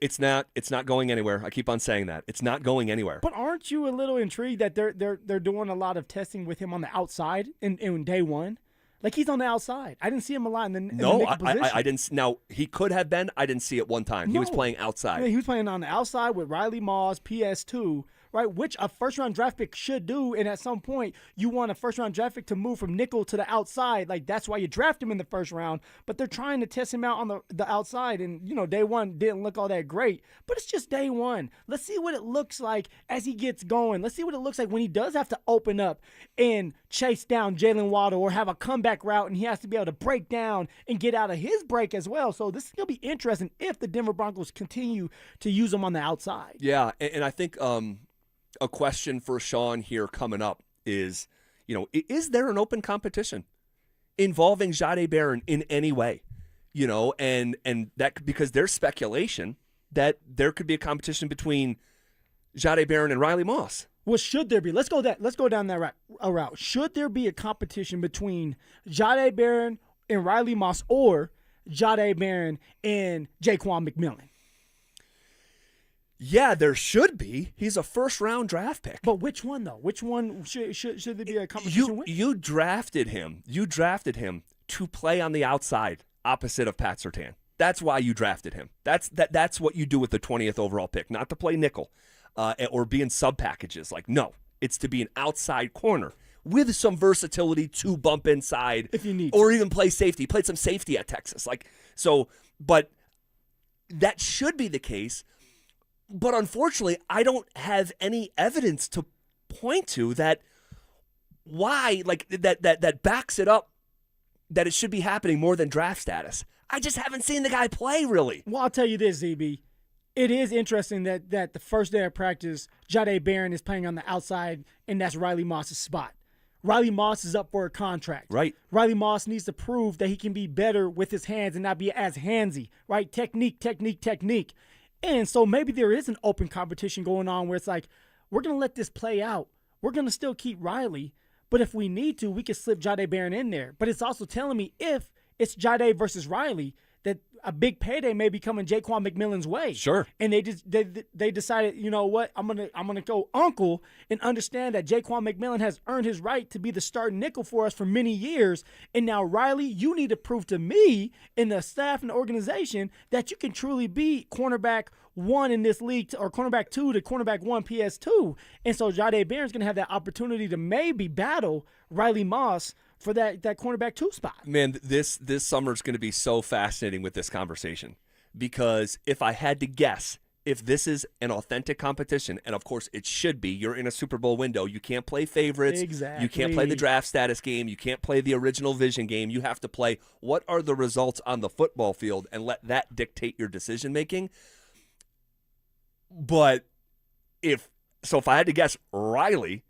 it's not going anywhere. I keep on saying that. It's not going anywhere. But aren't you a little intrigued that they're doing a lot of testing with him on the outside in day one? Like, he's on the outside. I didn't see him a lot in the nickel position. I didn't. Now, he could have been. I didn't see it one time. He was playing outside. Yeah, he was playing on the outside with Riley Moss, PS2, right, which a first-round draft pick should do. And at some point, you want a first-round draft pick to move from nickel to the outside. Like, that's why you draft him in the first round. But they're trying to test him out on the outside. And, day one didn't look all that great. But it's just day one. Let's see what it looks like as he gets going. Let's see what it looks like when he does have to open up and chase down Jalen Waddle or have a comeback route, and he has to be able to break down and get out of his break as well. So this is going to be interesting if the Denver Broncos continue to use him on the outside. Yeah, and I think a question for Sean here coming up is, is there an open competition involving Jahdae Barron in any way? And that because there's speculation that there could be a competition between Jahdae Barron and Riley Moss. Well, should there be? Let's go down that route. Should there be a competition between Jahdae Barron and Riley Moss, or Jahdae Barron and Jaquan McMillan? Yeah, there should be. He's a first-round draft pick. But which one, though? Which one should there be a competition with? You drafted him. You drafted him to play on the outside opposite of Pat Surtain. That's why you drafted him. That's what you do with the 20th overall pick, not to play nickel. Or be in sub packages. Like, no, it's to be an outside corner with some versatility to bump inside if you need or even play safety. He played some safety at Texas. But that should be the case. But unfortunately, I don't have any evidence to point to that that backs it up that it should be happening more than draft status. I just haven't seen the guy play, really. Well, I'll tell you this, ZB. It is interesting that the first day of practice, Jahdae Barron is playing on the outside, and that's Riley Moss's spot. Riley Moss is up for a contract. Right. Riley Moss needs to prove that he can be better with his hands and not be as handsy, right? Technique. And so maybe there is an open competition going on where it's like, we're going to let this play out. We're going to still keep Riley, but if we need to, we can slip Jahdae Barron in there. But it's also telling me if it's Jahdae versus Riley, that a big payday may be coming Jaquan McMillan's way. Sure. And they decided, you know what, I'm gonna go uncle and understand that Jaquan McMillan has earned his right to be the starting nickel for us for many years. And now, Riley, you need to prove to me and the staff and the organization that you can truly be cornerback 1 in this league, or cornerback 2 to cornerback 1 PS2. And so Jahdae Barron's going to have that opportunity to maybe battle Riley Moss for that cornerback 2 spot. Man, this summer is going to be so fascinating with this conversation, because if I had to guess, if this is an authentic competition, and of course it should be, you're in a Super Bowl window. You can't play favorites. Exactly. You can't play the draft status game. You can't play the original vision game. You have to play what are the results on the football field and let that dictate your decision making. But if I had to guess, Riley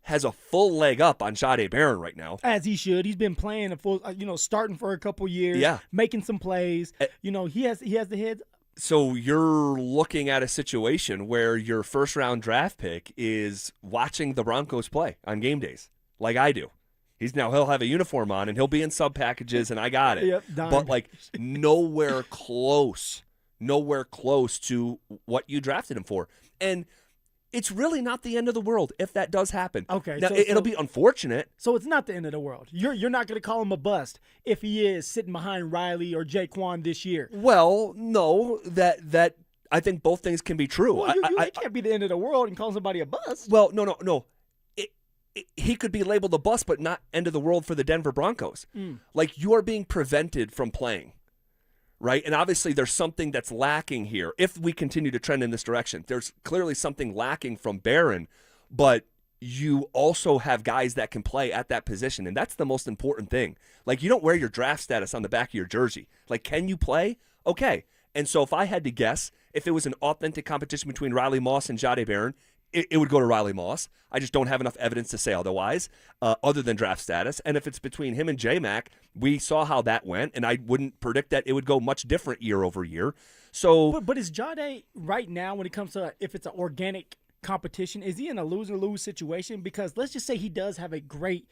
has a full leg up on Jahdae Barron right now. As he should. He's been playing a full, starting for a couple years, making some plays. He has the heads. So you're looking at a situation where your first-round draft pick is watching the Broncos play on game days, like I do. He'll have a uniform on, and he'll be in sub packages, and I got it. Yep, but nowhere close to what you drafted him for. And it's really not the end of the world if that does happen. Okay. Now, it'll be unfortunate. So it's not the end of the world. You're not going to call him a bust if he is sitting behind Riley or Jaquan this year. Well, no, that I think both things can be true. Well, you can't be the end of the world and call somebody a bust. Well, no. He could be labeled a bust, but not end of the world for the Denver Broncos. Like, you are being prevented from playing. right? And obviously there's something that's lacking here. If we continue to trend in this direction, there's clearly something lacking from Barron, but you also have guys that can play at that position, and that's the most important thing. Like, you don't wear your draft status on the back of your jersey. Like, can you play? Okay. And so if I had to guess, if it was an authentic competition between Riley Moss and Jahdae Barron, it would go to Riley Moss. I just don't have enough evidence to say otherwise, other than draft status. And if it's between him and J-Mac, we saw how that went, and I wouldn't predict that it would go much different year over year. So, But is Jahdae right now, when it comes to if it's an organic competition, is he in a lose-lose situation? Because let's just say he does have a great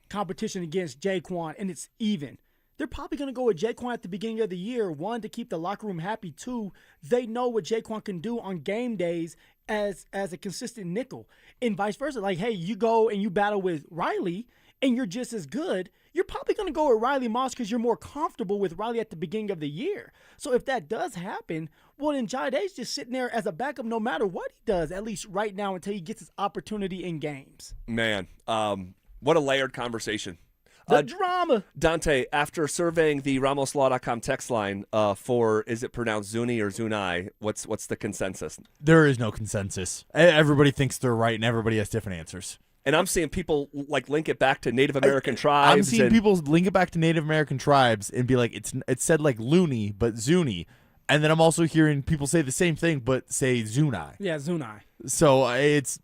competition against Jaquan, and it's even. They're probably going to go with Jaquan at the beginning of the year, one, to keep the locker room happy, two, they know what Jaquan can do on game days as a consistent nickel, and vice versa. Like, hey, you go and you battle with Riley, and you're just as good, you're probably going to go with Riley Moss because you're more comfortable with Riley at the beginning of the year. So if that does happen, well, then Jahdae's just sitting there as a backup no matter what he does, at least right now until he gets his opportunity in games. Man, what a layered conversation. The drama. Dante, after surveying the RamosLaw.com text line for, is it pronounced Zuni or Zunai, what's the consensus? There is no consensus. Everybody thinks they're right, and everybody has different answers. And I'm seeing people like link it back to Native American tribes. I'm seeing people link it back to Native American tribes and be like, it said like Looney, but Zuni. And then I'm also hearing people say the same thing, but say Zunai. Yeah, Zunai. So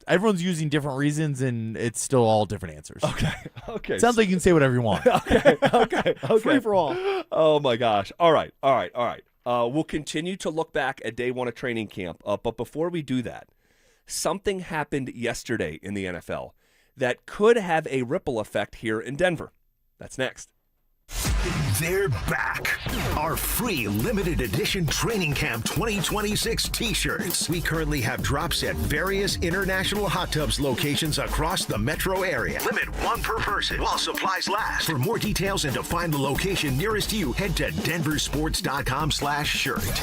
everyone's using different reasons, and it's still all different answers. Okay. Sounds like you can say whatever you want. Okay. Free for all. Oh my gosh. All right. We'll continue to look back at day one of training camp. But before we do that, something happened yesterday in the NFL that could have a ripple effect here in Denver. That's next. They're back. Our free limited edition Training Camp 2026 t-shirts. We currently have drops at various international hot tubs locations across the metro area. Limit one per person while supplies last. For more details and to find the location nearest you, head to DenverSports.com/shirt.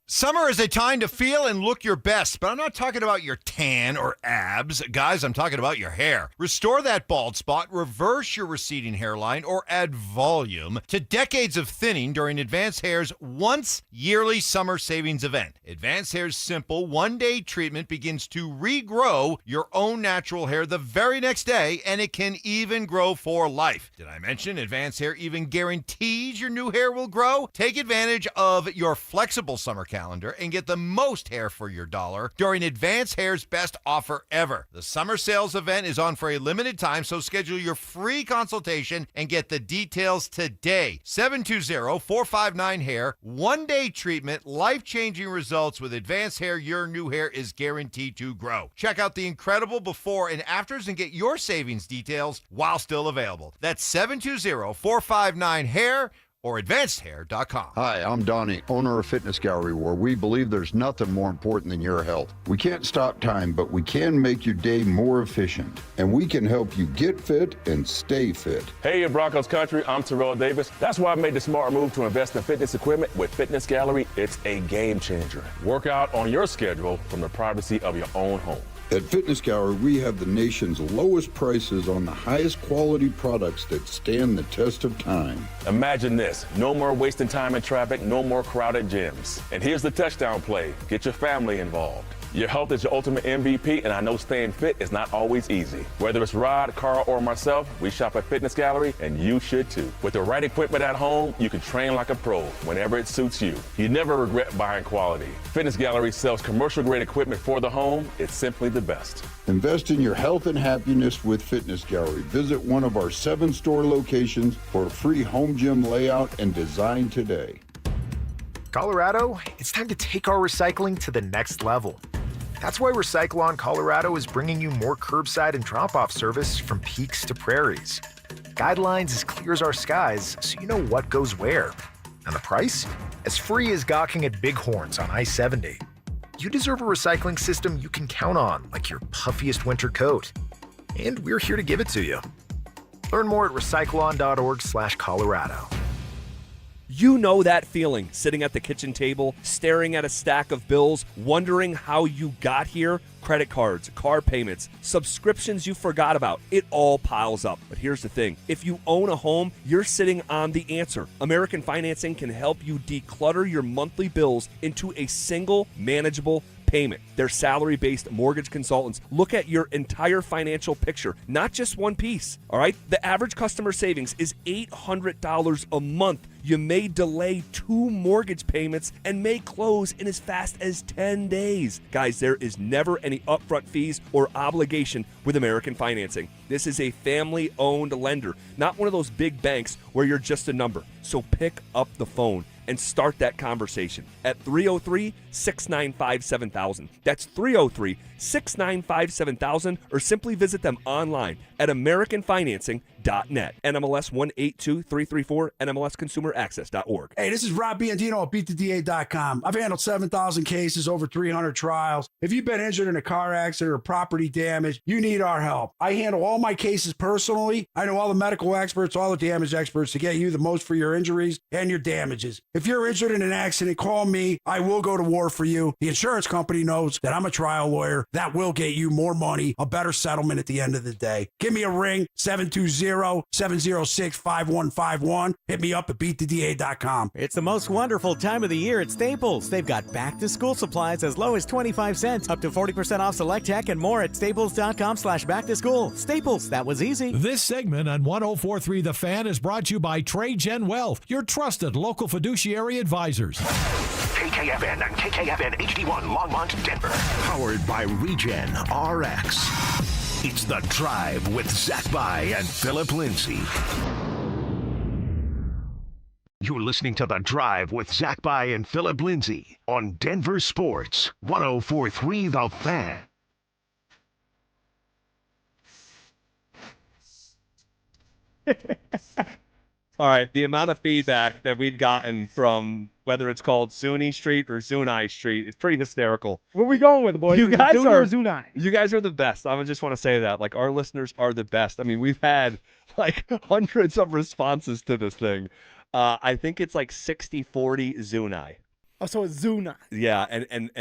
Summer is a time to feel and look your best, but I'm not talking about your tan or abs. Guys, I'm talking about your hair. Restore that bald spot, reverse your receding hairline, or add volume to decades of thinning during Advanced Hair's once-yearly summer savings event. Advanced Hair's simple one-day treatment begins to regrow your own natural hair the very next day, and it can even grow for life. Did I mention Advanced Hair even guarantees your new hair will grow? Take advantage of your flexible summer calendar and get the most hair for your dollar during Advanced Hair's best offer ever. The summer sales event is on for a limited time, so schedule your free consultation and get the details today. 720-459-HAIR. One-day treatment, life-changing results with Advanced Hair. Your new hair is guaranteed to grow. Check out the incredible before and afters and get your savings details while still available. That's 720-459-HAIR. or AdvancedHair.com. Hi, I'm Donnie, owner of Fitness Gallery, where we believe there's nothing more important than your health. We can't stop time, but we can make your day more efficient, and we can help you get fit and stay fit. Hey, in Broncos country, I'm Terrell Davis. That's why I made the smart move to invest in fitness equipment with Fitness Gallery. It's a game changer. Work out on your schedule from the privacy of your own home. At Fitness Gallery, we have the nation's lowest prices on the highest quality products that stand the test of time. Imagine this. No more wasting time in traffic, no more crowded gyms. And here's the touchdown play. Get your family involved. Your health is your ultimate MVP, and I know staying fit is not always easy. Whether it's Rod, Carl, or myself, we shop at Fitness Gallery, and you should too. With the right equipment at home, you can train like a pro whenever it suits you. You never regret buying quality. Fitness Gallery sells commercial-grade equipment for the home. It's simply the best. Invest in your health and happiness with Fitness Gallery. Visit one of our 7 store locations for a free home gym layout and design today. Colorado, it's time to take our recycling to the next level. That's why Recycle-On Colorado is bringing you more curbside and drop-off service from peaks to prairies. Guidelines as clear as our skies, so you know what goes where. And the price? As free as gawking at bighorns on I-70. You deserve a recycling system you can count on, like your puffiest winter coat. And we're here to give it to you. Learn more at recycleon.org/Colorado. You know that feeling, sitting at the kitchen table, staring at a stack of bills, wondering how you got here? Credit cards, car payments, subscriptions you forgot about. It all piles up. But here's the thing. If you own a home, you're sitting on the answer. American Financing can help you declutter your monthly bills into a single manageable payment. Their salary-based mortgage consultants look at your entire financial picture, not just one piece. All right? The average customer savings is $800 a month. You may delay 2 mortgage payments and may close in as fast as 10 days. Guys, there is never any upfront fees or obligation with American Financing. This is a family-owned lender, not one of those big banks where you're just a number. So pick up the phone and start that conversation at 303-695-7000. That's 303-695-7000, or simply visit them online at AmericanFinancing.net. NMLS 182334, NMLSConsumerAccess.org. Hey, this is Rob Biandino at BeatTheDA.com. I've handled 7,000 cases, over 300 trials. If you've been injured in a car accident or property damage, you need our help. I handle all my cases personally. I know all the medical experts, all the damage experts to get you the most for your injuries and your damages. If you're injured in an accident, call me. I will go to war for you. The insurance company knows that I'm a trial lawyer. That will get you more money, a better settlement at the end of the day. Give me a ring, 720-706-5151. Hit me up at BeatTheDA.com. It's the most wonderful time of the year at Staples. They've got back-to-school supplies as low as 25 cents, up to 40% off select tech, and more at staples.com/back-to-school. Staples, that was easy. This segment on 104.3 The Fan is brought to you by TradeGen Wealth, your trusted local fiduciary advisors. KKFN and KKFN HD1 Longmont, Denver. Powered by Regen RX. It's The Drive with Zach By and Phillip Lindsay. You're listening to The Drive with Zach By and Phillip Lindsay on Denver Sports 104.3 The Fan. All right, the amount of feedback that we've gotten from whether it's called Zuni Street or Zuni Street is pretty hysterical. Where we going with, boys? You guys Zuni are or Zuni? You guys are the best. I just want to say that. Like, our listeners are the best. I mean, we've had like hundreds of responses to this thing. I think it's like 60-40 Zuni. Oh, so it's Zuni. Yeah, and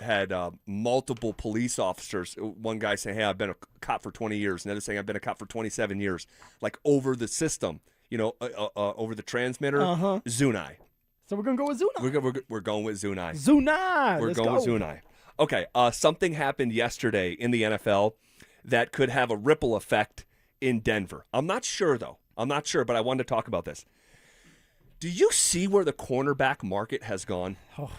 had multiple police officers. One guy saying, "Hey, I've been a cop for 20 years." Another saying, "I've been a cop for 27 years." Like, over the system, over the transmitter. Zuni. So we're gonna go with Zuni. We're going with Zuni. Zuni. We're going with Zuni. Okay. Something happened yesterday in the NFL that could have a ripple effect in Denver. I'm not sure though. But I wanted to talk about this. Do you see where the cornerback market has gone? Oh,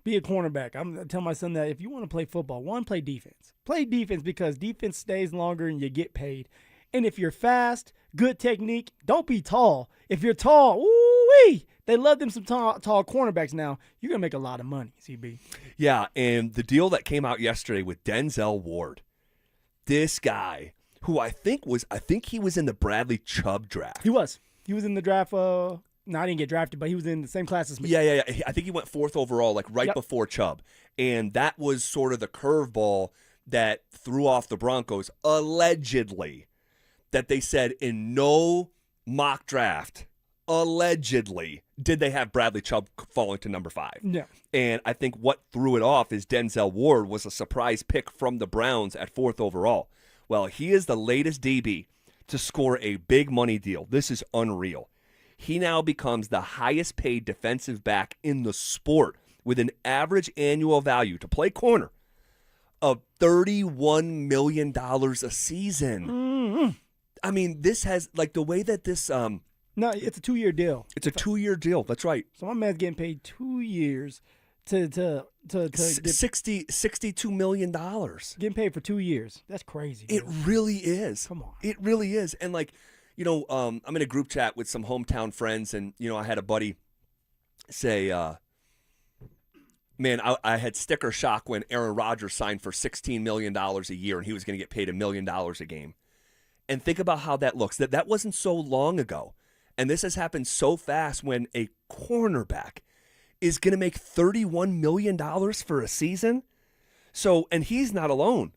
be a cornerback. I'm telling my son that if you want to play football, play defense. Play defense because defense stays longer and you get paid. And if you're fast, good technique, don't be tall. If you're tall, ooh-wee, they love them some tall cornerbacks now. You're going to make a lot of money, CB. Yeah, and the deal that came out yesterday with Denzel Ward, this guy, who I think he was in the Bradley Chubb draft. He was in the draft. No, I didn't get drafted, but he was in the same class as me. Yeah. I think he went 4th overall, like before Chubb. And that was sort of the curveball that threw off the Broncos, allegedly, that they said in no mock draft, allegedly, did they have Bradley Chubb falling to number 5. Yeah. And I think what threw it off is Denzel Ward was a surprise pick from the Browns at 4th overall. Well, he is the latest DB to score a big money deal. This is unreal. He now becomes the highest paid defensive back in the sport with an average annual value to play corner of $31 million a season. Mm-hmm. I mean, this has, like, the way that this... No, it's a 2-year deal. It's a 2-year deal. That's right. So my man's getting paid 2 years to $62 million. Getting paid for 2 years. That's crazy. It really is. Come on. It really is. And, like, I'm in a group chat with some hometown friends, and, I had a buddy say, man, I had sticker shock when Aaron Rodgers signed for $16 million a year, and he was going to get paid $1 million a game. And think about how that looks. That wasn't so long ago. And this has happened so fast when a cornerback is going to make $31 million for a season. So, and he's not alone.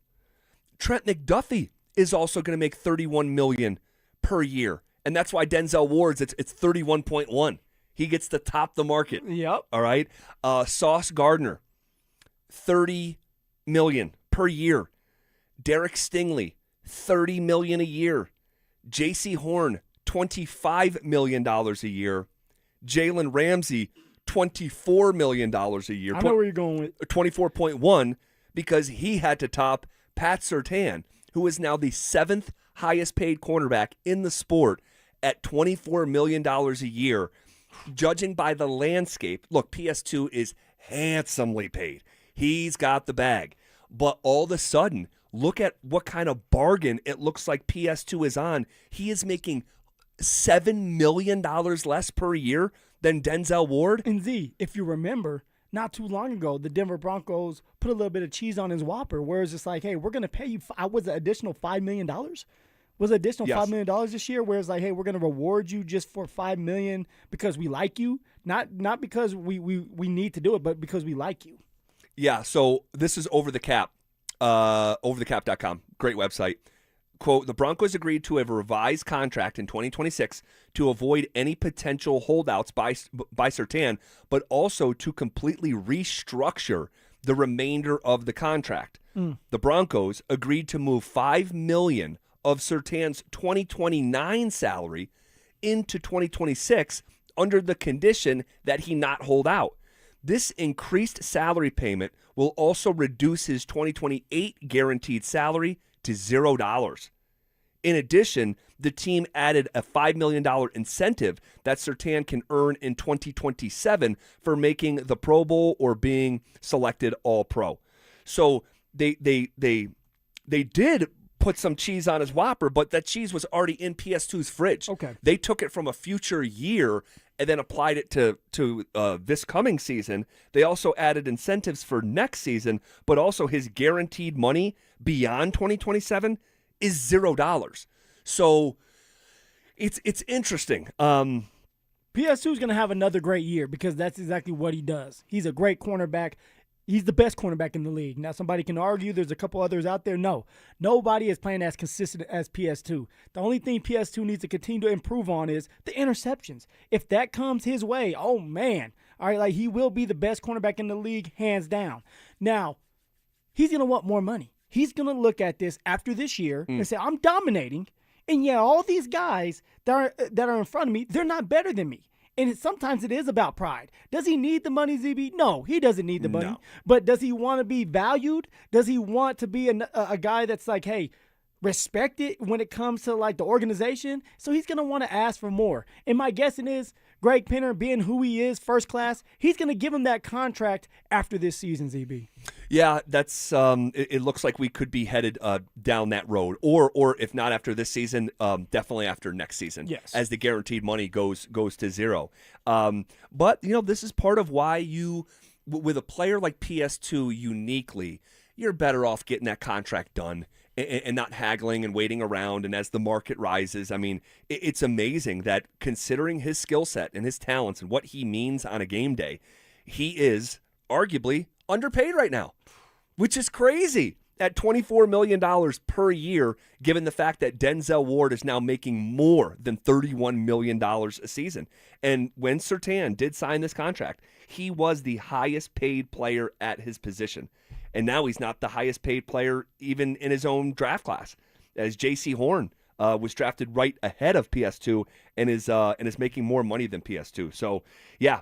Trent McDuffie is also going to make $31 million per year And that's why Denzel Ward's, it's 31.1. He gets to top the market. Yep. All right. Sauce Gardner, $30 million per year. Derek Stingley, $30 million a year. J.C. Horn, $25 million a year. Jalen Ramsey, $24 million a year. I know where you're going with 24.1 because he had to top Pat Surtain, who is now the 7th highest paid cornerback in the sport at $24 million a year. Judging by the landscape, look, PS2 is handsomely paid. He's got the bag. But all of a sudden, look at what kind of bargain it looks like PS2 is on. He is making $7 million less per year than Denzel Ward. And Z, if you remember, not too long ago, the Denver Broncos put a little bit of cheese on his Whopper, where it's just like, hey, we're going to pay you, was it additional $5 million? Was it additional $5 million this year, where it's like, hey, we're going to reward you just for $5 million because we like you, not because we need to do it, but because we like you. Yeah, so this is Over the Cap, overthecap.com. Great website. Quote, the Broncos agreed to a revised contract in 2026 to avoid any potential holdouts by Surtain, but also to completely restructure the remainder of the contract. The Broncos agreed to move $5 million of Surtain's 2029 salary into 2026 under the condition that he not hold out. This increased salary payment will also reduce his 2028 guaranteed salary to $0. In addition, the team added a $5 million incentive that Surtain can earn in 2027 for making the Pro Bowl or being selected All-Pro. So they did put some cheese on his Whopper, but that cheese was already in PS2's fridge. Okay. They took it from a future year and then applied it to this coming season. They also added incentives for next season, but also his guaranteed money beyond 2027 is $0. So it's interesting. PS2 is going to have another great year because that's exactly what he does. He's a great cornerback. He's the best cornerback in the league. Now, somebody can argue there's a couple others out there. No, nobody is playing as consistent as PS2. The only thing PS2 needs to continue to improve on is the interceptions. If that comes his way, oh, man. All right, like he will be the best cornerback in the league, hands down. Now, he's going to want more money. He's going to look at this after this year and say, I'm dominating. And yeah, all these guys that are in front of me, they're not better than me. And sometimes it is about pride. Does he need the money, ZB? No, he doesn't need the money. No. But does he want to be valued? Does he want to be a guy that's like, hey, respected when it comes to like the organization? So he's going to want to ask for more. And my guessing is Greg Penner, being who he is, first class, he's going to give him that contract after this season, ZB. Yeah, that's it looks like we could be headed down that road, or if not after this season, definitely after next season. Yes, as the guaranteed money goes to zero. But this is part of why you, with a player like PS2 uniquely, you're better off getting that contract done and not haggling and waiting around. And as the market rises, I mean, it's amazing that considering his skill set and his talents and what he means on a game day, he is arguably underpaid right now, which is crazy at $24 million per year, given the fact that Denzel Ward is now making more than $31 million a season. And when Surtain did sign this contract, he was the highest paid player at his position. And now he's not the highest paid player even in his own draft class, as J.C. Horn was drafted right ahead of PS2 and is making more money than PS2. So, yeah,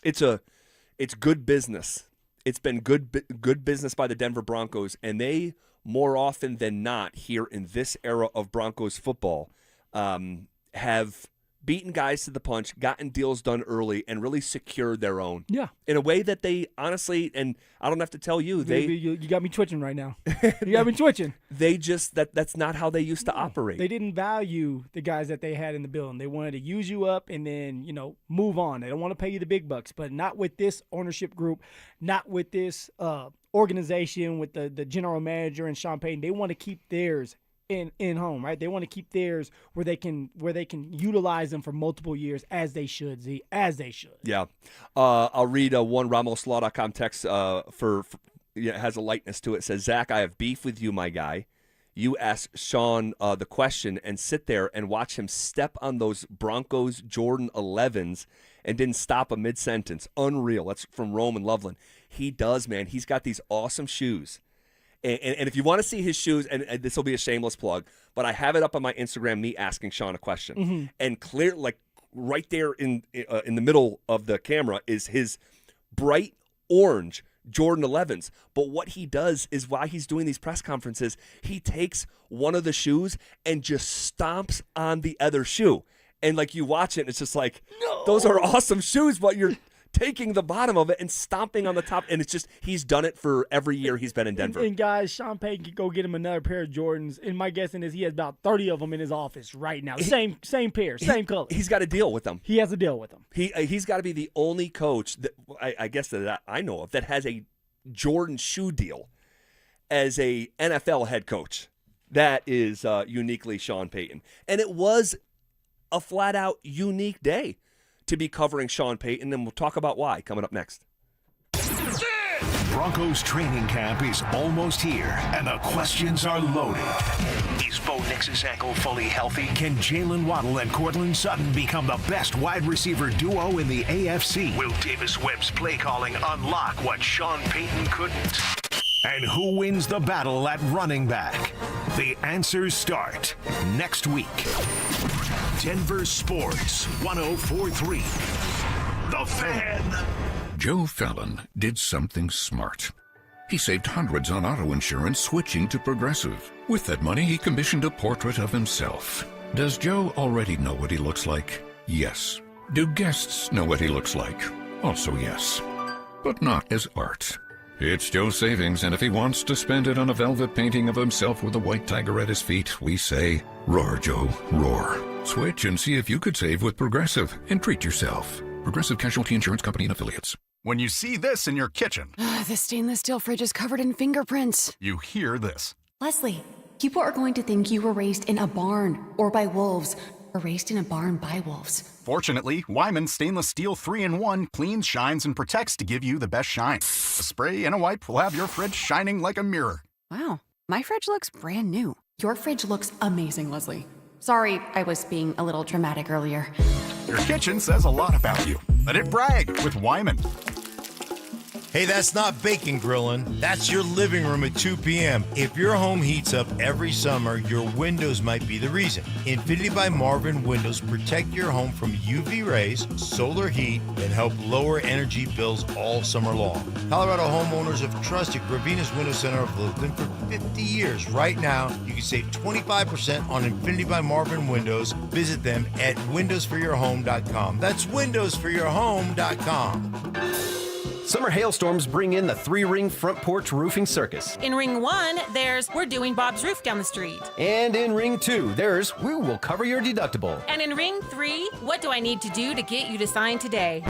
it's good business. It's been good business by the Denver Broncos, and they, more often than not, here in this era of Broncos football, have beaten guys to the punch, gotten deals done early, and really secured their own. Yeah. In a way that they honestly, and I don't have to tell you, you got me twitching right now. You got me twitching. They just, that's not how they used to operate. They didn't value the guys that they had in the building. They wanted to use you up and then, move on. They don't want to pay you the big bucks, but not with this ownership group, not with this organization, with the general manager and Sean Payton. They want to keep theirs in home, right? They want to keep theirs where they can utilize them for multiple years, as they should, Z, as they should. Yeah. I'll read one RamosLaw.com text it has a likeness to it. It says, Zach, I have beef with you, my guy. you ask Sean the question and sit there and watch him step on those Broncos Jordan 11s and didn't stop a mid-sentence. Unreal. That's from Roman Loveland. He does, man. He's got these awesome shoes. And if you want to see his shoes, and this will be a shameless plug, but I have it up on my Instagram, me asking Sean a question. Mm-hmm. And clear, like right there in the middle of the camera is his bright orange Jordan 11s. But what he does is while he's doing these press conferences, he takes one of the shoes and just stomps on the other shoe. And like you watch it, and it's just like, those are awesome shoes, but you're taking the bottom of it and stomping on the top. And it's just, he's done it for every year he's been in Denver. And guys, Sean Payton could go get him another pair of Jordans. And my guessing is he has about 30 of them in his office right now. Same pair, same color. He's got to deal with them. He has to deal with them. He's got to be the only coach that I guess that I know of that has a Jordan shoe deal as a NFL head coach. That is uniquely Sean Payton. And it was a flat-out unique day to be covering Sean Payton, and we'll talk about why coming up next. Broncos training camp is almost here, and the questions are loaded. Is Bo Nix's ankle fully healthy? Can Jalen Waddle and Courtland Sutton become the best wide receiver duo in the AFC? Will Davis Webb's play calling unlock what Sean Payton couldn't? And who wins the battle at running back? The answers start next week. Denver Sports 104.3. The Fan. Joe Fallon did something smart. He saved hundreds on auto insurance switching to Progressive. With that money, he commissioned a portrait of himself. Does Joe already know what he looks like? Yes. Do guests know what he looks like? Also yes. But not as art. It's Joe's savings, and if he wants to spend it on a velvet painting of himself with a white tiger at his feet, we say, roar, Joe, roar. Switch and see if you could save with Progressive and treat yourself. Progressive Casualty Insurance Company and Affiliates. When you see this in your kitchen, The stainless steel fridge is covered in fingerprints. you hear this. Leslie, people are going to think you were raised in a barn or by wolves, or raised in a barn by wolves. Fortunately, Wyman Stainless Steel 3-in-1 cleans, shines, and protects to give you the best shine. A spray and a wipe will have your fridge shining like a mirror. Wow, my fridge looks brand new. Your fridge looks amazing, Leslie. Sorry, I was being a little dramatic earlier. Your kitchen says a lot about you. Let it brag with Wyman. Hey, that's not bacon grilling. That's your living room at 2 p.m. If your home heats up every summer, your windows might be the reason. Infinity by Marvin windows protect your home from UV rays, solar heat, and help lower energy bills all summer long. Colorado homeowners have trusted Gravina's Window Center of Littleton for 50 years. Right now, you can save 25% on Infinity by Marvin windows. Visit them at windowsforyourhome.com. That's windowsforyourhome.com. Summer hailstorms bring in the 3-ring front porch roofing circus. In Ring 1, there's We're Doing Bob's Roof down the street. And in Ring 2, there's We Will Cover Your Deductible. And in Ring 3, What Do I Need to Do to Get You to Sign Today?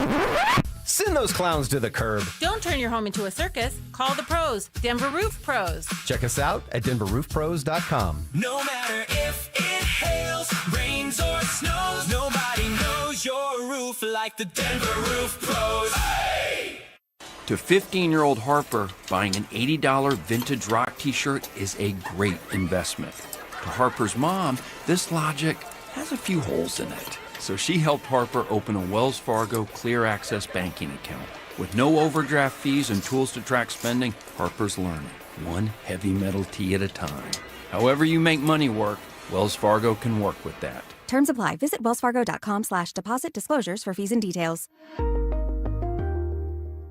Send those clowns to the curb. Don't turn your home into a circus. Call the pros, Denver Roof Pros. Check us out at DenverRoofPros.com. No matter if it hails, rains, or snows, nobody knows your roof like the Denver Roof Pros. Hey! To 15-year-old Harper, buying an $80 vintage rock t-shirt is a great investment. To Harper's mom, this logic has a few holes in it. So she helped Harper open a Wells Fargo Clear Access banking account. With no overdraft fees and tools to track spending, Harper's learning, one heavy metal tee at a time. However you make money work, Wells Fargo can work with that. Terms apply. Visit wellsfargo.com/deposit disclosures for fees and details.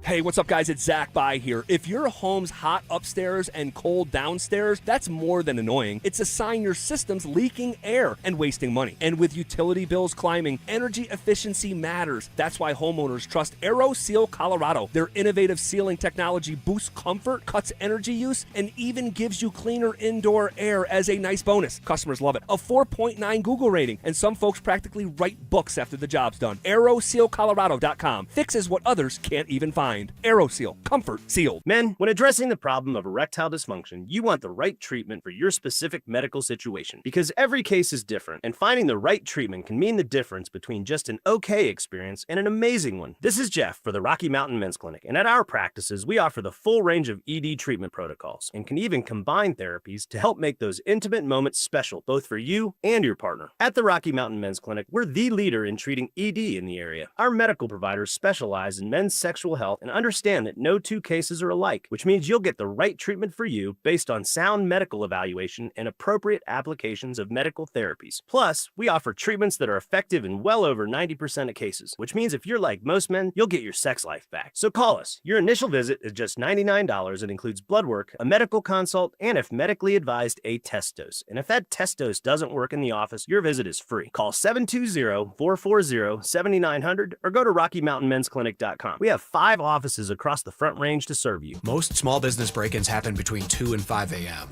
Hey, what's up, guys? It's Zach By here. If your home's hot upstairs and cold downstairs, that's more than annoying. It's a sign your system's leaking air and wasting money. And with utility bills climbing, energy efficiency matters. That's why homeowners trust Aero Seal Colorado. Their innovative sealing technology boosts comfort, cuts energy use, and even gives you cleaner indoor air as a nice bonus. Customers love it. A 4.9 Google rating, and some folks practically write books after the job's done. AeroSealColorado.com fixes what others can't even find. mind. AeroSeal, Comfort Seal. Men, when addressing the problem of erectile dysfunction, you want the right treatment for your specific medical situation because every case is different, and finding the right treatment can mean the difference between just an okay experience and an amazing one. This is Jeff for the Rocky Mountain Men's Clinic, and at our practices, we offer the full range of ED treatment protocols and can even combine therapies to help make those intimate moments special, both for you and your partner. At the Rocky Mountain Men's Clinic, we're the leader in treating ED in the area. Our medical providers specialize in men's sexual health and understand that no two cases are alike, which means you'll get the right treatment for you based on sound medical evaluation and appropriate applications of medical therapies. Plus, we offer treatments that are effective in well over 90% of cases, which means if you're like most men, you'll get your sex life back. So call us. Your initial visit is just $99 and includes blood work, a medical consult, and if medically advised, a test dose. And if that test dose doesn't work in the office, your visit is free. Call 720-440-7900 or go to RockyMountainMen'sClinic.com. We have 5 offices across the Front Range to serve you. Most small business break-ins happen between 2 and 5 a.m.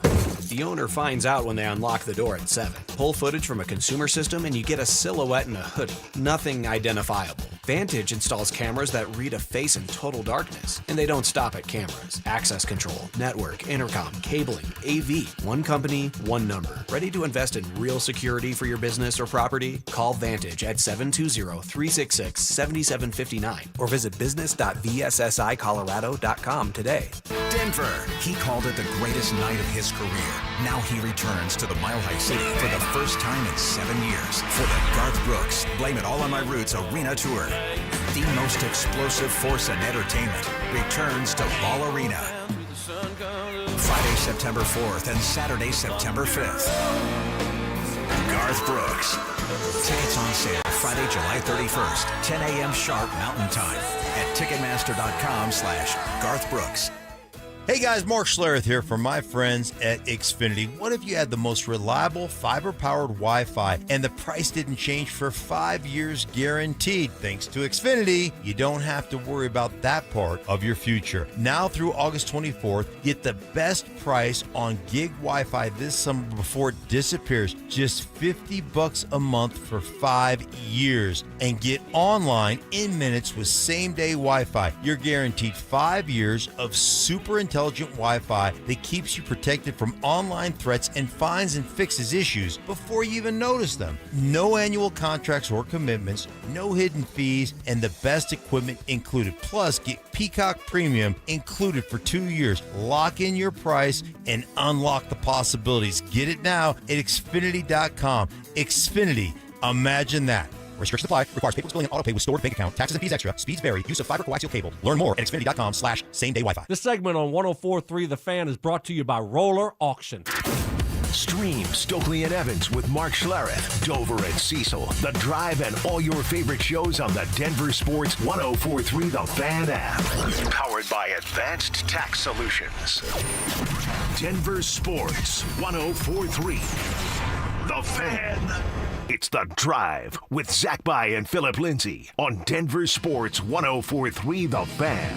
The owner finds out when they unlock the door at 7. Pull footage from a consumer system and you get a silhouette and a hoodie. Nothing identifiable. Vantage installs cameras that read a face in total darkness. And they don't stop at cameras. Access control, network, intercom, cabling, AV. One company, one number. Ready to invest in real security for your business or property? Call Vantage at 720-366-7759 or visit business.vssicolorado.com today. Denver. He called it the greatest night of his career. Now he returns to the Mile High City for the first time in 7 years for the Garth Brooks Blame It All on My Roots Arena Tour. The most explosive force in entertainment returns to Ball Arena. Friday, September 4th and Saturday, September 5th. Garth Brooks. Tickets on sale Friday, July 31st, 10 a.m. sharp Mountain Time at Ticketmaster.com/Garth Brooks. Hey guys, Mark Schlereth here from my friends at Xfinity. What if you had the most reliable fiber-powered Wi-Fi and the price didn't change for 5 years guaranteed? Thanks to Xfinity, you don't have to worry about that part of your future. Now through August 24th, get the best price on gig Wi-Fi this summer before it disappears. Just $50 a month for 5 years. And get online in minutes with same-day Wi-Fi. You're guaranteed 5 years of super intelligent Wi-Fi that keeps you protected from online threats and finds and fixes issues before you even notice them. No annual contracts or commitments, no hidden fees, and the best equipment included. Plus, get Peacock Premium included for 2 years. Lock in your price and unlock the possibilities. Get it now at Xfinity.com. Xfinity, imagine that. Restrictions apply. Requires paperless billing and auto pay with stored bank account. Taxes and fees extra. Speeds vary. Use of fiber coaxial cable. Learn more at Xfinity.com/same-day Wi-Fi. This segment on 104.3 The Fan is brought to you by Roller Auction. Stream Stokely and Evans with Mark Schlereth, Dover and Cecil, The Drive, and all your favorite shows on the Denver Sports 104.3 The Fan app. Powered by Advanced Tax Solutions. Denver Sports 104.3 The Fan. It's The Drive with Zach By and Phillip Lindsay on Denver Sports 104.3 The Fan.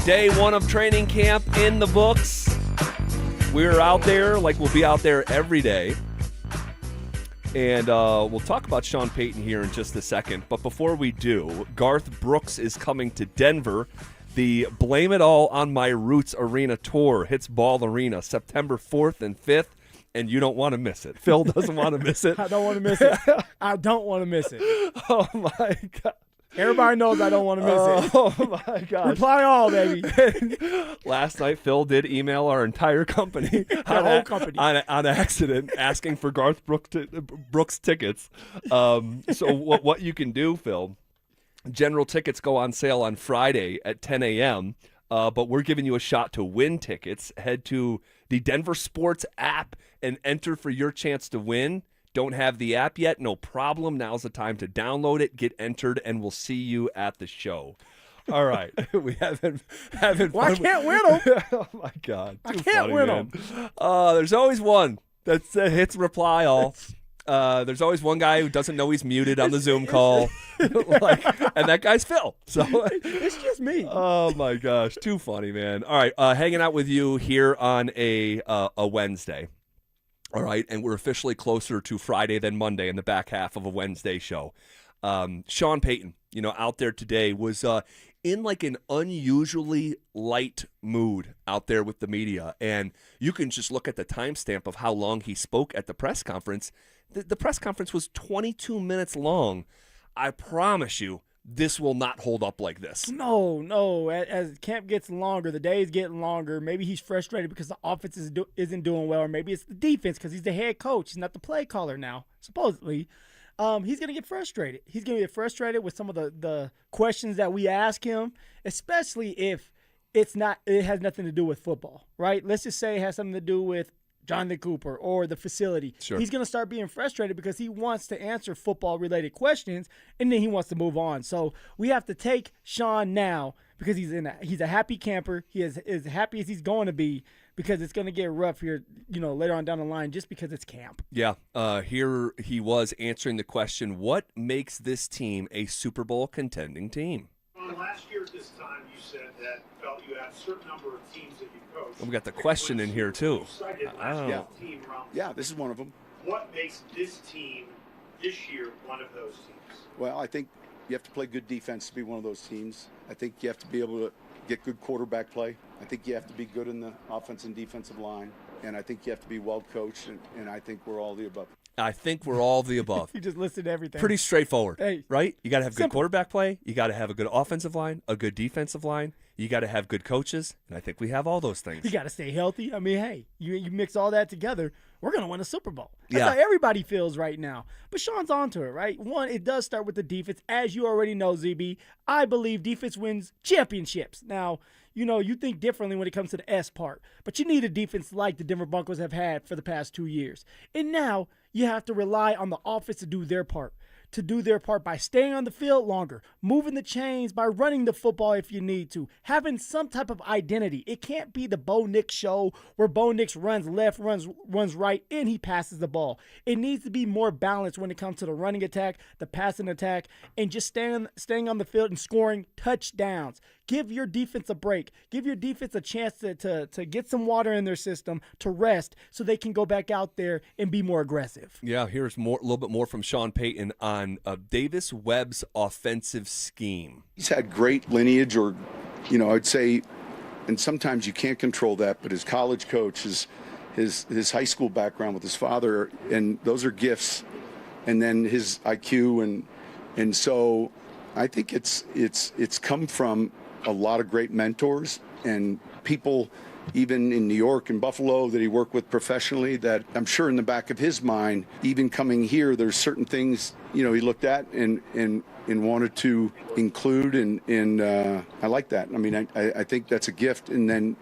Day 1 of training camp in the books. We're out there like we'll be out there every day. And we'll talk about Sean Payton here in just a second. But before we do, Garth Brooks is coming to Denver. The Blame It All on My Roots Arena Tour hits Ball Arena September 4th and 5th. And you don't want to miss it. Phil doesn't want to miss it. I don't want to miss it. I don't want to miss it. Oh, my God. Everybody knows I don't want to miss it. Oh, my God. Reply all, baby. Last night, Phil did email our entire company, whole company. on accident, asking for Garth Brooks tickets. So what you can do, Phil, general tickets go on sale on Friday at 10 a.m., but we're giving you a shot to win tickets. Head to the Denver Sports app and enter for your chance to win. Don't have the app yet? No problem. Now's the time to download it, get entered, and we'll see you at the show. All right. We haven't fun. Well, I can't win them. Oh, my God. I can't win them. There's always one that hits reply all. There's always one guy who doesn't know he's muted on the Zoom call, and that guy's Phil. So it's just me. Oh my gosh, too funny, man. All right, hanging out with you here on a Wednesday. All right, and we're officially closer to Friday than Monday in the back half of a Wednesday show. Sean Payton, out there today was in like an unusually light mood out there with the media. And you can just look at the timestamp of how long he spoke at the press conference. The press conference was 22 minutes long. I promise you, this will not hold up like this. No. As camp gets longer, the days getting longer. Maybe he's frustrated because the offense isn't doing well, or maybe it's the defense because he's the head coach. He's not the play caller now, supposedly. He's going to get frustrated. He's going to get frustrated with some of the questions that we ask him, especially if it has nothing to do with football, right? Let's just say it has something to do with Jonathan Cooper or the facility. Sure. He's going to start being frustrated because he wants to answer football-related questions, and then he wants to move on. So we have to take Sean now because he's a happy camper. He is as happy as he's going to be because it's going to get rough here, later on down the line just because it's camp. Yeah, here he was answering the question, what makes this team a Super Bowl contending team? Last year at this time, you said that you felt you had a certain number of teams that you coached. We got the question in here, too. Yeah, this is one of them. What makes this team this year one of those teams? Well, I think you have to play good defense to be one of those teams. I think you have to be able to get good quarterback play. I think you have to be good in the offense and defensive line. And I think you have to be well coached, and I think we're all the above. I think we're all the above. You just listed everything. Pretty straightforward, Hey, right? You got to have good simple. quarterback play. You got to have a good offensive line, a good defensive line. You got to have good coaches, and I think we have all those things. You got to stay healthy. I mean, hey, you mix all that together, we're going to win a Super Bowl. That's Yeah. how everybody feels right now. But Sean's onto it, right? One, it does start with the defense. As you already know, ZB, I believe defense wins championships. Now, you think differently when it comes to the S part, but you need a defense like the Denver Broncos have had for the past 2 years. And now you have to rely on the offense to do their part by staying on the field longer, moving the chains, by running the football if you need to, having some type of identity. It can't be the Bo Nix show where Bo Nix runs left, runs right, and he passes the ball. It needs to be more balanced when it comes to the running attack, the passing attack, and just staying on the field and scoring touchdowns. Give your defense a break. Give your defense a chance to get some water in their system, to rest, so they can go back out there and be more aggressive. Yeah, here's a little bit more from Sean Payton on Davis Webb's offensive scheme. He's had great lineage, or, I'd say, and sometimes you can't control that, but his college coach, his high school background with his father, and those are gifts, and then his IQ, and so I think it's come from a lot of great mentors and people, even in New York and Buffalo, that he worked with professionally, that I'm sure in the back of his mind, even coming here, there's certain things, he looked at and wanted to include, and I like that. I mean, I think that's a gift. And then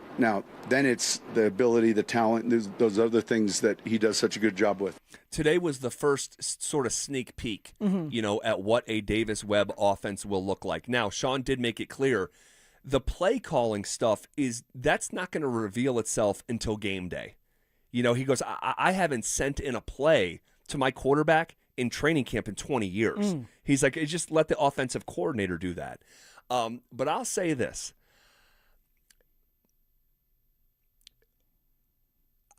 it's the ability, the talent, those other things that he does such a good job with. Today was the first sort of sneak peek, at what a Davis Webb offense will look like. Now, Sean did make it clear the play calling stuff that's not going to reveal itself until game day. He goes, I haven't sent in a play to my quarterback in training camp in 20 years. He's like, just let the offensive coordinator do that. But I'll say this.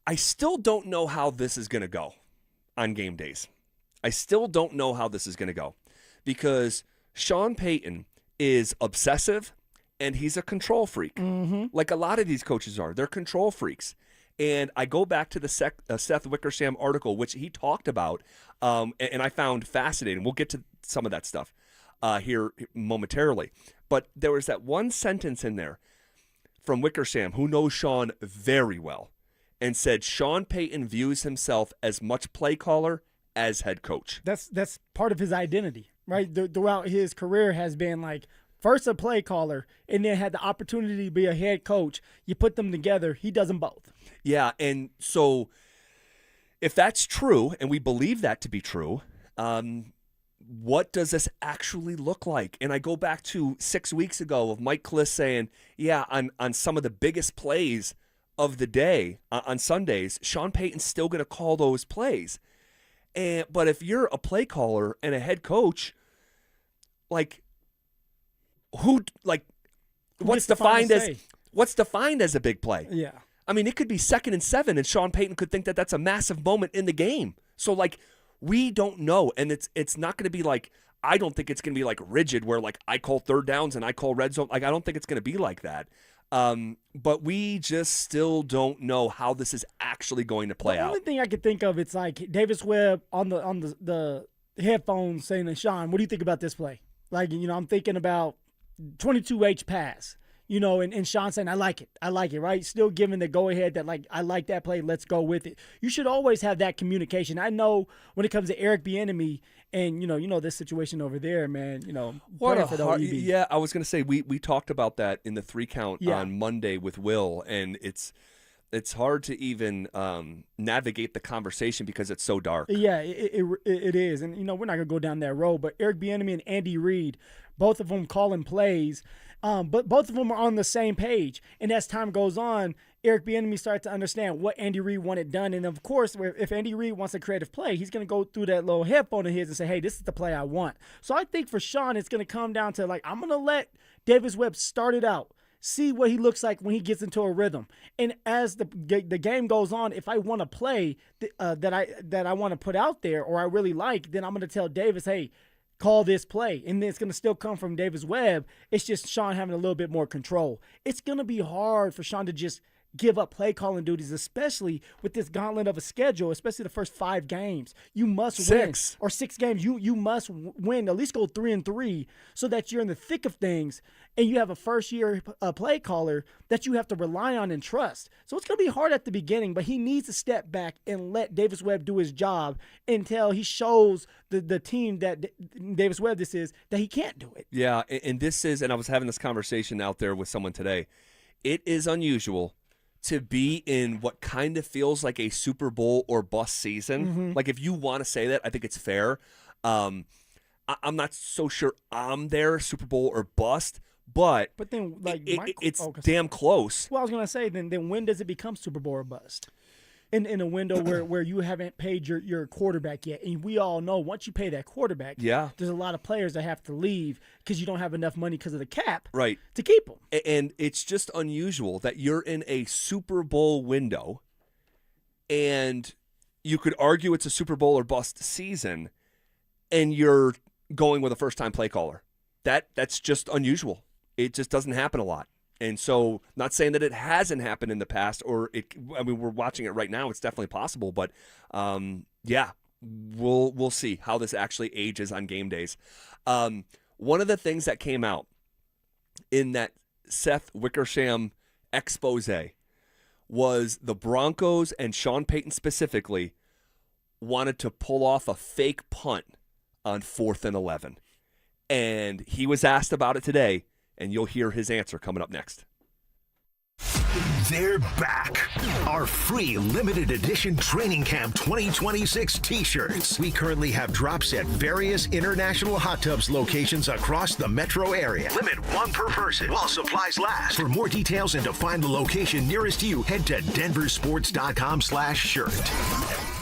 I still don't know how this is going to go on game days. I still don't know how this is going to go because Sean Payton is obsessive and he's a control freak. Like a lot of these coaches are. They're control freaks. And I go back to the Seth Wickersham article, which he talked about, and I found fascinating. We'll get to some of that stuff here momentarily. But there was that one sentence in there from Wickersham, who knows Sean very well, and said Sean Payton views himself as much play caller as head coach. That's part of his identity, right? Throughout his career has been like, first a play caller, and then had the opportunity to be a head coach. You put them together, he does them both. Yeah, and so if that's true, and we believe that to be true, what does this actually look like? And I go back to 6 weeks ago of Mike Kliss saying, yeah, on some of the biggest plays of the day on Sundays, Sean Payton's still going to call those plays. But if you're a play caller and a head coach, what's defined as a big play? Yeah. I mean, it could be 2nd and 7, and Sean Payton could think that that's a massive moment in the game. So, we don't know, and it's not going to be I don't think it's going to be rigid where I call third downs and I call red zone. I don't think it's going to be like that. But we just still don't know how this is actually going to play out. The only thing I could think of, it's Davis Webb on the headphones saying to Sean, "What do you think about this play?" I'm thinking about 22H pass. And Sean saying, I like it, right? Still giving the go-ahead that, I like that play, let's go with it. You should always have that communication. I know when it comes to Eric Bieniemy and, this situation over there, man, What a for the hard, OEB. yeah, I was going to say, we talked about that in the 3-count on Monday with Will, and it's hard to even navigate the conversation because it's so dark. Yeah, it is. And, we're not going to go down that road, but Eric Bieniemy and Andy Reid, both of them calling plays, but both of them are on the same page. And as time goes on, Eric Bieniemy starts to understand what Andy Reid wanted done. And, of course, if Andy Reid wants a creative play, he's going to go through that little headphone of his and say, hey, this is the play I want. So I think for Sean, it's going to come down to, I'm going to let Davis Webb start it out, see what he looks like when he gets into a rhythm. And as the game goes on, if I want to play that I want to put out there or I really like, then I'm going to tell Davis, hey, call this play. And then it's going to still come from Davis Webb. It's just Sean having a little bit more control. It's going to be hard for Sean to just give up play calling duties, especially with this gauntlet of a schedule, especially the first 5 games. You must win. Or 6 games. You must win, at least go 3-3 so that you're in the thick of things and you have a first-year play caller that you have to rely on and trust. So it's going to be hard at the beginning, but he needs to step back and let Davis Webb do his job until he shows the team that Davis Webb this is that he can't do it. Yeah, and this is, and I was having this conversation out there with someone today, it is unusual to be in what kind of feels like a Super Bowl or bust season. Mm-hmm. If you want to say that, I think it's fair. I'm not so sure I'm there, Super Bowl or bust, but then it's damn close. Well, I was going to say, then when does it become Super Bowl or bust? In a window where you haven't paid your quarterback yet. And we all know once you pay that quarterback, there's a lot of players that have to leave because you don't have enough money because of the cap to keep them. And it's just unusual that you're in a Super Bowl window and you could argue it's a Super Bowl or bust season and you're going with a first-time play caller. That's just unusual. It just doesn't happen a lot. And so, not saying that it hasn't happened in the past, we're watching it right now. It's definitely possible, but we'll see how this actually ages on game days. One of the things that came out in that Seth Wickersham expose was the Broncos and Sean Payton specifically wanted to pull off a fake punt on 4th and 11, and he was asked about it today. And you'll hear his answer coming up next. They're back. Our free limited edition Training Camp 2026 t-shirts. We currently have drops at various international hot tubs locations across the metro area. Limit 1 per person while supplies last. For more details and to find the location nearest you, head to DenverSports.com/shirt.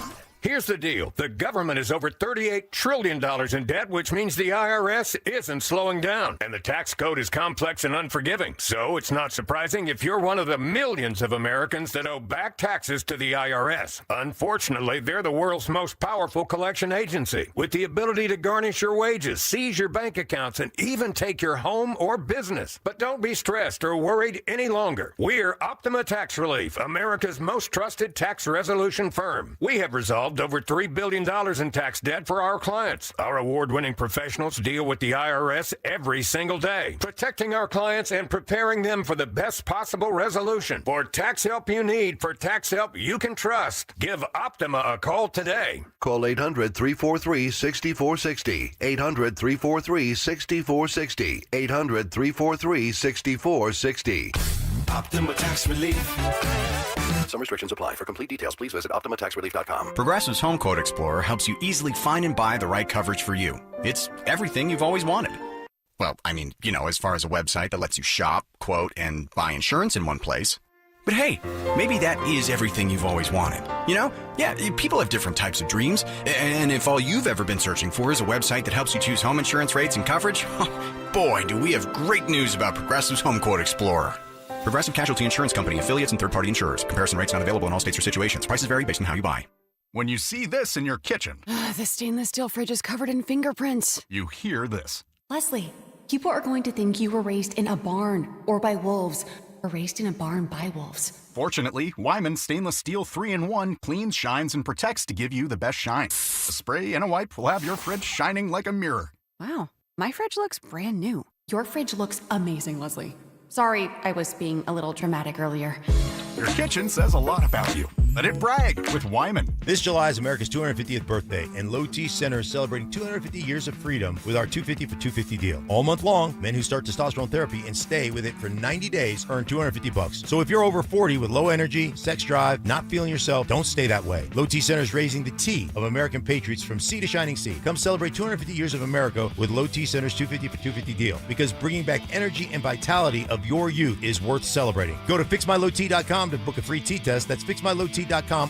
Here's the deal. The government is over $38 trillion in debt, which means the IRS isn't slowing down. And the tax code is complex and unforgiving. So it's not surprising if you're one of the millions of Americans that owe back taxes to the IRS. Unfortunately, they're the world's most powerful collection agency, with the ability to garnish your wages, seize your bank accounts, and even take your home or business. But don't be stressed or worried any longer. We're Optima Tax Relief, America's most trusted tax resolution firm. We have resolved over $3 billion in tax debt for our clients. Our award-winning professionals deal with the IRS every single day, protecting our clients and preparing them for the best possible resolution. For tax help you need, for tax help you can trust, give Optima a call today. Call 800-343-6460. 800-343-6460. 800-343-6460. Optima Tax Relief. Some restrictions apply. For complete details, please visit OptimaTaxRelief.com. Progressive's Home Quote Explorer helps you easily find and buy the right coverage for you. It's everything you've always wanted. Well, as far as a website that lets you shop, quote, and buy insurance in one place. But hey, maybe that is everything you've always wanted. You know? Yeah, people have different types of dreams. And if all you've ever been searching for is a website that helps you choose home insurance rates and coverage, boy, do we have great news about Progressive's Home Quote Explorer. Progressive Casualty Insurance Company, affiliates, and third-party insurers. Comparison rates not available in all states or situations. Prices vary based on how you buy. When you see this in your kitchen, The stainless steel fridge is covered in fingerprints. you hear this. Leslie, people are going to think you were raised in a barn or by wolves, or raised in a barn by wolves. Fortunately, Wyman Stainless Steel 3-in-1 cleans, shines, and protects to give you the best shine. A spray and a wipe will have your fridge shining like a mirror. Wow, my fridge looks brand new. Your fridge looks amazing, Leslie. Sorry, I was being a little dramatic earlier. Your kitchen says a lot about you. Let it brag with Wyman. This July is America's 250th birthday, and Low T Center is celebrating 250 years of freedom with our 250 for 250 deal. All month long, men who start testosterone therapy and stay with it for 90 days earn $250. So if you're over 40 with low energy, sex drive, not feeling yourself, don't stay that way. Low T Center is raising the T of American patriots from sea to shining sea. Come celebrate 250 years of America with Low T Center's 250 for 250 deal, because bringing back energy and vitality of your youth is worth celebrating. Go to fixmylowt.com to book a free T test. That's fixmylowt.com.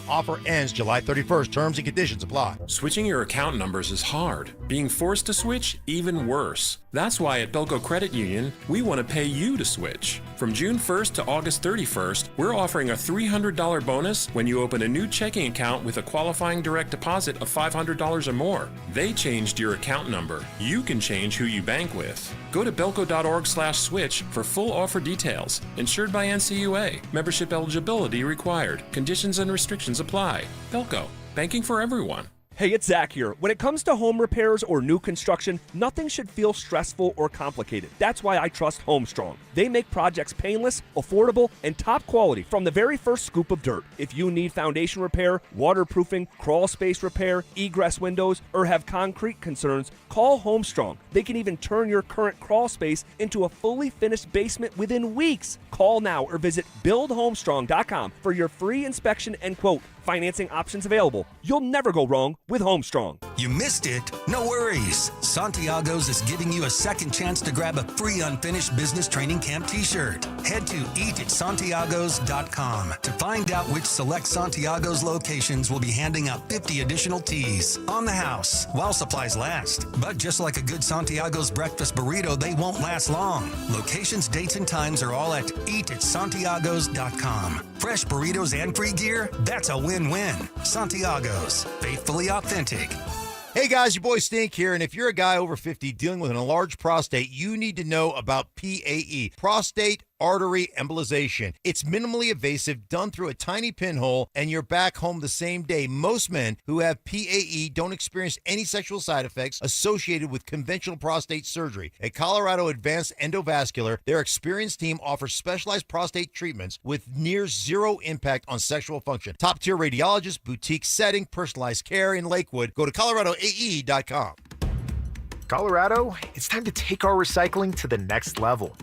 Offer ends July 31st. Terms and conditions apply. Switching your account numbers is hard. Being forced to switch, even worse. That's why at Belco Credit Union, we want to pay you to switch. From June 1st to August 31st, we're offering a $300 bonus when you open a new checking account with a qualifying direct deposit of $500 or more. They changed your account number. You can change who you bank with. Go to belco.org/switch for full offer details. Insured by NCUA. Membership eligibility required. Conditions and restrictions apply. Belco. Banking for everyone. Hey, it's Zach here. When it comes to home repairs or new construction, nothing should feel stressful or complicated. That's why I trust Homestrong. They make projects painless, affordable, and top quality from the very first scoop of dirt. If you need foundation repair, waterproofing, crawl space repair, egress windows, or have concrete concerns, call Homestrong. They can even turn your current crawl space into a fully finished basement within weeks. Call now or visit buildhomestrong.com for your free inspection and quote. Financing options available. You'll never go wrong with Homestrong. You missed it? No worries. Santiago's is giving you a second chance to grab a free unfinished business training camp t-shirt. Head to eatatsantiagos.com to find out which select Santiago's locations will be handing out 50 additional teas on the house while supplies last. But just like a good Santiago's breakfast burrito, they won't last long. Locations, dates, and times are all at eatatsantiagos.com. Fresh burritos and free gear? That's a win-win. Santiago's. Faithfully authentic. Hey guys, your boy Stink here, and if you're a guy over 50 dealing with an enlarged prostate, you need to know about PAE, prostate artery embolization. It's minimally invasive, done through a tiny pinhole, and you're back home the same day. Most men who have PAE don't experience any sexual side effects associated with conventional prostate surgery. At Colorado Advanced Endovascular, their experienced team offers specialized prostate treatments with near zero impact on sexual function. Top-tier radiologists, boutique setting, personalized care in Lakewood. Go to coloradoae.com. Colorado, it's time to take our recycling to the next level.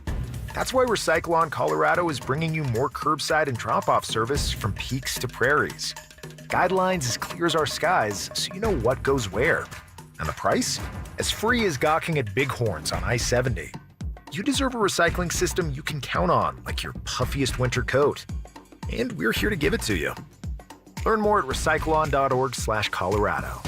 That's why Recycle-On Colorado is bringing you more curbside and drop-off service from peaks to prairies. Guidelines as clear as our skies, so you know what goes where. And the price? As free as gawking at Bighorns on I-70. You deserve a recycling system you can count on, like your puffiest winter coat. And we're here to give it to you. Learn more at recycleon.org/Colorado.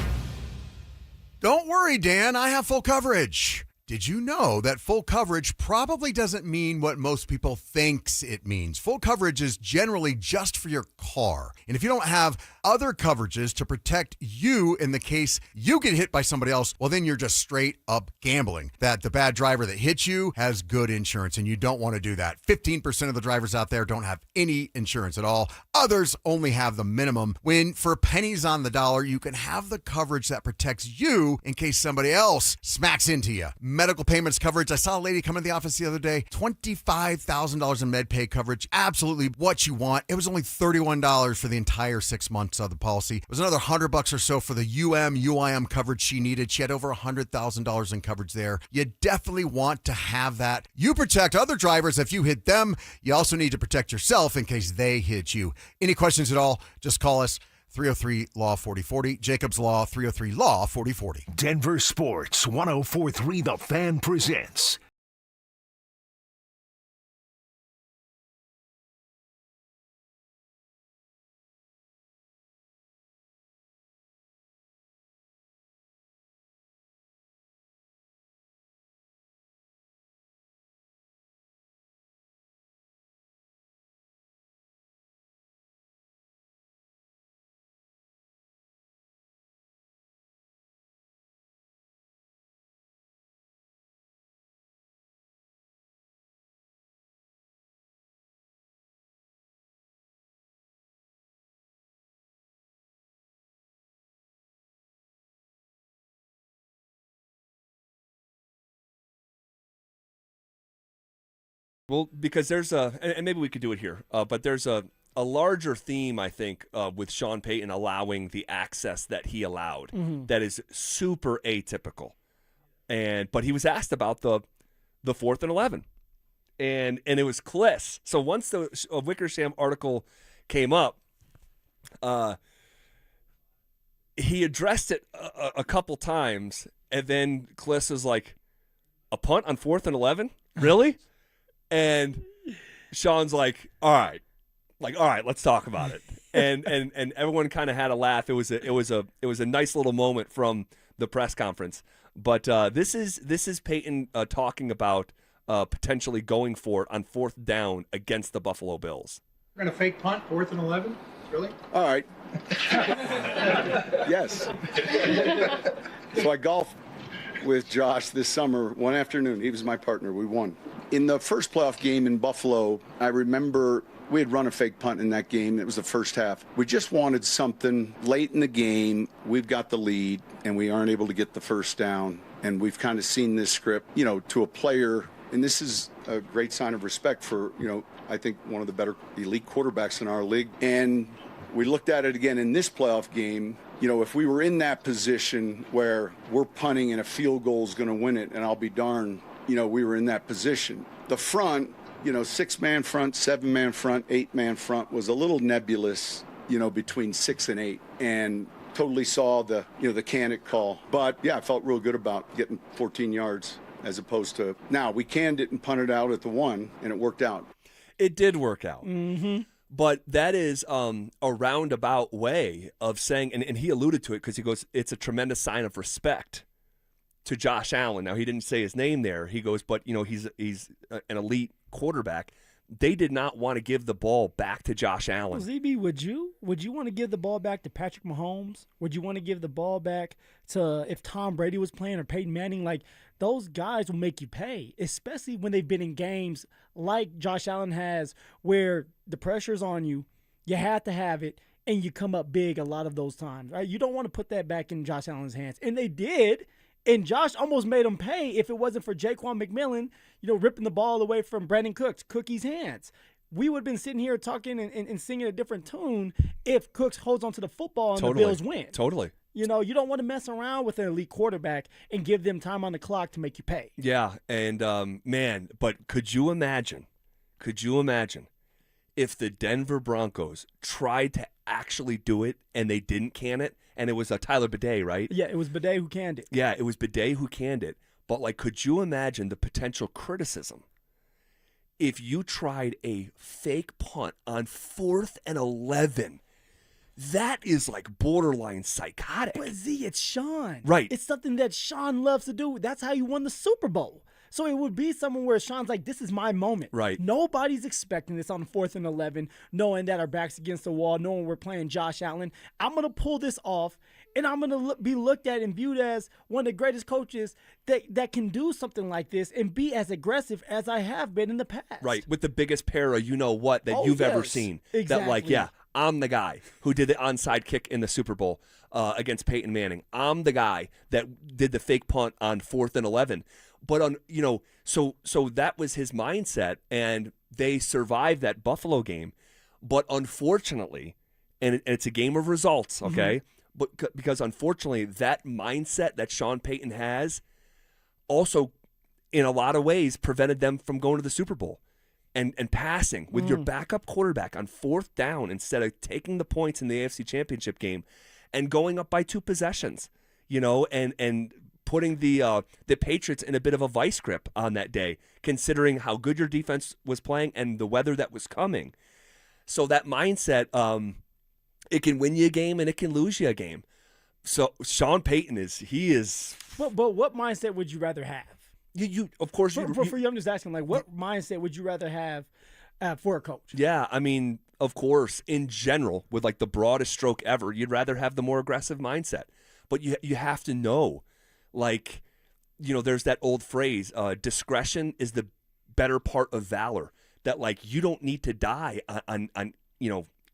Don't worry, Dan, I have full coverage. Did you know that full coverage probably doesn't mean what most people thinks it means? Full coverage is generally just for your car. And if you don't have other coverages to protect you in the case you get hit by somebody else, well, then you're just straight up gambling that the bad driver that hit you has good insurance, and you don't want to do that. 15% of the drivers out there don't have any insurance at all. Others only have the minimum, when for pennies on the dollar, you can have the coverage that protects you in case somebody else smacks into you. Medical payments coverage. I saw a lady come in the office the other day, $25,000 in med pay coverage. Absolutely what you want. It was only $31 for the entire 6 months of the policy. It was another $100 or so for the UIM coverage she needed. She had over $100,000 in coverage there. You definitely want to have that. You protect other drivers if you hit them. You also need to protect yourself in case they hit you. Any questions at all, just call us. 303-LAW-4040. Jacobs Law, 303-LAW-4040. Denver Sports 104.3 The Fan presents Well, because there's and maybe we could do it here, but there's a larger theme, I think, with Sean Payton allowing the access that he allowed that is super atypical. But he was asked about the 4th and 11, and it was Kliss. So once the Wickersham article came up, he addressed it a couple times, and then Kliss was like, "A punt on 4th and 11, really?" And Sean's like, all right, let's talk about it. And everyone kind of had a laugh. It was a nice little moment from the press conference. But this is Payton talking about potentially going for it on 4th down against the Buffalo Bills. We're going to fake punt, 4th and 11? Really? All right. Yes. So I golfed with Josh this summer one afternoon. He was my partner. We won. In the first playoff game in Buffalo, I remember we had run a fake punt in that game. It was the first half. We just wanted something late in the game. We've got the lead, and we aren't able to get the first down. And we've kind of seen this script, to a player. And this is a great sign of respect for, I think one of the better elite quarterbacks in our league. And we looked at it again in this playoff game. If we were in that position where we're punting and a field goal is going to win it, and I'll be darned, we were in that position. The front, 6-man front, 7-man front, 8-man front was a little nebulous, between 6 and 8, and totally saw the can it call. But yeah, I felt real good about getting 14 yards as opposed to now we canned it and punted out at the 1, and it worked out. It did work out. Mm-hmm. But that is a roundabout way of saying, and he alluded to it because he goes, it's a tremendous sign of respect to Josh Allen. Now, he didn't say his name there. He goes, but, he's an elite quarterback. They did not want to give the ball back to Josh Allen. Well, ZB, would you want to give the ball back to Patrick Mahomes? Would you want to give the ball back to if Tom Brady was playing or Peyton Manning? Like, those guys will make you pay, especially when they've been in games like Josh Allen has where the pressure's on you, you have to have it, and you come up big a lot of those times. Right? You don't want to put that back in Josh Allen's hands. And they did. And Josh almost made him pay if it wasn't for Jaquan McMillan, ripping the ball away from Brandon Cookie's hands. We would have been sitting here talking and singing a different tune if Cooks holds onto the football and the Bills win. Totally. You don't want to mess around with an elite quarterback and give them time on the clock to make you pay. Yeah, and man, but could you imagine if the Denver Broncos tried to actually do it and they didn't can it? And it was Tyler Bidet, right? Yeah, it was Bidet who canned it. Yeah, it was Bidet who canned it. But, could you imagine the potential criticism if you tried a fake punt on 4th and 11? That is, borderline psychotic. But, Z, it's Sean. Right. It's something that Sean loves to do. That's how you won the Super Bowl. So it would be someone where Sean's like, this is my moment. Right. Nobody's expecting this on 4th and 11, knowing that our back's against the wall, knowing we're playing Josh Allen. I'm going to pull this off, and I'm going to be looked at and viewed as one of the greatest coaches that can do something like this and be as aggressive as I have been in the past. Right, with the biggest pair of you-know-what that you've ever seen. Exactly. That, I'm the guy who did the onside kick in the Super Bowl against Peyton Manning. I'm the guy that did the fake punt on 4th and 11. But so that was his mindset, and they survived that Buffalo game. But unfortunately, and it's a game of results, okay? Mm-hmm. But because unfortunately, that mindset that Sean Payton has also, in a lot of ways, prevented them from going to the Super Bowl and passing with your backup quarterback on 4th down instead of taking the points in the AFC Championship game and going up by 2 possessions, and putting the Patriots in a bit of a vice grip on that day, considering how good your defense was playing and the weather that was coming. So that mindset, it can win you a game and it can lose you a game. So Sean Payton is. But what mindset would you rather have? Of course. For you, I'm just asking, what mindset would you rather have for a coach? Yeah, I mean, of course, in general, with the broadest stroke ever, you'd rather have the more aggressive mindset. But you have to know. There's that old phrase, discretion is the better part of valor. That you don't need to die on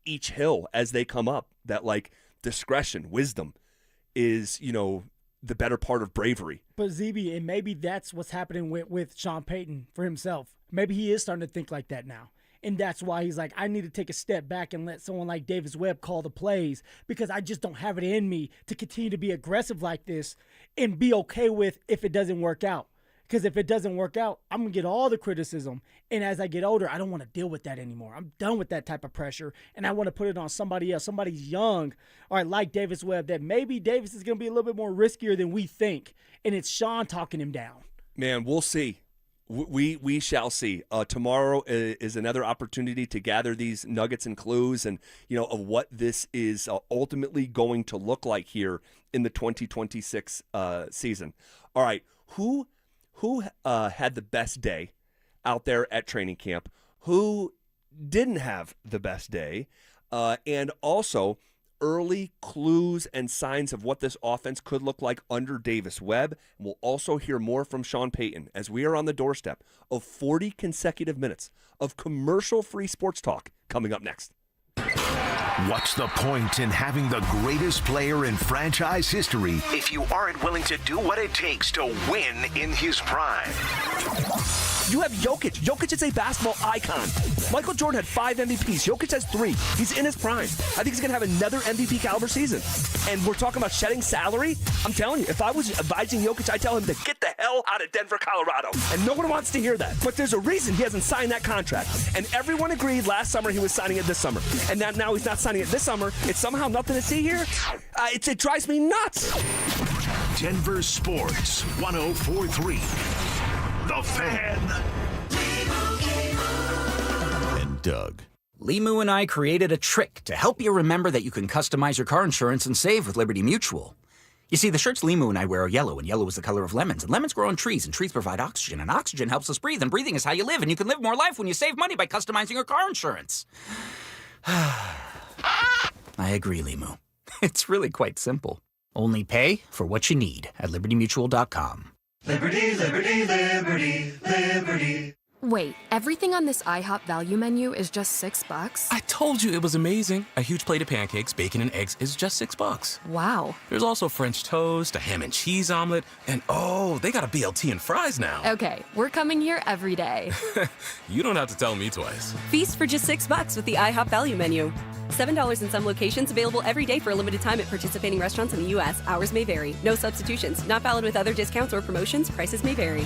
each hill as they come up. That discretion, wisdom is the better part of bravery. But ZB, and maybe that's what's happening with Sean Payton for himself. Maybe he is starting to think like that now. And that's why he's like, I need to take a step back and let someone like Davis Webb call the plays, because I just don't have it in me to continue to be aggressive like this and be okay with if it doesn't work out. Because if it doesn't work out, I'm going to get all the criticism. And as I get older, I don't want to deal with that anymore. I'm done with that type of pressure. And I want to put it on somebody else. Somebody's young, or like Davis Webb, that maybe Davis is going to be a little bit more riskier than we think. And it's Sean talking him down. Man, we'll see. We shall see. Tomorrow is another opportunity to gather these nuggets and clues and, of what this is ultimately going to look like here in the 2026 season. All right, who had the best day out there at training camp? Who didn't have the best day? And also early clues and signs of what this offense could look like under Davis Webb. And we'll also hear more from Sean Payton as we are on the doorstep of 40 consecutive minutes of commercial-free sports talk coming up next. What's the point in having the greatest player in franchise history if you aren't willing to do what it takes to win in his prime? You have Jokic. Jokic is a basketball icon. Michael Jordan had 5 MVPs. Jokic has 3. He's in his prime. I think he's going to have another MVP caliber season. And we're talking about shedding salary. I'm telling you, if I was advising Jokic, I'd tell him to get the hell out of Denver, Colorado. And no one wants to hear that. But there's a reason he hasn't signed that contract. And everyone agreed last summer he was signing it this summer. And now he's not signing it this summer. It's somehow nothing to see here. It drives me nuts. Denver Sports 104.3. The Fan. And Doug. Limu and I created a trick to help you remember that you can customize your car insurance and save with Liberty Mutual. You see, the shirts Limu and I wear are yellow, and yellow is the color of lemons, and lemons grow on trees, and trees provide oxygen, and oxygen helps us breathe, and breathing is how you live, and you can live more life when you save money by customizing your car insurance. I agree, Limu. It's really quite simple. Only pay for what you need at libertymutual.com. Liberty, liberty, liberty, liberty. Wait, everything on this IHOP value menu is just $6? I told you it was amazing. A huge plate of pancakes, bacon, and eggs is just $6. Wow. There's also French toast, a ham and cheese omelet, and oh, they got a BLT and fries now. Okay, we're coming here every day. You don't have to tell me twice. Feast for just $6 with the IHOP value menu. $7 in some locations, available every day for a limited time at participating restaurants in the U.S. Hours may vary. No substitutions. Not valid with other discounts or promotions. Prices may vary.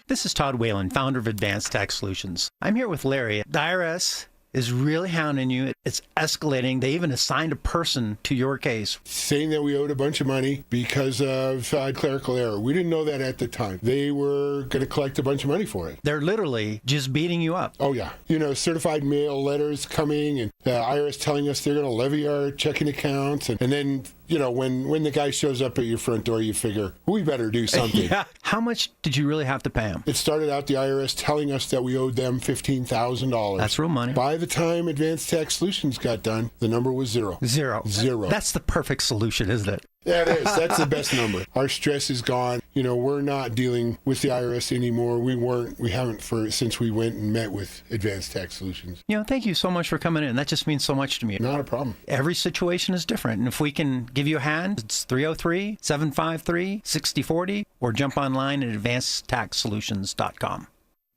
This is Todd Whalen, founder of Advanced Tax Solutions. I'm here with Larry. The IRS is really hounding you. It's escalating. They even assigned a person to your case. Saying that we owed a bunch of money because of clerical error. We didn't know that at the time. They were going to collect a bunch of money for it. They're literally just beating you up. Oh, yeah. Certified mail letters coming and the IRS telling us they're going to levy our checking accounts. And then, when the guy shows up at your front door, you figure, we better do something. Yeah. How much did you really have to pay them? It started out the IRS telling us that we owed them $15,000. That's real money. By the time Advanced Tax Solutions got done, the number was zero. Zero. That's the perfect solution, isn't it? Yeah, it is. That's the best number. Our stress is gone. We're not dealing with the IRS anymore. We haven't since we went and met with Advanced Tax Solutions. Thank you so much for coming in. That just means so much to me. Not a problem. Every situation is different. And if we can give you a hand, it's 303-753-6040 or jump online at advancedtaxsolutions.com.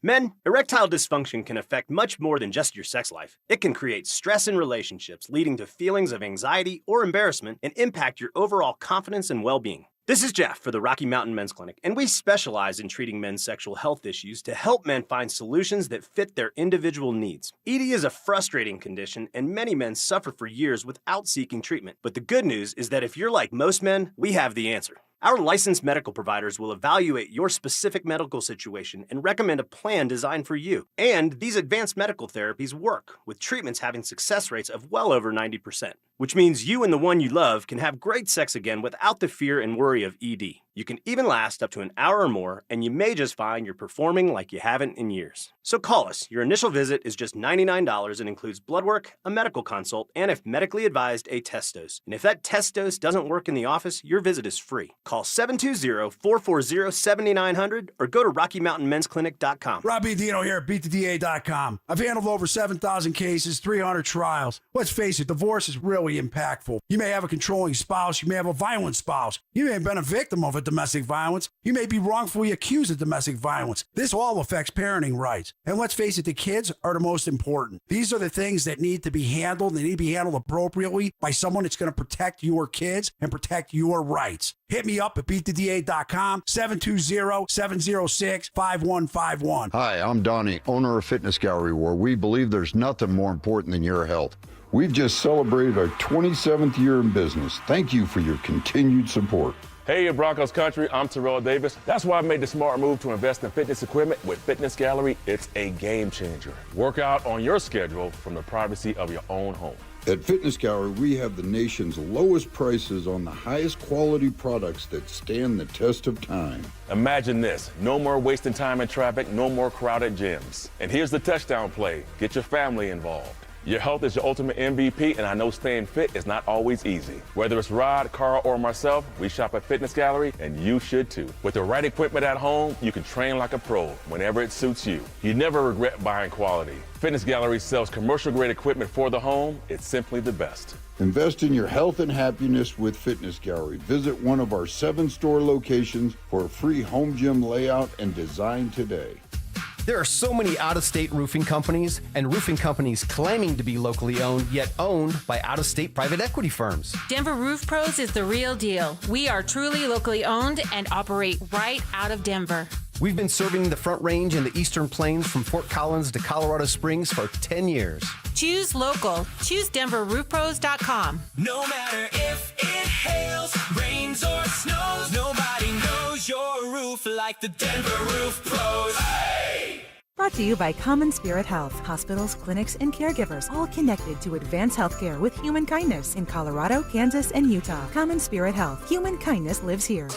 Men, erectile dysfunction can affect much more than just your sex life. It can create stress in relationships, leading to feelings of anxiety or embarrassment, and impact your overall confidence and well-being. This is Jeff for the Rocky Mountain Men's Clinic, and we specialize in treating men's sexual health issues to help men find solutions that fit their individual needs. ED is a frustrating condition, and many men suffer for years without seeking treatment. But the good news is that if you're like most men, we have the answer. Our licensed medical providers will evaluate your specific medical situation and recommend a plan designed for you. And these advanced medical therapies work, with treatments having success rates of well over 90%, which means you and the one you love can have great sex again without the fear and worry of ED. You can even last up to an hour or more, and you may just find you're performing like you haven't in years. So call us. Your initial visit is just $99 and includes blood work, a medical consult, and if medically advised, a test dose. And if that test dose doesn't work in the office, your visit is free. Call 720-440-7900 or go to RockyMountainMen'sClinic.com. Robbie Dino here at BeatTheDA.com. I've handled over 7,000 cases, 300 trials. Let's face it, divorce is really really impactful. You may have a controlling spouse. You may have a violent spouse. You may have been a victim of a domestic violence. You may be wrongfully accused of domestic violence. This all affects parenting rights. And let's face it, the kids are the most important. These are the things that need to be handled. They need to be handled appropriately by someone that's going to protect your kids and protect your rights. Hit me up at beattheda.com, 720-706-5151. Hi, I'm Donnie, owner of Fitness Gallery, where we believe there's nothing more important than your health. We've just celebrated our 27th year in business. Thank you for your continued support. Hey, Broncos country, I'm Terrell Davis. That's why I made the smart move to invest in fitness equipment with Fitness Gallery. It's a game changer. Work out on your schedule from the privacy of your own home. At Fitness Gallery, we have the nation's lowest prices on the highest quality products that stand the test of time. Imagine this, no more wasting time in traffic, no more crowded gyms. And here's the touchdown play, get your family involved. Your health is your ultimate MVP, and I know staying fit is not always easy. Whether it's Rod, Carl, or myself, we shop at Fitness Gallery, and you should too. With the right equipment at home, you can train like a pro whenever it suits you. You never regret buying quality. Fitness Gallery sells commercial-grade equipment for the home. It's simply the best. Invest in your health and happiness with Fitness Gallery. Visit one of our 7 store locations for a free home gym layout and design today. There are so many out-of-state roofing companies and roofing companies claiming to be locally owned, yet owned by out-of-state private equity firms. Denver Roof Pros is the real deal. We are truly locally owned and operate right out of Denver. We've been serving the Front Range and the Eastern Plains from Fort Collins to Colorado Springs for 10 years. Choose local. Choose DenverRoofPros.com. No matter if it hails, rains, or snows, nobody knows your roof like the Denver Roof Pros. Hey! Brought to you by Common Spirit Health. Hospitals, clinics, and caregivers all connected to advanced healthcare with human kindness in Colorado, Kansas, and Utah. Common Spirit Health. Human kindness lives here.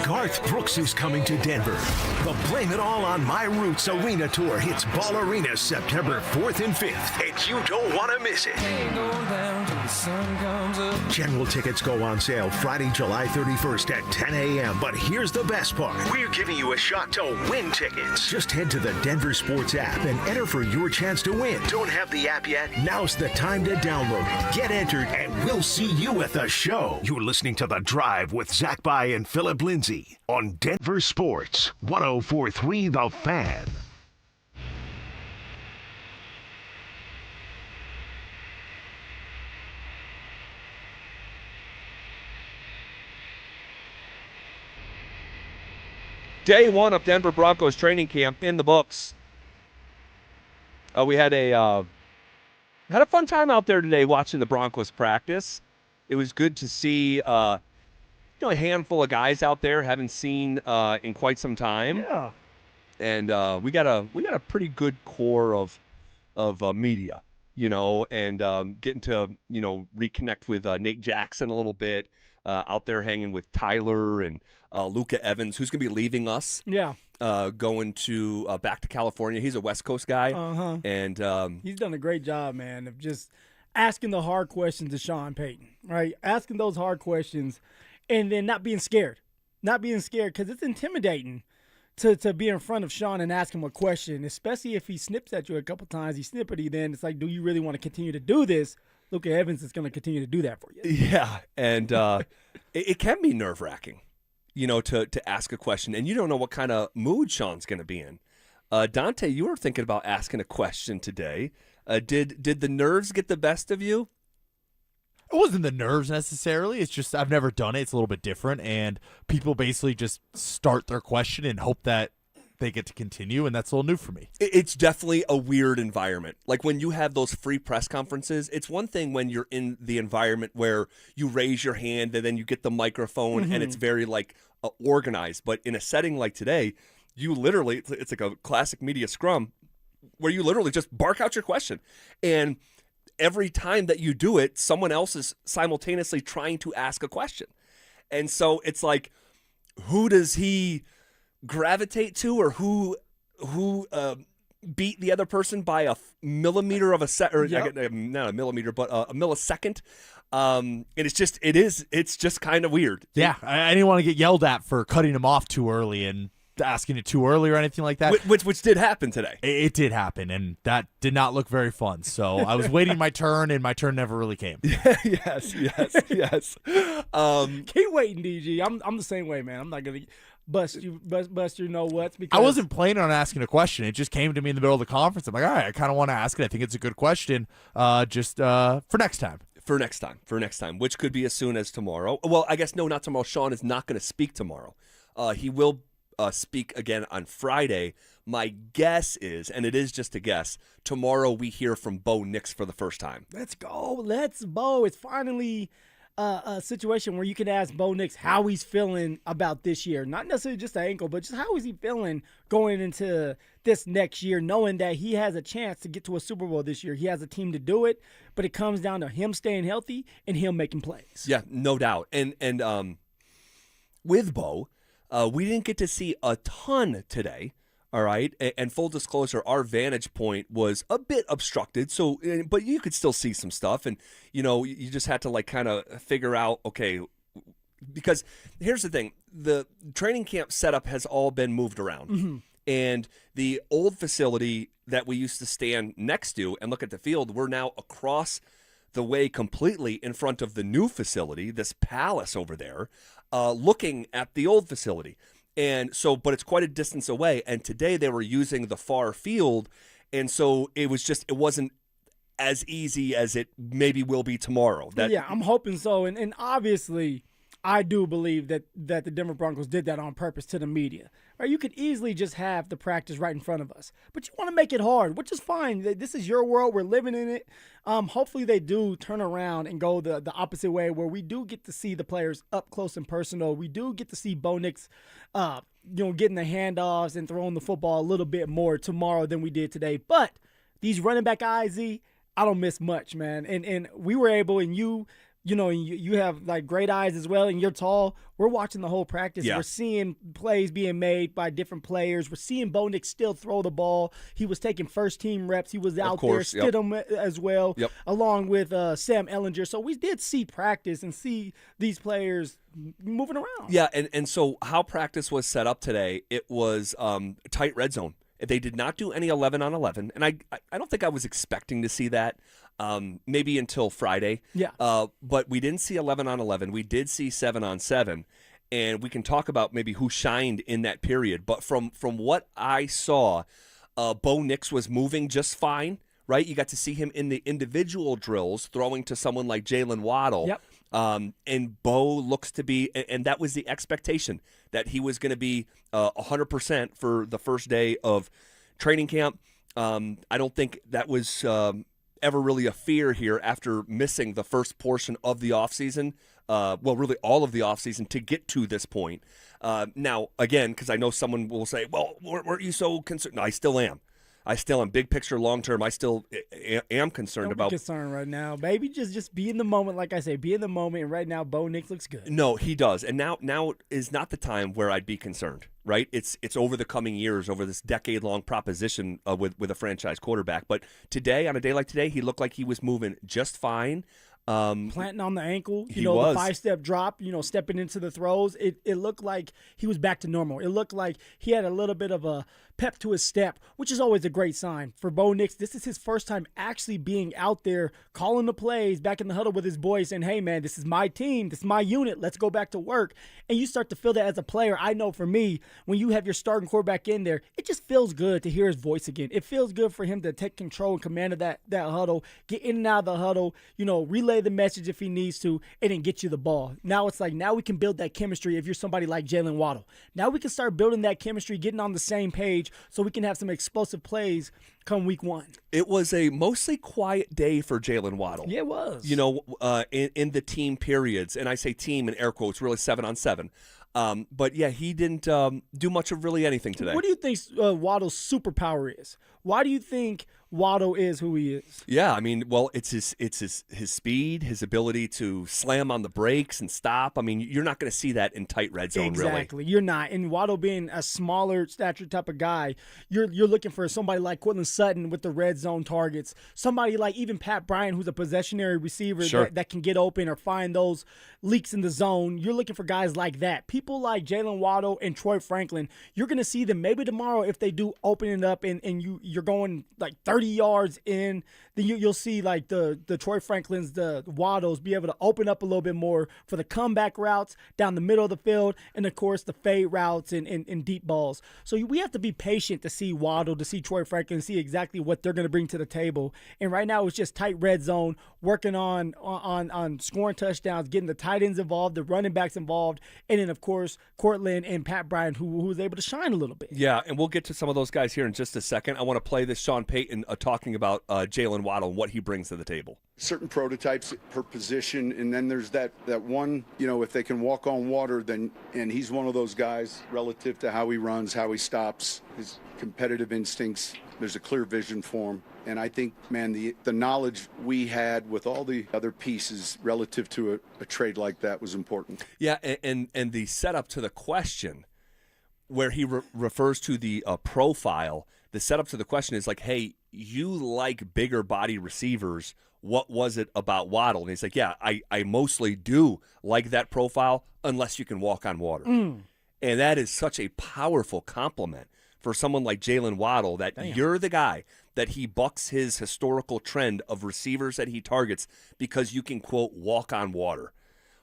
Garth Brooks is coming to Denver. The Blame It All on My Roots Arena Tour hits Ball Arena September 4th and 5th, and you don't want to miss it. General tickets go on sale Friday, July 31st at 10 a.m. But here's the best part. We're giving you a shot to win tickets. Just head to the Denver Sports app and enter for your chance to win. Don't have the app yet? Now's the time to download it. Get entered, and we'll see you at the show. You're listening to The Drive with Zach By and Phillip Lindsay on Denver Sports 104.3 The Fan. Day one of Denver Broncos training camp in the books. We had a fun time out there today watching the Broncos practice. It was good to see a handful of guys out there haven't seen in quite some time. Yeah. And we got a pretty good core of media, and getting to reconnect with Nate Jackson a little bit, out there hanging with Tyler and Luca Evans, who's going to be leaving us. Yeah. Going to back to California. He's a West Coast guy. Uh-huh. And he's done a great job, man, of just asking the hard questions to Sean Payton, right? Asking those hard questions and then not being scared. Not being scared, because it's intimidating to be in front of Sean and ask him a question, especially if he snips at you a couple times. He's snippety, then it's like, do you really want to continue to do this? Luca Evans is going to continue to do that for you. Yeah, and it can be nerve-wracking, to ask a question, and you don't know what kind of mood Sean's going to be in. Dante, you were thinking about asking a question today. Did the nerves get the best of you? It wasn't the nerves necessarily. It's just I've never done it. It's a little bit different, and people basically just start their question and hope that they get to continue, and that's a little new for me. It's definitely a weird environment. Like when you have those free press conferences, it's one thing when you're in the environment where you raise your hand and then you get the microphone and it's very organized. But in a setting like today, you literally, it's like a classic media scrum where you literally just bark out your question. And every time that you do it, someone else is simultaneously trying to ask a question. And so it's like, who does he gravitate to, or who beat the other person by a millimeter of a not a millimeter, but a millisecond. And it's just kind of weird. Yeah, I didn't want to get yelled at for cutting him off too early, and asking it too early or anything like that. Which did happen today. It did happen, and that did not look very fun. So I was waiting my turn, and my turn never really came. yes. Keep waiting, DG. I'm the same way, man. I'm not gonna bust your know what's because I wasn't planning on asking a question. It just came to me in the middle of the conference. I'm like, all right, I kind of want to ask it. I think it's a good question. Just for next time. For next time, which could be as soon as tomorrow. Well, I guess no, not tomorrow. Sean is not going to speak tomorrow. He will speak again on Friday. My guess is, and it is just a guess, tomorrow we hear from Bo Nix for the first time. Let's go. Bo. It's finally a situation where you can ask Bo Nix how he's feeling about this year. Not necessarily just the ankle, but just how is he feeling going into this next year, knowing that he has a chance to get to a Super Bowl this year. He has a team to do it, but it comes down to him staying healthy and him making plays. Yeah, no doubt. And with Bo, we didn't get to see a ton today. All right, and full disclosure, our vantage point was a bit obstructed. So, but you could still see some stuff, and you just had to like kind of figure out, okay, because here's the thing: the training camp setup has all been moved around, and the old facility that we used to stand next to and look at the field, we're now across the way completely in front of the new facility, this palace over there, looking at the old facility. And so, but it's quite a distance away. And today they were using the far field. And so it wasn't as easy as it maybe will be tomorrow. Yeah, I'm hoping so. And obviously, I do believe that the Denver Broncos did that on purpose to the media. Right? You could easily just have the practice right in front of us. But you want to make it hard, which is fine. This is your world. We're living in it. Hopefully they do turn around and go the opposite way where we do get to see the players up close and personal. We do get to see Bo Nix getting the handoffs and throwing the football a little bit more tomorrow than we did today. But these running back eyes, I don't miss much, man. And we were able, and you have like great eyes as well, and you're tall. We're watching the whole practice. Yeah. We're seeing plays being made by different players. We're seeing Bo Nix still throw the ball. He was taking first-team reps. He was out there, Stidham as well, along with Sam Ehlinger. So we did see practice and see these players moving around. Yeah, and so how practice was set up today, it was tight red zone. They did not do any 11-on-11, and I don't think I was expecting to see that. Maybe until Friday. Yeah. But we didn't see 11-on-11. We did see 7-on-7, and we can talk about maybe who shined in that period. But from what I saw, Bo Nix was moving just fine, right? You got to see him in the individual drills throwing to someone like Jalen Waddle. Yep. And Bo looks to be, and that was the expectation, that he was going to be 100% for the first day of training camp. I don't think that was ever really a fear here after missing the first portion of the offseason, really all of the offseason to get to this point. Now, again, because I know someone will say, well, weren't you so concerned? No, I still am. Big picture, long term, I still am concerned about. Don't be concerned right now, baby. Just be in the moment. Like I say, be in the moment. And right now, Bo Nix looks good. No, he does. And now is not the time where I'd be concerned, right? It's over the coming years, over this decade-long proposition with a franchise quarterback. But today, on a day like today, he looked like he was moving just fine. Planting on the ankle, the 5-step drop, stepping into the throws. It looked like he was back to normal. It looked like he had a little bit of a pep to his step, which is always a great sign for Bo Nix. This is his first time actually being out there, calling the plays, back in the huddle with his boys, saying, hey, man, this is my team. This is my unit. Let's go back to work. And you start to feel that as a player. I know for me, when you have your starting quarterback in there, it just feels good to hear his voice again. It feels good for him to take control and command of that huddle, get in and out of the huddle, relay the message if he needs to, and then get you the ball. Now it's like, now we can build that chemistry if you're somebody like Jalen Waddle. Now we can start building that chemistry, getting on the same page so we can have some explosive plays come week 1. It was a mostly quiet day for Jalen Waddle. Yeah, it was. In the team periods, and I say team in air quotes, really 7-on-7. But yeah, he didn't do much of really anything today. What do you think Waddle's superpower is? Why do you think Waddle is who he is? Yeah, I mean, well, it's his speed, his ability to slam on the brakes and stop. I mean, you're not going to see that in tight red zone, really. Exactly, you're not. And Waddle being a smaller stature type of guy, you're looking for somebody like Cortland Sutton with the red zone targets, somebody like even Pat Bryant, who's a possessionary receiver that can get open or find those leaks in the zone. You're looking for guys like that. people like Jalen Waddle and Troy Franklin, you're going to see them maybe tomorrow if they do open it up and you're going like 30 yards in, then you'll see like the Troy Franklins, the Waddles be able to open up a little bit more for the comeback routes down the middle of the field and, of course, the fade routes and deep balls. So we have to be patient to see Waddle, to see Troy Franklin, see exactly what they're going to bring to the table. And right now it's just tight red zone, working on scoring touchdowns, getting the tight ends involved, the running backs involved, and then, of course, Cortland and Pat Bryant, who was able to shine a little bit. Yeah, and we'll get to some of those guys here in just a second. I want to play this Sean Payton talking about Jalen Waddle and what he brings to the table. Certain prototypes per position, and then there's that one, if they can walk on water, then, and he's one of those guys relative to how he runs, how he stops, his competitive instincts. There's a clear vision for him. And I think, man, the knowledge we had with all the other pieces relative to a trade like that was important. Yeah, and the setup to the question where he refers to the profile, the setup to the question is like, hey, you like bigger body receivers. What was it about Waddle? And he's like, yeah, I mostly do like that profile unless you can walk on water. And that is such a powerful compliment for someone like Jalen Waddle, that you're the guy that he bucks his historical trend of receivers that he targets because you can, quote, walk on water.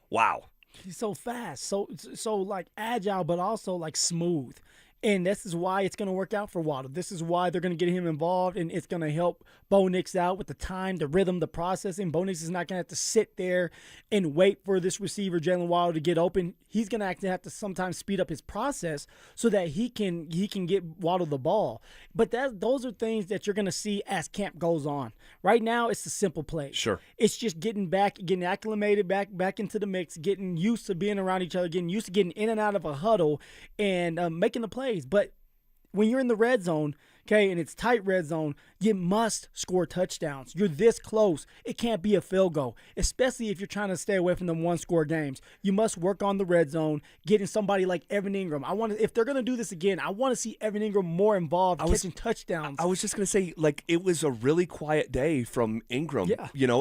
Wow. He's so fast, so like agile, but also like smooth. And this is why it's going to work out for Waddle. This is why they're going to get him involved, and it's going to help Bo Nix out with the time, the rhythm, the processing. Bo Nix is not going to have to sit there and wait for this receiver, Jalen Waddle, to get open. He's going to actually have to sometimes speed up his process so that he can get Waddle the ball. But those are things that you're going to see as camp goes on. Right now, it's the simple play. Sure. It's just getting acclimated back into the mix, getting used to being around each other, getting used to getting in and out of a huddle, and making the plays. But when you're in the red zone, okay, and it's tight red zone, you must score touchdowns. You're this close. It can't be a field goal, especially if you're trying to stay away from the one-score games. You must work on the red zone, getting somebody like Evan Ingram. If they're going to do this again, I want to see Evan Ingram more involved, catching touchdowns. I was just going to say, like, it was a really quiet day from Ingram,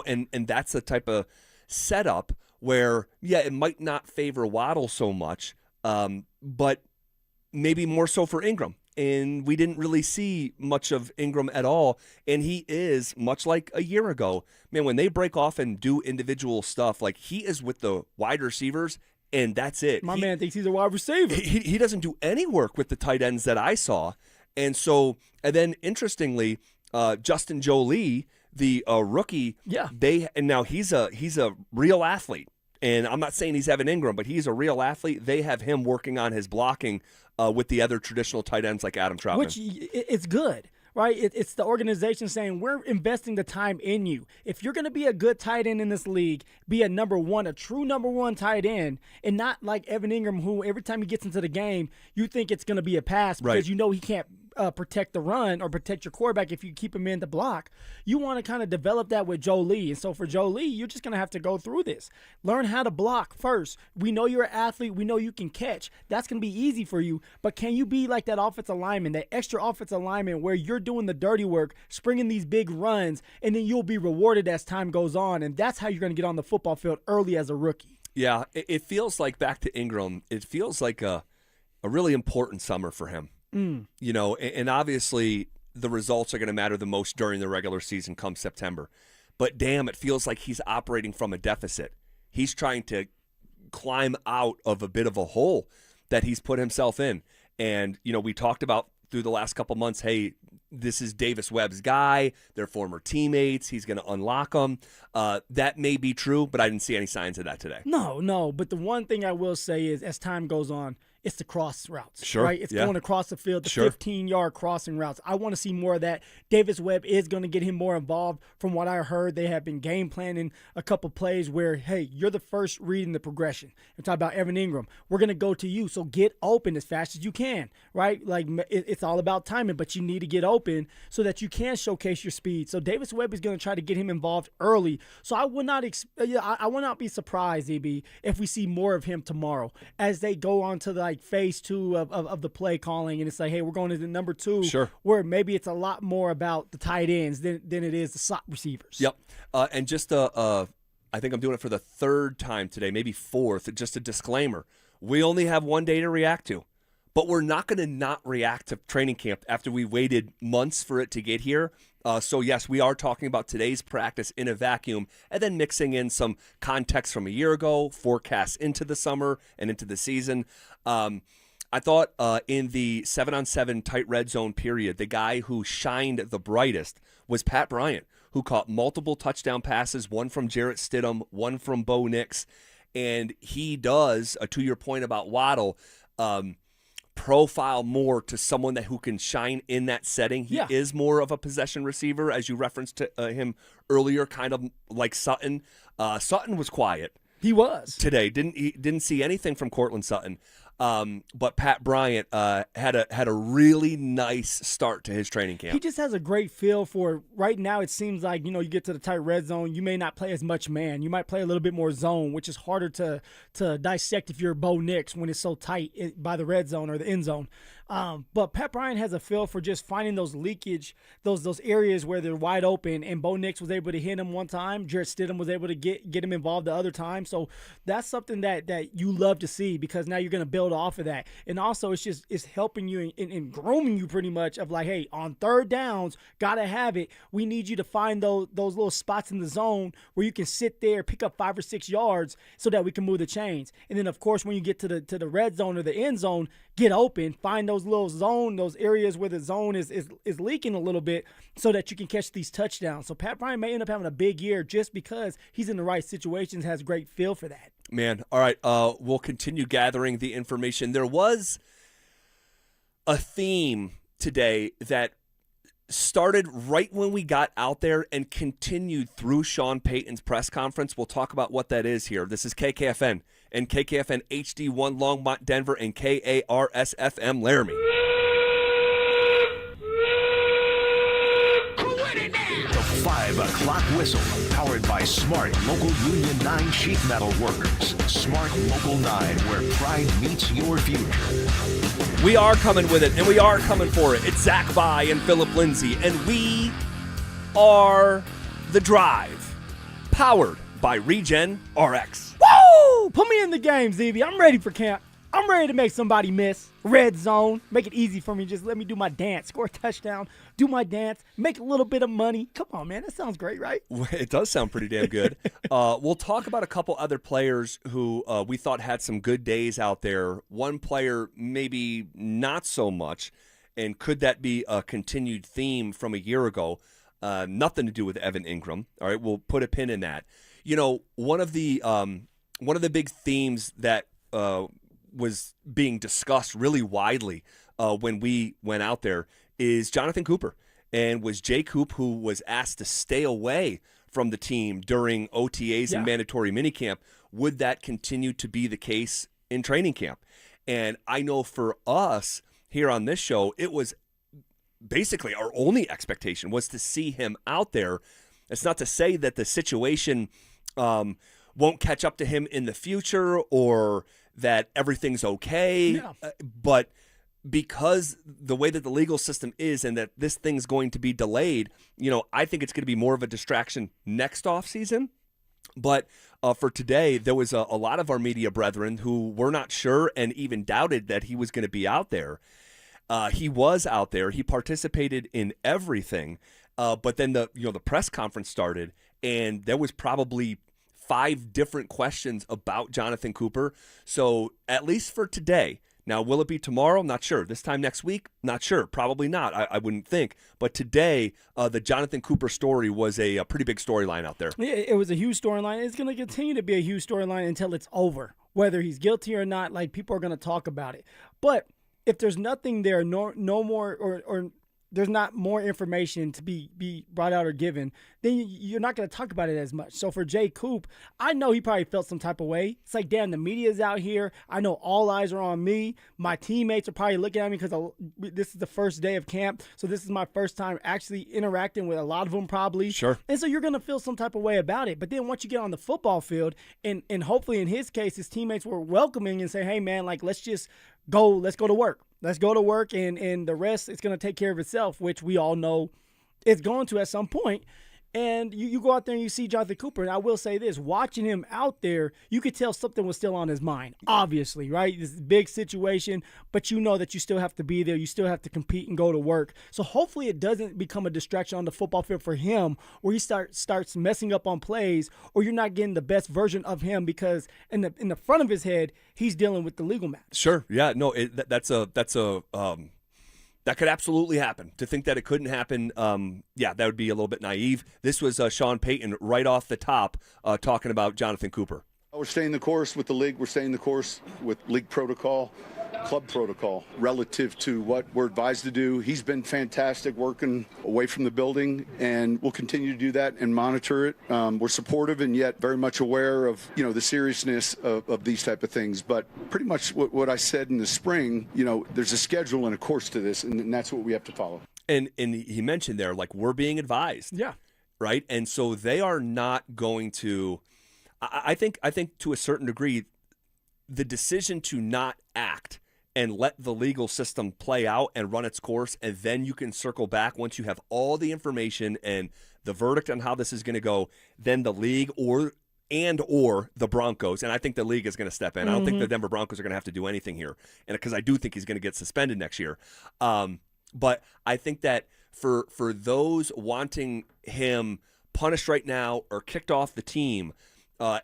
and that's the type of setup where, yeah, it might not favor Waddle so much, but maybe more so for Ingram. And we didn't really see much of Ingram at all. And he is, much like a year ago, man, when they break off and do individual stuff, like he is with the wide receivers, and that's it. My man thinks he's a wide receiver. He doesn't do any work with the tight ends that I saw. And then interestingly, Justin Jolie, the rookie, and now he's a real athlete. And I'm not saying he's Evan Ingram, but he's a real athlete. They have him working on his blocking with the other traditional tight ends like Adam Troutman. Which it's good, right? It's the organization saying we're investing the time in you. If you're going to be a good tight end in this league, be a true number one tight end, and not like Evan Ingram, who every time he gets into the game, you think it's going to be a pass because you know he can't protect the run or protect your quarterback if you keep him in the block. You want to kind of develop that with Jolie. And so for Jolie, you're just going to have to go through this. Learn how to block first. We know you're an athlete. We know you can catch. That's going to be easy for you. But can you be like that offensive lineman, that extra offensive lineman where you're doing the dirty work, springing these big runs, and then you'll be rewarded as time goes on. And that's how you're going to get on the football field early as a rookie. Yeah, it feels like, back to Ingram, it feels like a really important summer for him. And obviously the results are going to matter the most during the regular season come September. But damn, it feels like he's operating from a deficit. He's trying to climb out of a bit of a hole that he's put himself in. And, we talked about through the last couple months, hey, this is Davis Webb's guy. They're former teammates. He's going to unlock them. That may be true, but I didn't see any signs of that today. No. But the one thing I will say is as time goes on, it's the cross routes, sure, right? It's going across the field, the 15-yard crossing routes. I want to see more of that. Davis Webb is going to get him more involved. From what I heard, they have been game planning a couple plays where, hey, you're the first read in the progression. I'm talking about Evan Ingram. We're going to go to you, so get open as fast as you can, right? Like, it's all about timing, but you need to get open so that you can showcase your speed. So Davis Webb is going to try to get him involved early. So I would not I would not be surprised, EB, if we see more of him tomorrow as they go on to phase two of the play calling, and it's like, hey, we're going into number two, where maybe it's a lot more about the tight ends than it is the slot receivers. Yep. And just I think I'm doing it for the third time today, maybe fourth, just a disclaimer. we only have one day to react to. But we're not going to not react to training camp after we waited months for it to get here. So, yes, we are talking about today's practice in a vacuum and then mixing in some context from a year ago, forecasts into the summer and into the season. I thought in the 7-on-7 tight red zone period, the guy who shined the brightest was Pat Bryant, who caught multiple touchdown passes, one from Jarrett Stidham, one from Bo Nix. And he does, to your point about Waddle, profile more to someone who can shine in that setting. He is more of a possession receiver, as you referenced to him earlier, kind of like Sutton. Sutton was quiet. He was today. Didn't see anything from Cortland Sutton. But Pat Bryant had a really nice start to his training camp. He just has a great feel for right now. It seems like, you get to the tight red zone, you may not play as much man. You might play a little bit more zone, which is harder to dissect if you're Bo Nix when it's so tight by the red zone or the end zone. But Pat Bryant has a feel for just finding those leakage, those areas where they're wide open, and Bo Nix was able to hit him one time. Jarrett Stidham was able to get him involved the other time. So that's something that you love to see, because now you're going to build off of that. And also it's helping you in grooming you pretty much of like, hey, on third downs, got to have it. We need you to find those little spots in the zone where you can sit there, pick up 5 or 6 yards so that we can move the chains. And then, of course, when you get to the red zone or the end zone, get open, find those those areas where the zone is leaking a little bit so that you can catch these touchdowns. So Pat Bryant may end up having a big year just because he's in the right situations, has great feel for that. Man, all right, we'll continue gathering the information. There was a theme today that started right when we got out there and continued through Sean Payton's press conference. We'll talk about what that is here. This is KKFN and KKFN HD1 Longmont, Denver, and KARSFM Laramie. The 5 o'clock whistle, powered by Smart Local Union 9 sheet metal workers. Smart Local 9, where pride meets your future. We are coming with it, and we are coming for it. It's Zach By and Phillip Lindsay, and we are The Drive, powered by Regen RX. Woo! Put me in the game, ZB. I'm ready for camp. I'm ready to make somebody miss. Red zone. Make it easy for me. Just let me do my dance. Score a touchdown. Do my dance. Make a little bit of money. Come on, man. That sounds great, right? It does sound pretty damn good. We'll talk about a couple other players who we thought had some good days out there. One player maybe not so much. And could that be a continued theme from a year ago? Nothing to do with Evan Ingram. All right, we'll put a pin in that. One of the big themes that was being discussed really widely when we went out there is Jonathan Cooper. And was Jay Coop, who was asked to stay away from the team during OTAs and mandatory minicamp, would that continue to be the case in training camp? And I know for us here on this show, it was basically our only expectation was to see him out there. It's not to say that the situation won't catch up to him in the future or that everything's okay, but because the way that the legal system is and that this thing's going to be delayed, I think it's going to be more of a distraction next offseason. But for today, there was a lot of our media brethren who were not sure and even doubted that he was going to be out there. He was out there. He participated in everything. But then the press conference started, and there was probably 5 different questions about Jonathan Cooper. So at least for today. Now, will it be tomorrow? Not sure. This time next week? Not sure. Probably not. I wouldn't think. But today, the Jonathan Cooper story was a pretty big storyline out there. Yeah, it was a huge storyline. It's going to continue to be a huge storyline until it's over. Whether he's guilty or not, people are going to talk about it. But if there's nothing there, no more, or there's not more information to be brought out or given, then you're not going to talk about it as much. So for Jay Coop, I know he probably felt some type of way. It's like, damn, the media's out here. I know all eyes are on me. My teammates are probably looking at me because this is the first day of camp. So this is my first time actually interacting with a lot of them probably. Sure. And so you're going to feel some type of way about it. But then once you get on the football field, and hopefully in his case, his teammates were welcoming and say, hey, man, let's just go. Let's go to work. Let's go to work, and the rest is going to take care of itself, which we all know it's going to at some point. And you go out there and you see Jonathan Cooper, and I will say this, watching him out there, you could tell something was still on his mind, obviously, right? This is a big situation, but you know that you still have to be there. You still have to compete and go to work. So hopefully it doesn't become a distraction on the football field for him where he starts messing up on plays, or you're not getting the best version of him because in the front of his head, he's dealing with the legal matter. Sure. Yeah. No. That could absolutely happen. To think that it couldn't happen, that would be a little bit naive. This was Sean Payton right off the top talking about Jonathan Cooper. We're staying the course with the league. We're staying the course with league protocol, club protocol, relative to what we're advised to do. He's been fantastic working away from the building, and we'll continue to do that and monitor it. We're supportive and yet very much aware of, the seriousness of these type of things. But pretty much what I said in the spring, there's a schedule and a course to this, and that's what we have to follow. And he mentioned there, like, we're being advised. Yeah. Right? And so they are not going to – I think to a certain degree, the decision to not act and let the legal system play out and run its course, and then you can circle back once you have all the information and the verdict on how this is going to go, then the league or the Broncos, and I think the league is going to step in. I don't think the Denver Broncos are going to have to do anything here, and because I do think he's going to get suspended next year. But I think that for those wanting him punished right now or kicked off the team,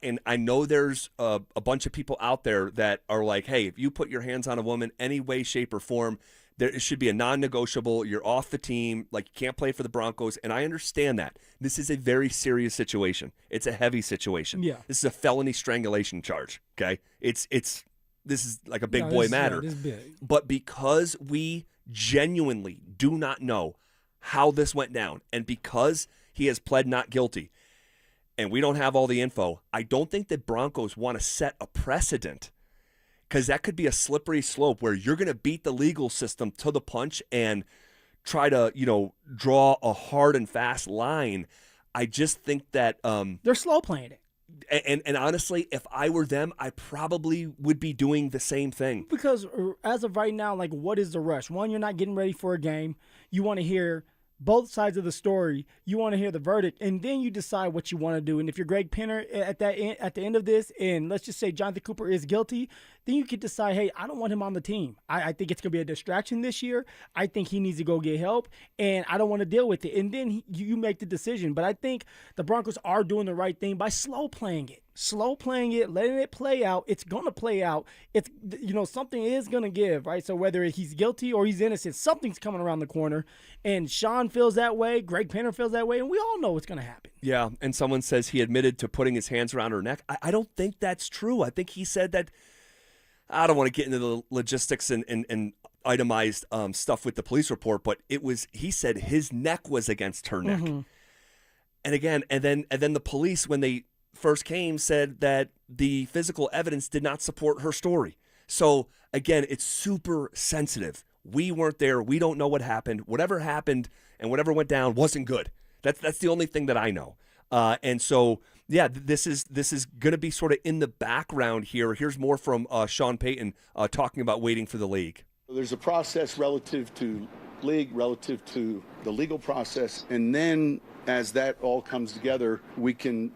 and I know there's a bunch of people out there that are like, hey, if you put your hands on a woman any way, shape, or form, there should be a non-negotiable. You're off the team. Like, you can't play for the Broncos. And I understand that. This is a very serious situation. It's a heavy situation. Yeah. This is a felony strangulation charge, okay? This is like a big boy matter. This is big. But because we genuinely do not know how this went down, and because he has pled not guilty, and we don't have all the info, I don't think that Broncos want to set a precedent, because that could be a slippery slope where you're going to beat the legal system to the punch and try to, draw a hard and fast line. I just think that they're slow playing it. And honestly, if I were them, I probably would be doing the same thing. Because as of right now, like, what is the rush? One, you're not getting ready for a game. You want to hear both sides of the story. You want to hear the verdict, and then you decide what you want to do. And if you're Greg Penner at the end of this, and let's just say Jonathan Cooper is guilty, then you could decide, hey, I don't want him on the team. I think it's going to be a distraction this year. I think he needs to go get help, and I don't want to deal with it. And then you make the decision. But I think the Broncos are doing the right thing by slow playing it. Slow playing it, letting it play out. It's going to play out. It's, something is going to give, right? So whether he's guilty or he's innocent, something's coming around the corner. And Sean feels that way. Greg Penner feels that way. And we all know what's going to happen. Yeah, and someone says he admitted to putting his hands around her neck. I don't think that's true. I think he said that. I don't want to get into the logistics and itemized stuff with the police report, but he said his neck was against her neck. Mm-hmm. And again, and then the police, when they first came, said that the physical evidence did not support her story. So again, it's super sensitive. We weren't there. We don't know what happened. Whatever happened and whatever went down wasn't good. That's the only thing that I know. And so, yeah, this is going to be sort of in the background here. Here's more from Sean Payton talking about waiting for the league. There's a process relative to league, relative to the legal process, and then as that all comes together, we can,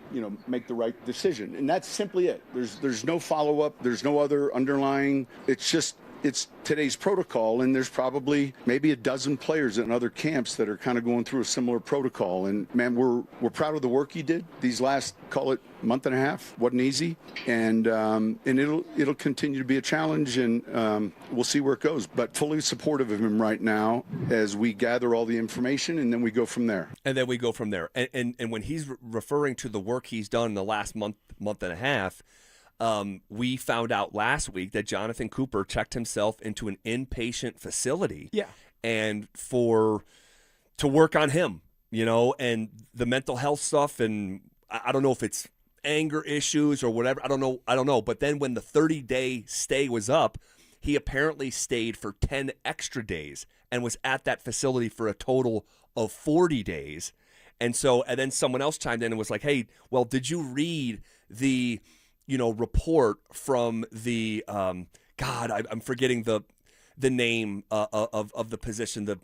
make the right decision. And that's simply it. There's no follow-up. There's no other underlying. It's today's protocol, and there's probably maybe a dozen players in other camps that are kind of going through a similar protocol. And man, we're proud of the work he did these last, call it, month and a half. Wasn't easy, and it'll continue to be a challenge, and we'll see where it goes. But fully supportive of him right now as we gather all the information, and then we go from there. And when he's referring to the work he's done in the last month and a half. We found out last week that Jonathan Cooper checked himself into an inpatient facility. Yeah. And to work on him, and the mental health stuff. And I don't know if it's anger issues or whatever. I don't know. But then when the 30-day stay was up, he apparently stayed for 10 extra days and was at that facility for a total of 40 days. And then someone else chimed in and was like, hey, well, did you read the report from the I'm forgetting the name of the position,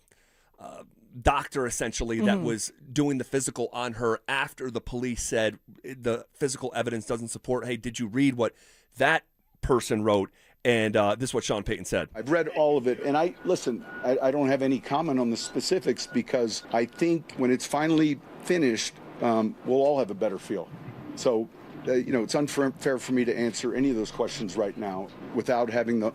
doctor essentially that was doing the physical on her after the police said the physical evidence doesn't support. Hey, did you read what that person wrote? And this is what Sean Payton said. I've read all of it, and I don't have any comment on the specifics because I think when it's finally finished, we'll all have a better feel. So, it's unfair for me to answer any of those questions right now without having the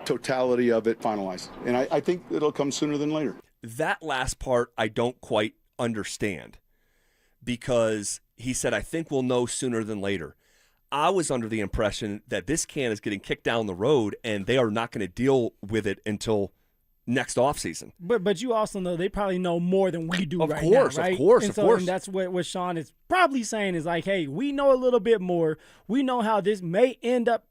totality of it finalized. And I think it'll come sooner than later. That last part I don't quite understand because he said, I think we'll know sooner than later. I was under the impression that this can is getting kicked down the road and they are not going to deal with it until next offseason. But you also know they probably know more than we do right now, right? Of course. And that's what Sean is probably saying is like, hey, we know a little bit more. We know how this may end up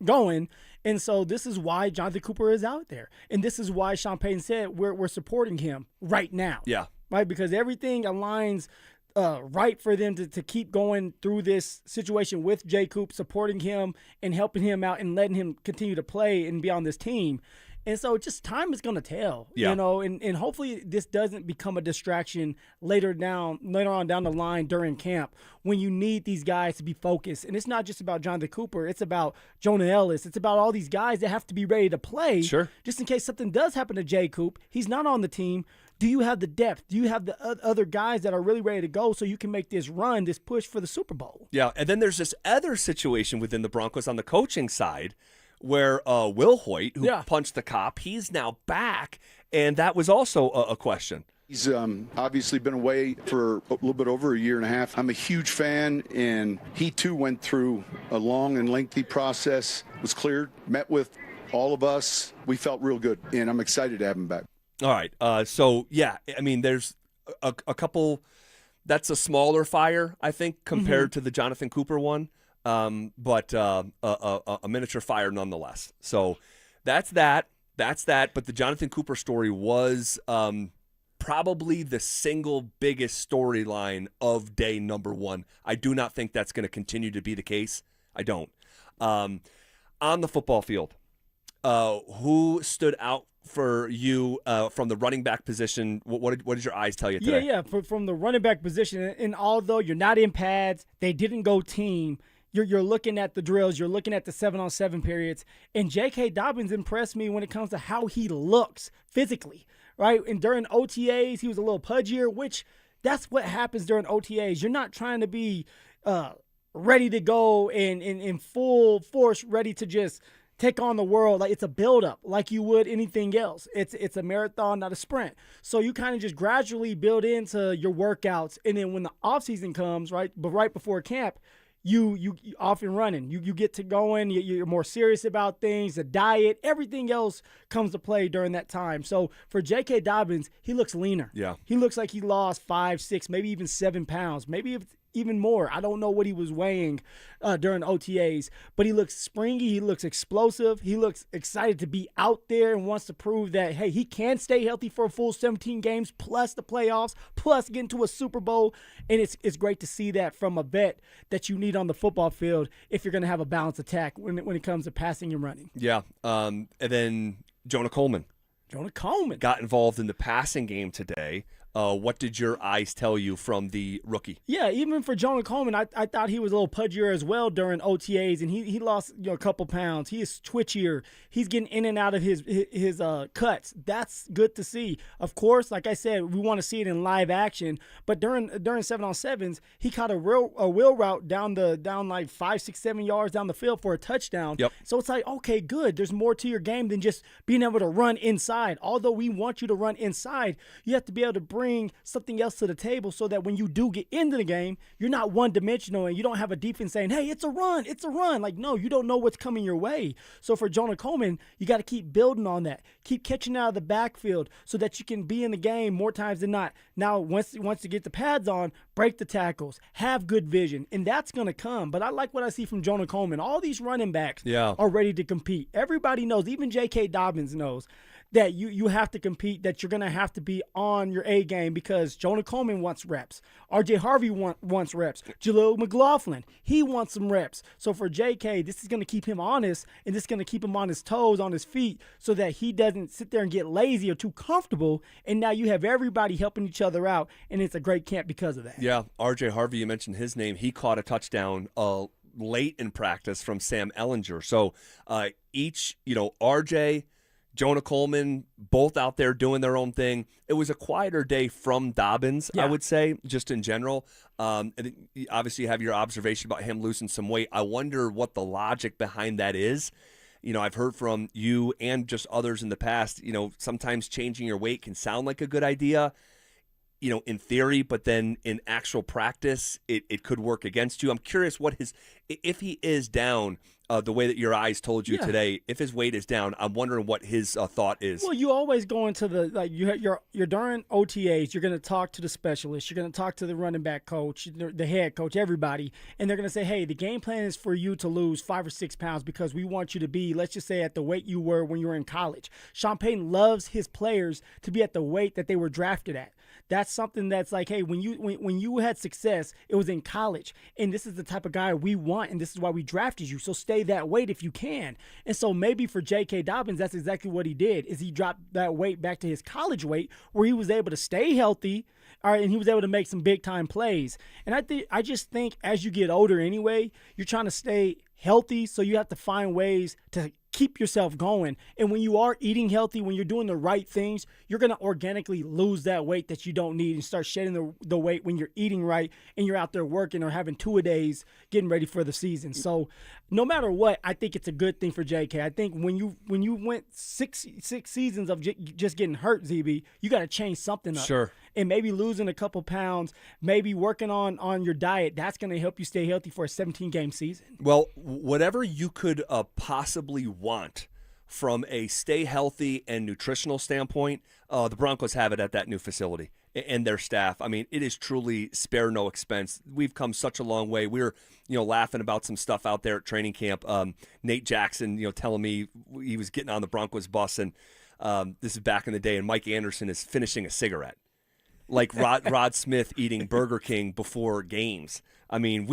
going. And so this is why Jonathan Cooper is out there. And this is why Sean Payton said we're supporting him right now. Yeah. Right? Because everything aligns right for them to keep going through this situation with Jay Coop, supporting him and helping him out and letting him continue to play and be on this team. And so just time is going to tell, and hopefully this doesn't become a distraction later on down the line during camp when you need these guys to be focused. And it's not just about Jonathan Cooper. It's about Jonah Ellis. It's about all these guys that have to be ready to play. Sure. Just in case something does happen to Jay Coop. He's not on the team. Do you have the depth? Do you have the other guys that are really ready to go so you can make this run, this push for the Super Bowl? Yeah, and then there's this other situation within the Broncos on the coaching side where Will Hoyt, who punched the cop, he's now back, and that was also a question. He's obviously been away for a little bit over a year and a half. I'm a huge fan, and he too went through a long and lengthy process, was cleared, met with all of us. We felt real good, and I'm excited to have him back. All right. So, yeah, I mean, there's a couple – that's a smaller fire, I think, compared to the Jonathan Cooper one, but a miniature fire nonetheless. So that's that. But the Jonathan Cooper story was probably the single biggest storyline of day number one. I do not think that's going to continue to be the case. I don't. On the football field, who stood out for you from the running back position? What did your eyes tell you today? Yeah. From the running back position, and although you're not in pads, they didn't go team. You're looking at the drills. You're looking at the 7-on-7 periods. And J.K. Dobbins impressed me when it comes to how he looks physically, right? And during OTAs, he was a little pudgier, which that's what happens during OTAs. You're not trying to be ready to go and in full force, ready to just take on the world. Like it's a buildup like you would anything else. It's a marathon, not a sprint. So you kind of just gradually build into your workouts. And then when the offseason comes, right before camp, you off and running. You get to going. You're more serious about things. The diet, everything else comes to play during that time. So for J.K. Dobbins, he looks leaner. Yeah. He looks like he lost 5, 6, maybe even 7 pounds. Maybe even more. I don't know what he was weighing during OTAs, but he looks springy. He looks explosive. He looks excited to be out there and wants to prove that, hey, he can stay healthy for a full 17 games plus the playoffs, plus get into a Super Bowl. And it's great to see that from a vet that you need on the football field if you're going to have a balanced attack when it comes to passing and running. Yeah. And then Jonah Coleman. Got involved in the passing game today. What did your eyes tell you from the rookie? Yeah, even for Jonah Coleman, I thought he was a little pudgier as well during OTAs, and he lost a couple pounds. He is twitchier. He's getting in and out of his cuts. That's good to see. Of course, like I said, we want to see it in live action. But during 7-on-7s, he caught a wheel route down like 5, 6, 7 yards down the field for a touchdown. Yep. So it's like, okay, good. There's more to your game than just being able to run inside. Although we want you to run inside, you have to be able to bring something else to the table so that when you do get into the game, you're not one-dimensional and you don't have a defense saying, hey, it's a run. Like, no, you don't know what's coming your way. So for Jonah Coleman, you got to keep building on that. Keep catching out of the backfield so that you can be in the game more times than not. Now, once you get the pads on, break the tackles, have good vision, and that's going to come. But I like what I see from Jonah Coleman. All these running backs are ready to compete. Everybody knows, even J.K. Dobbins knows, that you have to compete, that you're going to have to be on your A game because Jonah Coleman wants reps. R.J. Harvey wants reps. Jaleel McLaughlin, he wants some reps. So for J.K., this is going to keep him honest, and this is going to keep him on his toes, on his feet, so that he doesn't sit there and get lazy or too comfortable. And now you have everybody helping each other out, and it's a great camp because of that. Yeah, R.J. Harvey, you mentioned his name. He caught a touchdown late in practice from Sam Ellinger. So R.J., Jonah Coleman, both out there doing their own thing. It was a quieter day from Dobbins, I would say, just in general. Obviously, you have your observation about him losing some weight. I wonder what the logic behind that is. I've heard from you and just others in the past, sometimes changing your weight can sound like a good idea, in theory, but then in actual practice, it could work against you. I'm curious if he is down the way that your eyes told you today, if his weight is down, I'm wondering what his thought is. Well, you always go into you're during OTAs, you're going to talk to the specialist, you're going to talk to the running back coach, the head coach, everybody, and they're going to say, hey, the game plan is for you to lose 5 or 6 pounds because we want you to be, let's just say, at the weight you were when you were in college. Sean Payton loves his players to be at the weight that they were drafted at. That's something that's like, hey, when you had success, it was in college, and this is the type of guy we want, and this is why we drafted you. So stay that weight if you can. And so maybe for J.K. Dobbins, that's exactly what he did. Is he dropped that weight back to his college weight, where he was able to stay healthy, all right, and he was able to make some big time plays. And I just think as you get older anyway, you're trying to stay healthy, so you have to find ways to keep yourself going. And when you are eating healthy, when you're doing the right things, you're going to organically lose that weight that you don't need and start shedding the weight when you're eating right and you're out there working or having 2-a-days getting ready for the season. So no matter what, I think it's a good thing for JK. I think when you went six seasons of just getting hurt, ZB, you got to change something up. Sure. And maybe losing a couple pounds, maybe working on your diet, that's going to help you stay healthy for a 17-game season. Well, whatever you could possibly want from a stay healthy and nutritional standpoint, the Broncos have it at that new facility and their staff. I mean, it is truly spare no expense. We've come such a long way. We were, laughing about some stuff out there at training camp. Nate Jackson, telling me he was getting on the Broncos bus, and this is back in the day, and Mike Anderson is finishing a cigarette. Like Rod Smith eating Burger King before games. I mean,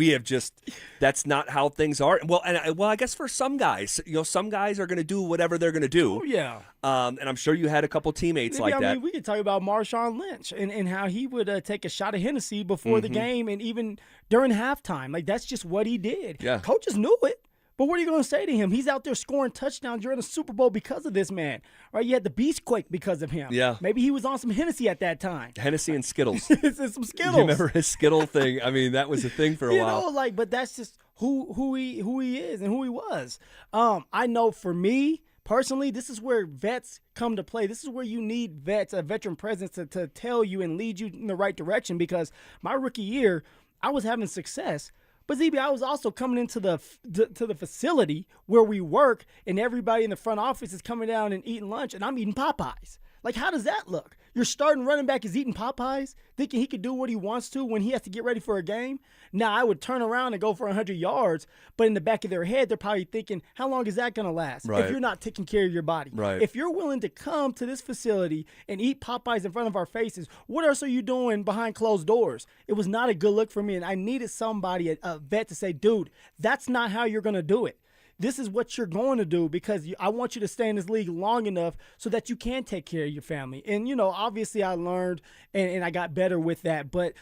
that's not how things are. Well, I guess for some guys, some guys are going to do whatever they're going to do. Oh, yeah. And I'm sure you had a couple teammates like that. I mean, we could talk about Marshawn Lynch and how he would take a shot of Hennessy before the game and even during halftime. Like, that's just what he did. Yeah. Coaches knew it. But what are you going to say to him? He's out there scoring touchdowns. You're in a Super Bowl because of this man, right? You had the Beastquake because of him. Yeah. Maybe he was on some Hennessy at that time. Hennessy and Skittles. Some Skittles. You remember his Skittle thing? I mean, that was a thing for a while. But that's just who he is and who he was. I know for me personally, this is where vets come to play. This is where you need vets, a veteran presence to tell you and lead you in the right direction. Because my rookie year, I was having success. But ZB, I was also coming into the facility where we work, and everybody in the front office is coming down and eating lunch, and I'm eating Popeyes. Like, how does that look? Your starting running back is eating Popeyes, thinking he could do what he wants to when he has to get ready for a game. Now, I would turn around and go for 100 yards, but in the back of their head, they're probably thinking, how long is that going to last if you're not taking care of your body? Right. If you're willing to come to this facility and eat Popeyes in front of our faces, what else are you doing behind closed doors? It was not a good look for me, and I needed somebody, a vet, to say, dude, that's not how you're going to do it. This is what you're going to do because I want you to stay in this league long enough so that you can take care of your family. And, obviously I learned and I got better with that, but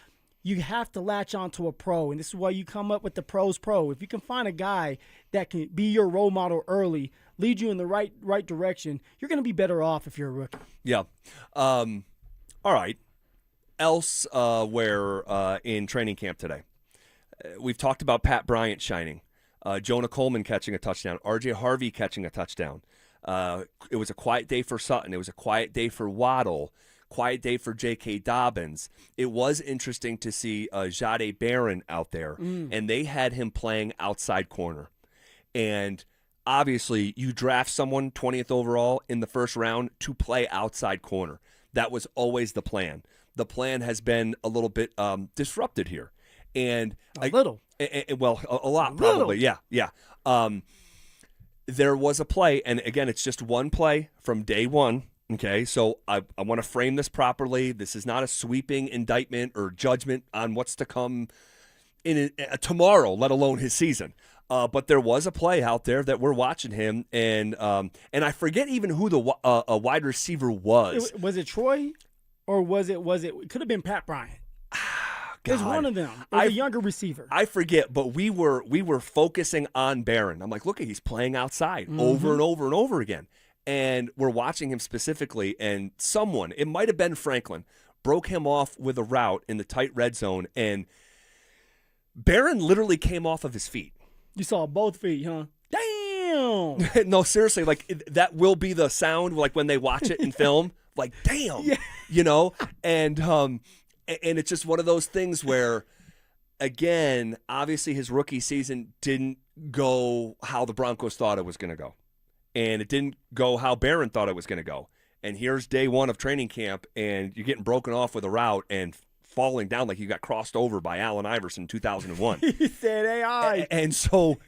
you have to latch on to a pro. And this is why you come up with the pros pro. If you can find a guy that can be your role model early, lead you in the right direction, you're going to be better off if you're a rookie. Yeah. All right. Elsewhere in training camp today, we've talked about Pat Bryant shining. Jonah Coleman catching a touchdown, R.J. Harvey catching a touchdown. It was a quiet day for Sutton. It was a quiet day for Waddle, quiet day for J.K. Dobbins. It was interesting to see Jahdae Barron out there, and they had him playing outside corner. And obviously, you draft someone 20th overall in the first round to play outside corner. That was always the plan. The plan has been a little bit disrupted here. And a little. A lot probably. Yeah. There was a play, and again, it's just one play from day one Okay, so I want to frame this properly. This is not a sweeping indictment or judgment on what's to come in tomorrow, let alone his season. But there was a play out there that we're watching him, and I forget even who the a wide receiver was. Was it Troy, or was it? It could have been Pat Bryant. It's one of them. It was a younger receiver. I forget, but we were focusing on Barron. I'm like, look, he's playing outside over and over and over again. And we're watching him specifically, and someone, it might have been Franklin, broke him off with a route in the tight red zone, and Barron literally came off of his feet. You saw both feet, huh? Damn! No, seriously, like that will be the sound like when they watch it in film, like damn, Yeah. you know? And it's just one of those things where, again, obviously his rookie season didn't go how the Broncos thought it was going to go. And it didn't go how Barron thought it was going to go. And here's day one of training camp, and you're getting broken off with a route and falling down like you got crossed over by Allen Iverson in 2001. He said AI. And so,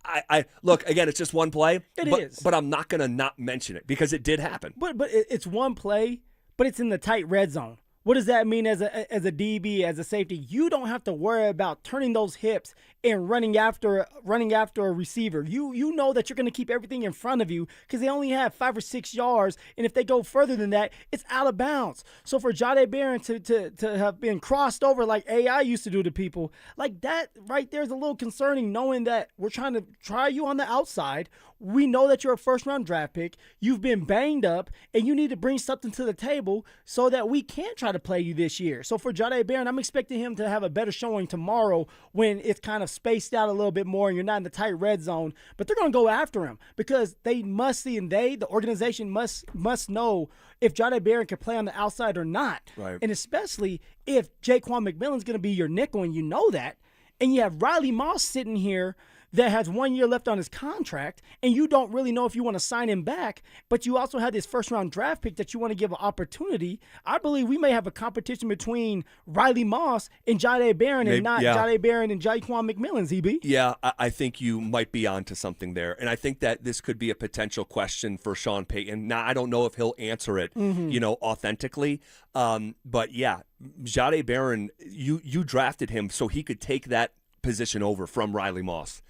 I look, again, it's just one play. It is. But I'm not going to not mention it because it did happen. But it's one play, but it's in the tight red zone. What does that mean as a DB, as a safety? You don't have to worry about turning those hips and running after a receiver. You know that you're going to keep everything in front of you because they only have 5 or 6 yards, and if they go further than that, it's out of bounds. So for Jahdae Barron to have been crossed over like AI used to do to people, like that right there is a little concerning, knowing that we're trying to try you on the outside. We know that you're a first-round draft pick. You've been banged up, and you need to bring something to the table so that we can try to play you this year. So for Jahdae Barron, I'm expecting him to have a better showing tomorrow when it's kind of spaced out a little bit more and you're not in the tight red zone. But they're going to go after him because they must see, and the organization must know if Jahdae Barron can play on the outside or not. Right. And especially if Jaquan McMillan's going to be your nickel, and you know that, and you have Riley Moss sitting here that has 1 year left on his contract, and you don't really know if you want to sign him back, but you also have this first-round draft pick that you want to give an opportunity. I believe we may have a competition between Riley Moss and Jahdae Barron, and not Jahdae Barron and Jaquan McMillan, ZB. Yeah, I think you might be onto something there. And I think that this could be a potential question for Sean Payton. Now, I don't know if he'll answer it, authentically. But, yeah, Jahdae Barron, you drafted him so he could take that position over from Riley Moss.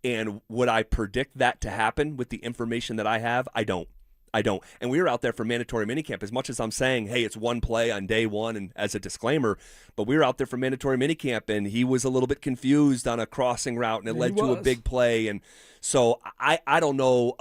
And would I predict that to happen with the information that I have? I don't. And we were out there for mandatory minicamp. As much as I'm saying, hey, it's one play on day one and as a disclaimer, but we were out there for mandatory minicamp, and he was a little bit confused on a crossing route, and it led to a big play. And so I don't know.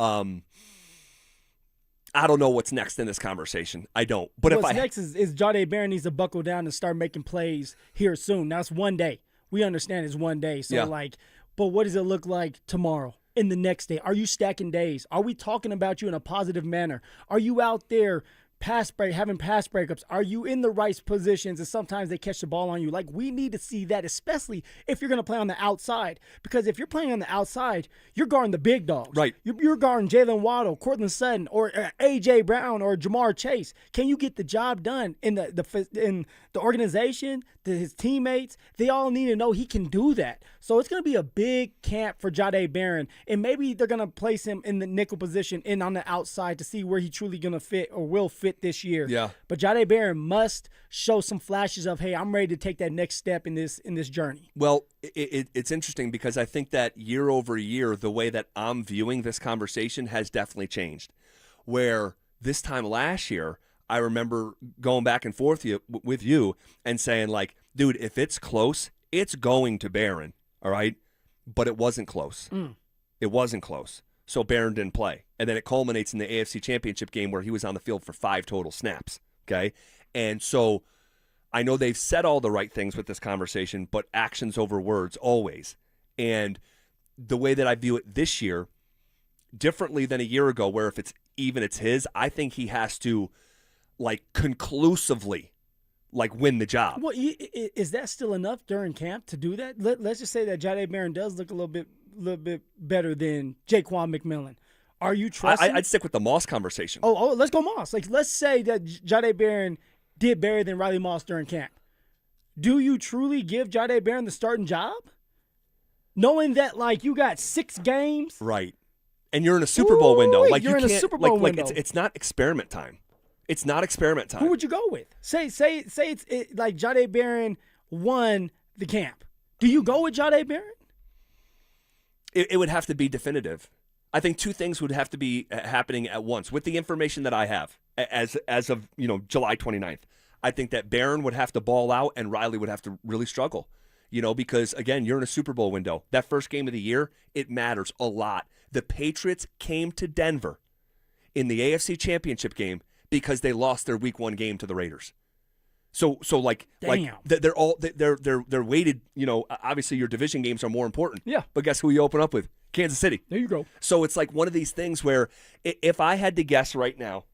I don't know what's next in this conversation. I don't. But what's next is Jahdae Barron needs to buckle down and start making plays here soon. Now it's one day. We understand it's one day. So but what does it look like tomorrow, in the next day? Are you stacking days? Are we talking about you in a positive manner? Are you out there having pass breakups? Are you in the right positions? And sometimes they catch the ball on you. Like, we need to see that, especially if you're going to play on the outside. Because if you're playing on the outside, you're guarding the big dogs. Right. You're guarding Jalen Waddle, Cortland Sutton, or A.J. Brown, or Jamar Chase. Can you get the job done in the organization, his teammates? They all need to know he can do that. So it's going to be a big camp for Jahdae Barron. And maybe they're going to place him in the nickel position and on the outside to see where he's truly going to fit or will fit this year. Yeah. But Jahdae Barron must show some flashes of, hey, I'm ready to take that next step in this journey. Well, it's interesting because I think that year over year, the way that I'm viewing this conversation has definitely changed. Where this time last year, I remember going back and forth with you and saying, like, dude, if it's close, it's going to Barron, all right? But it wasn't close. It wasn't close. So Barron didn't play. And then it culminates in the AFC Championship game where he was on the field for 5 total snaps, okay? And so I know they've said all the right things with this conversation, but actions over words always. And the way that I view it this year, differently than a year ago, where if it's his, I think he has to, like, conclusively, like, win the job. Well, is that still enough during camp to do that? Let's just say that Jahdae Barron does look a little bit better than Jaquan McMillan. Are you trusting? I'd stick with the Moss conversation. Oh, let's go Moss. Like, let's say that Jahdae Barron did better than Riley Moss during camp. Do you truly give Jahdae Barron the starting job? Knowing that, like, you got 6 games? Right. And you're in a Super Bowl window. Like you're you in can't, a Super Bowl window. It's not experiment time. It's not experiment time. Who would you go with? Say it's like Jahdae Barron won the camp. Do you go with Jahdae Barron? It would have to be definitive. I think two things would have to be happening at once with the information that I have as of July 29th. I think that Barron would have to ball out and Riley would have to really struggle. Because again, you're in a Super Bowl window. That first game of the year, it matters a lot. The Patriots came to Denver in the AFC Championship game because they lost their Week 1 game to the Raiders. So they're weighted. Obviously your division games are more important. Yeah. But guess who you open up with? Kansas City. There you go. So it's like one of these things where if I had to guess right now,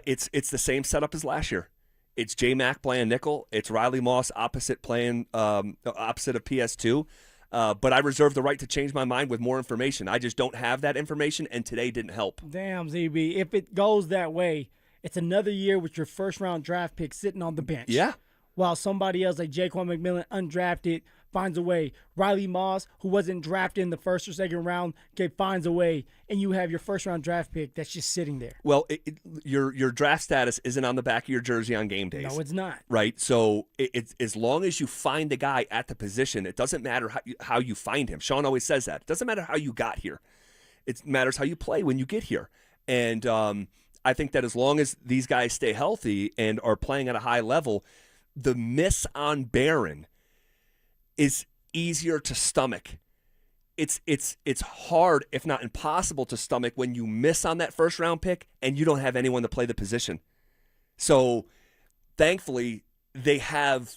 it's the same setup as last year. It's J-Mac playing nickel. It's Riley Moss opposite of PS2. But I reserve the right to change my mind with more information. I just don't have that information, and today didn't help. Damn, ZB. If it goes that way, it's another year with your first-round draft pick sitting on the bench. Yeah. While somebody else like Jaquan McMillan, undrafted, finds a way. Riley Moss, who wasn't drafted in the first or second round, finds a way, and you have your first-round draft pick that's just sitting there. Well, your draft status isn't on the back of your jersey on game days. No, it's not. Right? So it's as long as you find the guy at the position, it doesn't matter how you find him. Sean always says that. It doesn't matter how you got here. It matters how you play when you get here. And I think that as long as these guys stay healthy and are playing at a high level, the miss on Barron is easier to stomach. It's hard, if not impossible, to stomach when you miss on that first round pick and you don't have anyone to play the position. So thankfully they have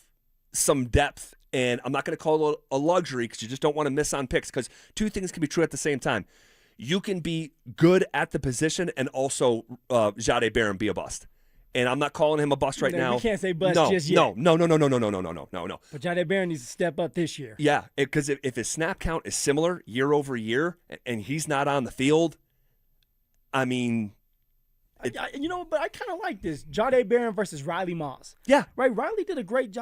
some depth, and I'm not going to call it a luxury because you just don't want to miss on picks, because two things can be true at the same time. You can be good at the position and also Jahdae Barron be a bust. And I'm not calling him a bust right now. You can't say bust just yet. No. But Jahdae Barron needs to step up this year. Yeah, because if his snap count is similar year over year and he's not on the field, I mean... but I kind of like this. Jahdae Barron versus Riley Moss. Yeah. Right, Riley did a good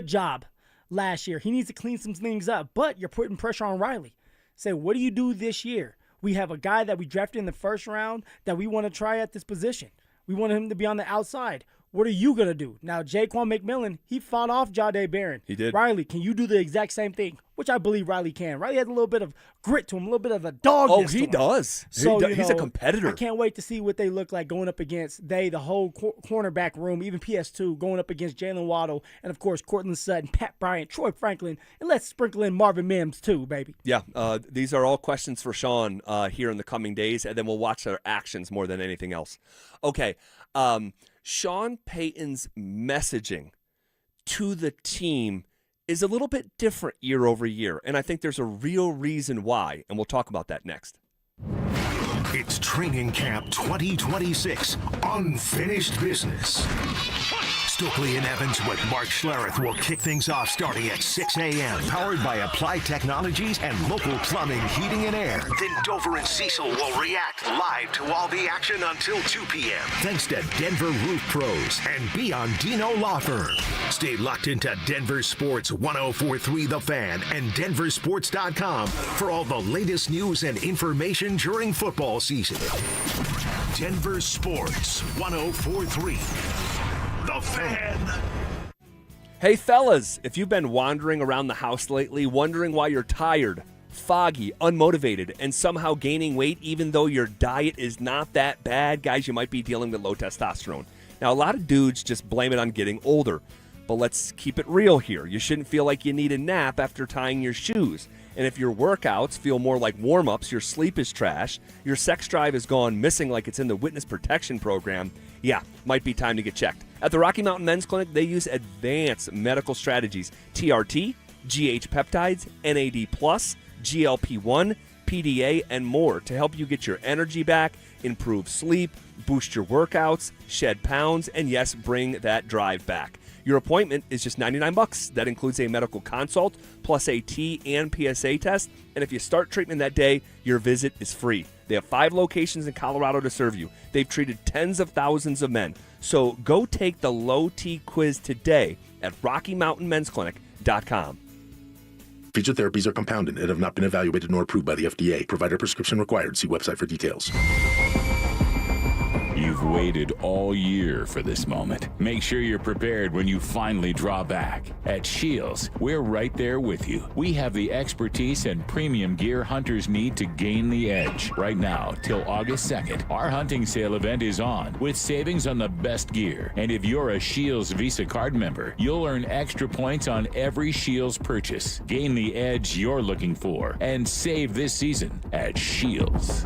job last year. He needs to clean some things up, but you're putting pressure on Riley. Say, what do you do this year? We have a guy that we drafted in the first round that we want to try at this position. We want him to be on the outside. What are you going to do? Now, Jaquan McMillan, he fought off Jahdae Barron. He did. Riley, can you do the exact same thing? Which I believe Riley can. Riley has a little bit of grit to him, a little bit of a dogness. Oh, he does. So, he's a competitor. I can't wait to see what they look like going up against the whole cornerback room, even PS2, going up against Jalen Waddle, and, of course, Cortland Sutton, Pat Bryant, Troy Franklin, and let's sprinkle in Marvin Mims, too, baby. Yeah, these are all questions for Sean here in the coming days, and then we'll watch their actions more than anything else. Okay, Sean Payton's messaging to the team is a little bit different year over year, and I think there's a real reason why, and we'll talk about that next. It's Training Camp 2026, Unfinished Business. Stokely and Evans with Mark Schlereth will kick things off starting at 6 a.m. Powered by Applied Technologies and local plumbing, heating, and air. Then Dover and Cecil will react live to all the action until 2 p.m. Thanks to Denver Roof Pros and Biondino Law Firm. Stay locked into Denver Sports 104.3 The Fan and DenverSports.com for all the latest news and information during football season. Denver Sports 104.3 The Fan. Hey fellas, if you've been wandering around the house lately, wondering why you're tired, foggy, unmotivated, and somehow gaining weight even though your diet is not that bad, guys, you might be dealing with low testosterone. Now, a lot of dudes just blame it on getting older, but let's keep it real here. You shouldn't feel like you need a nap after tying your shoes. And if your workouts feel more like warm-ups, your sleep is trash, your sex drive is gone missing like it's in the witness protection program, yeah, might be time to get checked. At the Rocky Mountain Men's Clinic, they use advanced medical strategies, TRT, GH peptides, NAD+, GLP-1, PDA, and more to help you get your energy back, improve sleep, boost your workouts, shed pounds, and yes, bring that drive back. Your appointment is just $99. That includes a medical consult, plus a T and PSA test, and if you start treatment that day, your visit is free. They have 5 locations in Colorado to serve you. They've treated tens of thousands of men. So go take the low T quiz today at RockyMountainMen'sClinic.com. Featured therapies are compounded and have not been evaluated nor approved by the FDA. Provider prescription required. See website for details. You've waited all year for this moment. Make sure you're prepared when you finally draw back. At Shields, we're right there with you. We have the expertise and premium gear hunters need to gain the edge. Right now, till August 2nd, our hunting sale event is on with savings on the best gear. And if you're a Shields Visa card member, you'll earn extra points on every Shields purchase. Gain the edge you're looking for and save this season at Shields.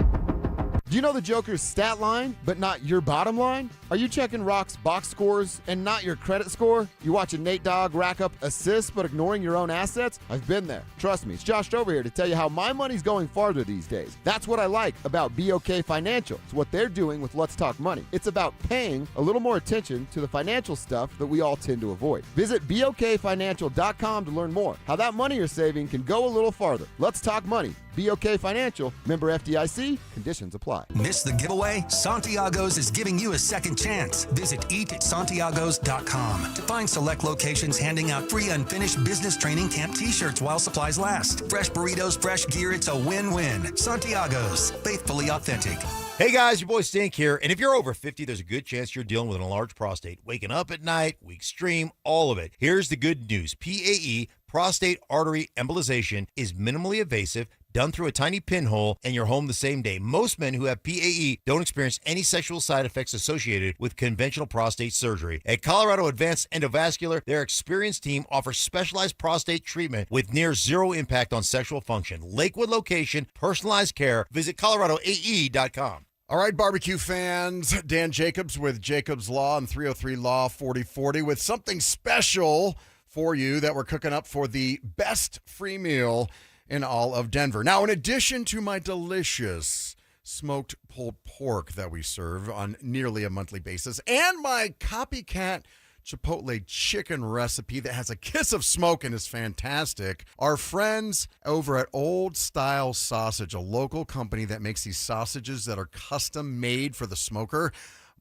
Do you know the Joker's stat line, but not your bottom line? Are you checking Rock's box scores and not your credit score? You watching Nate Dogg rack up assists but ignoring your own assets? I've been there. Trust me, it's Josh over here to tell you how my money's going farther these days. That's what I like about BOK Financial. It's what they're doing with Let's Talk Money. It's about paying a little more attention to the financial stuff that we all tend to avoid. Visit BOKFinancial.com to learn more how that money you're saving can go a little farther. Let's Talk Money. BOK Financial, member FDIC, conditions apply. Miss the giveaway? Santiago's is giving you a second chance. Visit eatsantiagos.com to find select locations handing out free unfinished business training camp t-shirts while supplies last. Fresh burritos, fresh gear, it's a win-win. Santiago's, faithfully authentic. Hey guys, your boy Stink here, and if you're over 50, there's a good chance you're dealing with an enlarged prostate. Waking up at night, weak stream, all of it. Here's the good news. PAE, prostate artery embolization, is minimally invasive, done through a tiny pinhole, and you're home the same day. Most men who have PAE don't experience any sexual side effects associated with conventional prostate surgery. At Colorado Advanced Endovascular, their experienced team offers specialized prostate treatment with near zero impact on sexual function. Lakewood location, personalized care. Visit coloradoae.com. All right, barbecue fans, Dan Jacobs with Jacobs Law and 303 Law 4040 with something special for you that we're cooking up for the best free meal in all of Denver. Now, in addition to my delicious smoked pulled pork that we serve on nearly a monthly basis and my copycat Chipotle chicken recipe that has a kiss of smoke and is fantastic, our friends over at Old Style Sausage, a local company that makes these sausages that are custom made for the smoker,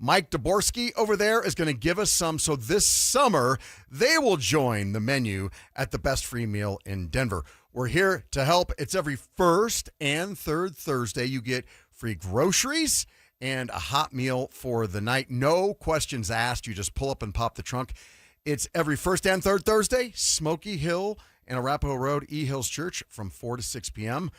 Mike Daborski over there is going to give us some. So this summer, they will join the menu at the best free meal in Denver. We're here to help. It's every first and third Thursday. You get free groceries and a hot meal for the night. No questions asked. You just pull up and pop the trunk. It's every first and third Thursday, Smoky Hill and Arapahoe Road, E Hills Church from 4 to 6 p.m.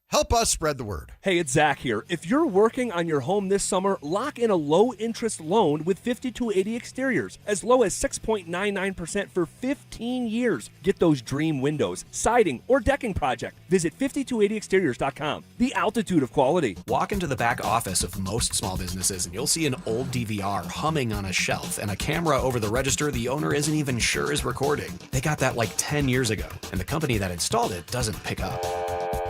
Help us spread the word. Hey, it's Zach here. If you're working on your home this summer, lock in a low-interest loan with 5280 Exteriors, as low as 6.99% for 15 years. Get those dream windows, siding, or decking project. Visit 5280exteriors.com. The altitude of quality. Walk into the back office of most small businesses and you'll see an old DVR humming on a shelf and a camera over the register the owner isn't even sure is recording. They got that like 10 years ago, and the company that installed it doesn't pick up.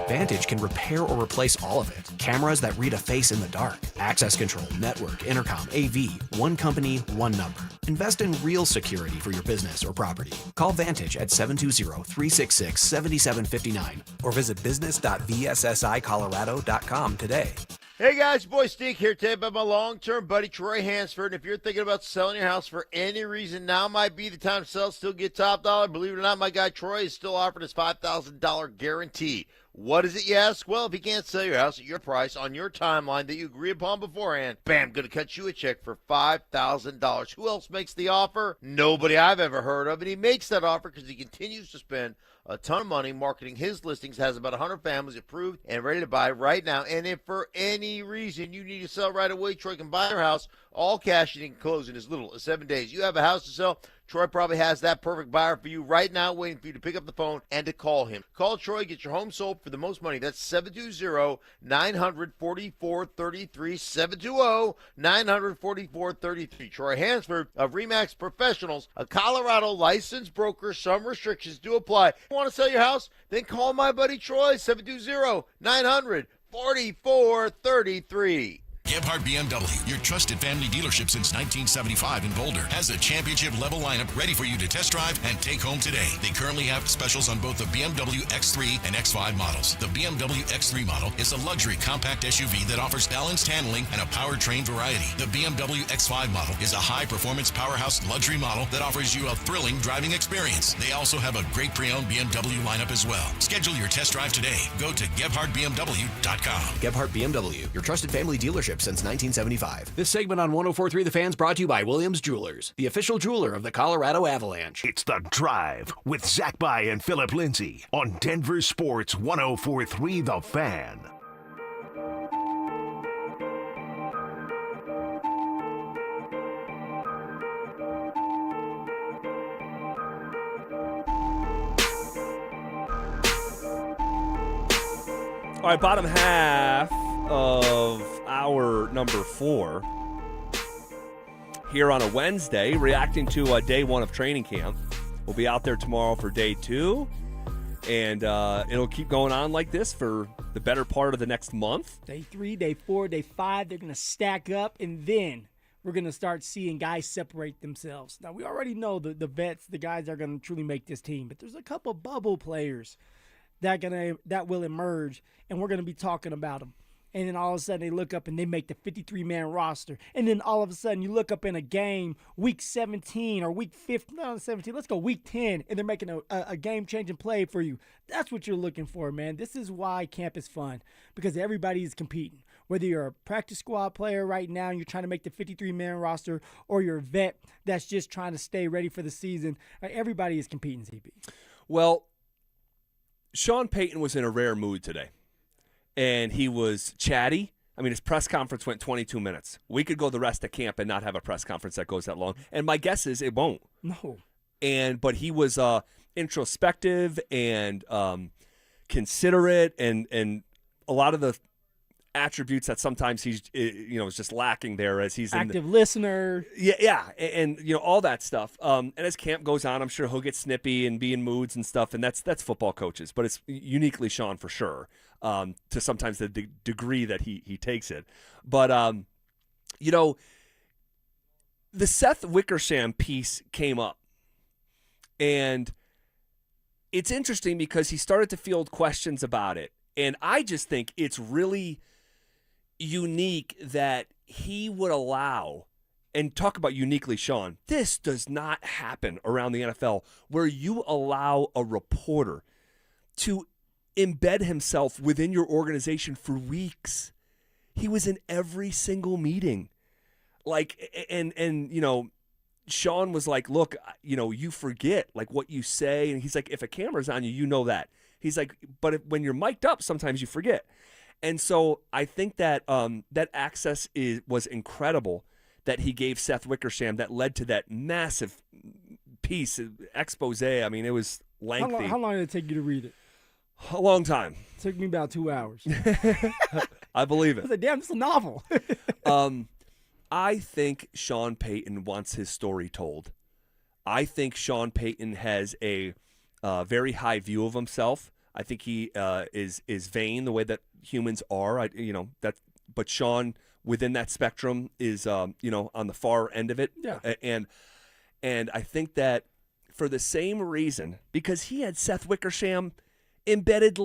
Vantage can repair or replace all of it. Cameras that read a face in the dark. Access control, network, intercom, AV. One company, one number. Invest in real security for your business or property. Call Vantage at 720-366-7759 or visit business.vssicolorado.com today. Hey guys, boy Stink here today about my long-term buddy Troy Hansford. And if you're thinking about selling your house for any reason, now might be the time to sell, still get top dollar. Believe it or not, my guy Troy is still offering his $5,000 guarantee. What is it, you ask? Well, if you can't sell your house at your price on your timeline that you agree upon beforehand, bam, going to cut you a check for $5,000. Who else makes the offer? Nobody I've ever heard of. And he makes that offer because he continues to spend a ton of money marketing his listings, has about 100 families approved and ready to buy right now. And if for any reason you need to sell right away, Troy can buy your house all cash and he can close in as little as 7 days. You have a house to sell, Troy probably has that perfect buyer for you right now, waiting for you to pick up the phone and to call him. Call Troy, get your home sold for the most money. That's 720-900-4433, 720-900-4433. Troy Hansford of RE/MAX Professionals, a Colorado licensed broker. Some restrictions do apply. Want to sell your house? Then call my buddy Troy, 720-900-4433. Gebhardt BMW, your trusted family dealership since 1975 in Boulder, has a championship-level lineup ready for you to test drive and take home today. They currently have specials on both the BMW X3 and X5 models. The BMW X3 model is a luxury compact SUV that offers balanced handling and a powertrain variety. The BMW X5 model is a high-performance powerhouse luxury model that offers you a thrilling driving experience. They also have a great pre-owned BMW lineup as well. Schedule your test drive today. Go to GebhardtBMW.com. Gebhardt BMW, your trusted family dealership since 1975. This segment on 104.3 The Fan's brought to you by Williams Jewelers, the official jeweler of the Colorado Avalanche. It's The Drive with Zach By and Phillip Lindsay on Denver Sports 104.3 The Fan. All right, bottom half of hour number 4 here on a Wednesday, reacting to day 1 of training camp. We'll be out there tomorrow for day 2, and it'll keep going on like this for the better part of the next month. Day 3, day 4, day 5, they're going to stack up, and then we're going to start seeing guys separate themselves. Now, we already know the vets, the guys that are going to truly make this team, but there's a couple bubble players that will emerge, and we're going to be talking about them. And then all of a sudden they look up and they make the 53-man roster. And then all of a sudden you look up in a game, week 17 or week 15, not 17, let's go week 10, and they're making a game-changing play for you. That's what you're looking for, man. This is why camp is fun, because everybody is competing. Whether you're a practice squad player right now and you're trying to make the 53-man roster, or you're a vet that's just trying to stay ready for the season, everybody is competing, CB. Well, Sean Payton was in a rare mood today. And he was chatty. I mean, his press conference went 22 minutes. We could go the rest of camp and not have a press conference that goes that long. And my guess is it won't. No. But he was introspective and considerate, and a lot of the attributes that sometimes he's is just lacking there as he's active listener. Yeah, and all that stuff. And as camp goes on, I'm sure he'll get snippy and be in moods and stuff, and that's football coaches, but it's uniquely Sean for sure. To sometimes the degree that he takes it. But, the Seth Wickersham piece came up. And it's interesting because he started to field questions about it. And I just think it's really unique that he would allow, and talk about uniquely Sean, this does not happen around the NFL, where you allow a reporter to embed himself within your organization for weeks. He was in every single meeting. Sean was like, look, you forget what you say. And he's like, if a camera's on you, you know that. He's like, but when you're mic'd up, sometimes you forget. And so I think that that access was incredible that he gave Seth Wickersham that led to that massive piece, expose. I mean, it was lengthy. How long did it take you to read it? A long time. It took me about 2 hours. I believe it. I was like, damn, it's a novel. I think Sean Payton wants his story told. I think Sean Payton has a very high view of himself. I think he is vain the way that humans are. But Sean, within that spectrum, is on the far end of it. Yeah. And I think that for the same reason, because he had Seth Wickersham embedded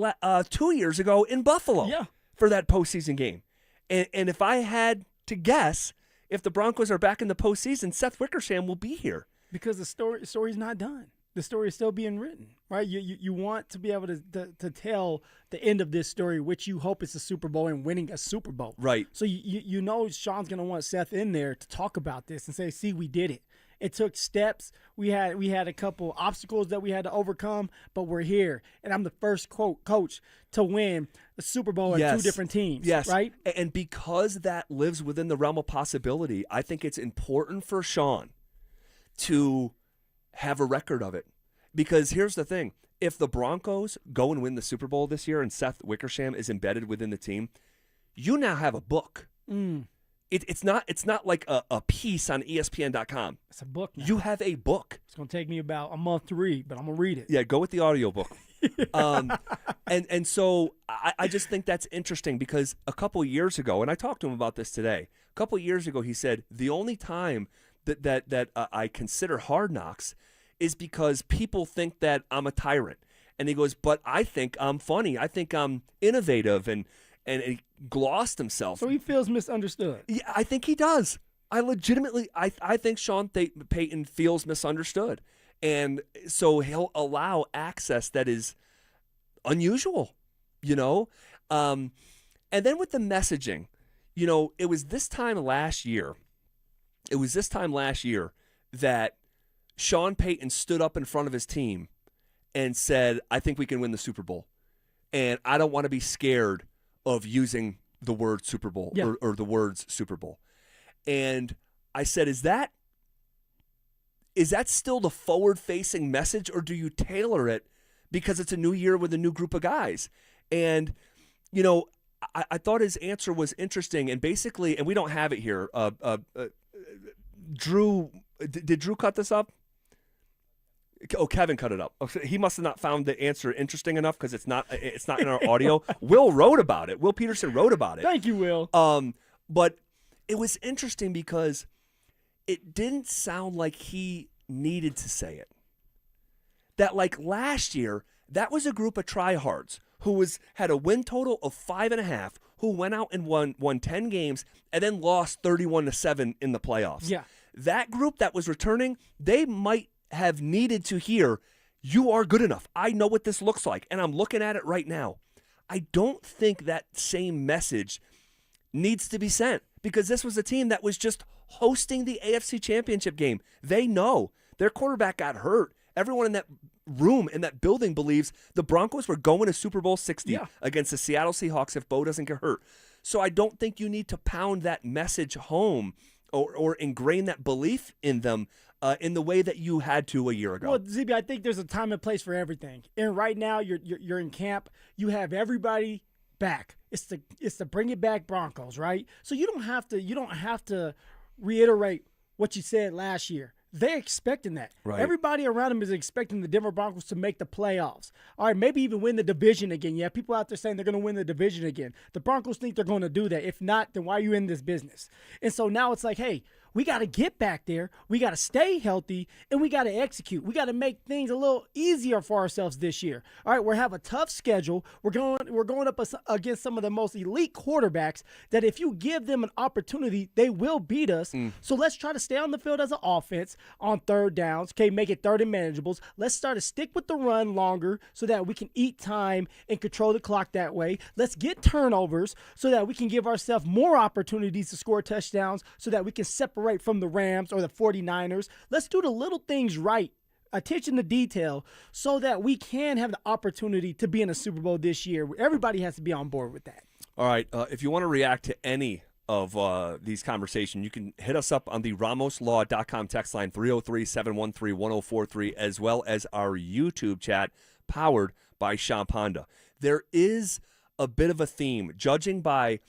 2 years ago in Buffalo for that postseason game. And if I had to guess, if the Broncos are back in the postseason, Seth Wickersham will be here. Because the story's not done. The story is still being written, right? You want to be able to tell the end of this story, which you hope is the Super Bowl and winning a Super Bowl. Right. So you know Sean's going to want Seth in there to talk about this and say, see, we did it. It took steps. We had a couple obstacles that we had to overcome, but we're here. And I'm the first coach to win a Super Bowl and 2 different teams. Yes. Right? And because that lives within the realm of possibility, I think it's important for Sean to have a record of it. Because here's the thing. If the Broncos go and win the Super Bowl this year and Seth Wickersham is embedded within the team, you now have a book. it's not like a piece on ESPN.com. It's a book now. You have a book. It's going to take me about a month to read, but I'm going to read it. Yeah, go with the audiobook. And so I just think that's interesting because a couple years ago, and I talked to him about this today, a couple years ago he said, the only time that I consider Hard Knocks is because people think that I'm a tyrant. And he goes, but I think I'm funny. I think I'm innovative, and he glossed himself. So he feels misunderstood. Yeah, I think he does. I legitimately, I think Sean Payton feels misunderstood. And so he'll allow access that is unusual, And then with the messaging, it was this time last year that Sean Payton stood up in front of his team and said, I think we can win the Super Bowl. And I don't want to be scared of using the word Super Bowl or the words Super Bowl. And I said, is that still the forward-facing message, or do you tailor it because it's a new year with a new group of guys? And, I thought his answer was interesting. And basically, and we don't have it here, Drew, did Drew cut this up? Oh, Kevin cut it up. He must have not found the answer interesting enough because it's not in our audio. Will wrote about it. Will Peterson wrote about it. Thank you, Will. But it was interesting because it didn't sound like he needed to say it. That like last year, that was a group of tryhards who had a win total of 5.5, who went out and won 10 games and then lost 31-7 in the playoffs. Yeah. That group that was returning, they might have needed to hear, you are good enough. I know what this looks like, and I'm looking at it right now. I don't think that same message needs to be sent because this was a team that was just hosting the AFC Championship game. They know their quarterback got hurt. Everyone in that room, in that building, believes the Broncos were going to Super Bowl 60 against the Seattle Seahawks if Bo doesn't get hurt. So I don't think you need to pound that message home or ingrain that belief in them in the way that you had to a year ago. Well, ZB, I think there's a time and place for everything. And right now, you're in camp. You have everybody back. It's the bring it back Broncos, right? So you don't have to reiterate what you said last year. They're expecting that. Right. Everybody around them is expecting the Denver Broncos to make the playoffs. All right, maybe even win the division again. You have people out there saying they're going to win the division again. The Broncos think they're going to do that. If not, then why are you in this business? And so now it's like, hey, we got to get back there. We got to stay healthy, and we got to execute. We got to make things a little easier for ourselves this year. All right, we have a tough schedule. We're going up against some of the most elite quarterbacks that if you give them an opportunity, they will beat us. So let's try to stay on the field as an offense on third downs. Okay, make it third and manageables. Let's start to stick with the run longer so that we can eat time and control the clock that way. Let's get turnovers so that we can give ourselves more opportunities to score touchdowns so that we can separate from the Rams or the 49ers. Let's do the little things right. Attention to detail so that we can have the opportunity to be in a Super Bowl this year. Everybody has to be on board with that. All right. If you want to react to any of these conversations, you can hit us up on the RamosLaw.com text line 303-713-1043 as well as our YouTube chat powered by Shop Honda. There is a bit of a theme, judging by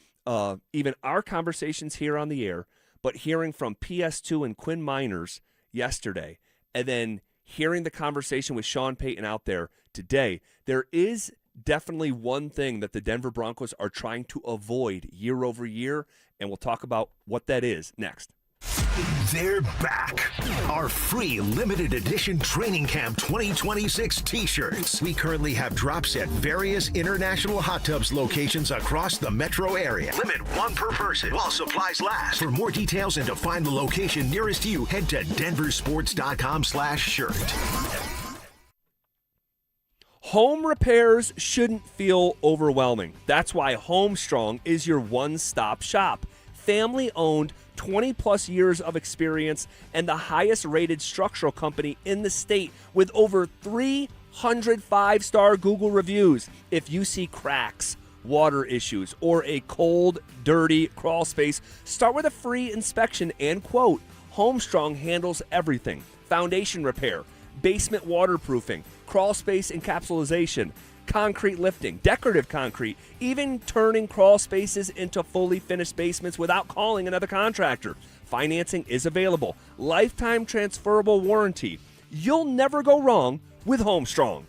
even our conversations here on the air, but hearing from PS2 and Quinn Miners yesterday, and then hearing the conversation with Sean Payton out there today, there is definitely one thing that the Denver Broncos are trying to avoid year over year, and we'll talk about what that is next. They're back. Our free limited edition Training Camp 2026 t-shirts. We currently have drops at various international hot tubs locations across the metro area. Limit one per person while supplies last. For more details and to find the location nearest you, head to DenverSports.com/shirt. Home repairs shouldn't feel overwhelming. That's why Homestrong is your one-stop shop. Family-owned, 20-plus years of experience, and the highest-rated structural company in the state with over 300 five-star Google reviews. If you see cracks, water issues, or a cold, dirty crawl space, start with a free inspection and quote. Homestrong handles everything. Foundation repair, basement waterproofing, crawl space encapsulation, concrete lifting, decorative concrete, even turning crawl spaces into fully finished basements without calling another contractor. Financing is available. Lifetime transferable warranty. You'll never go wrong with Homestrong.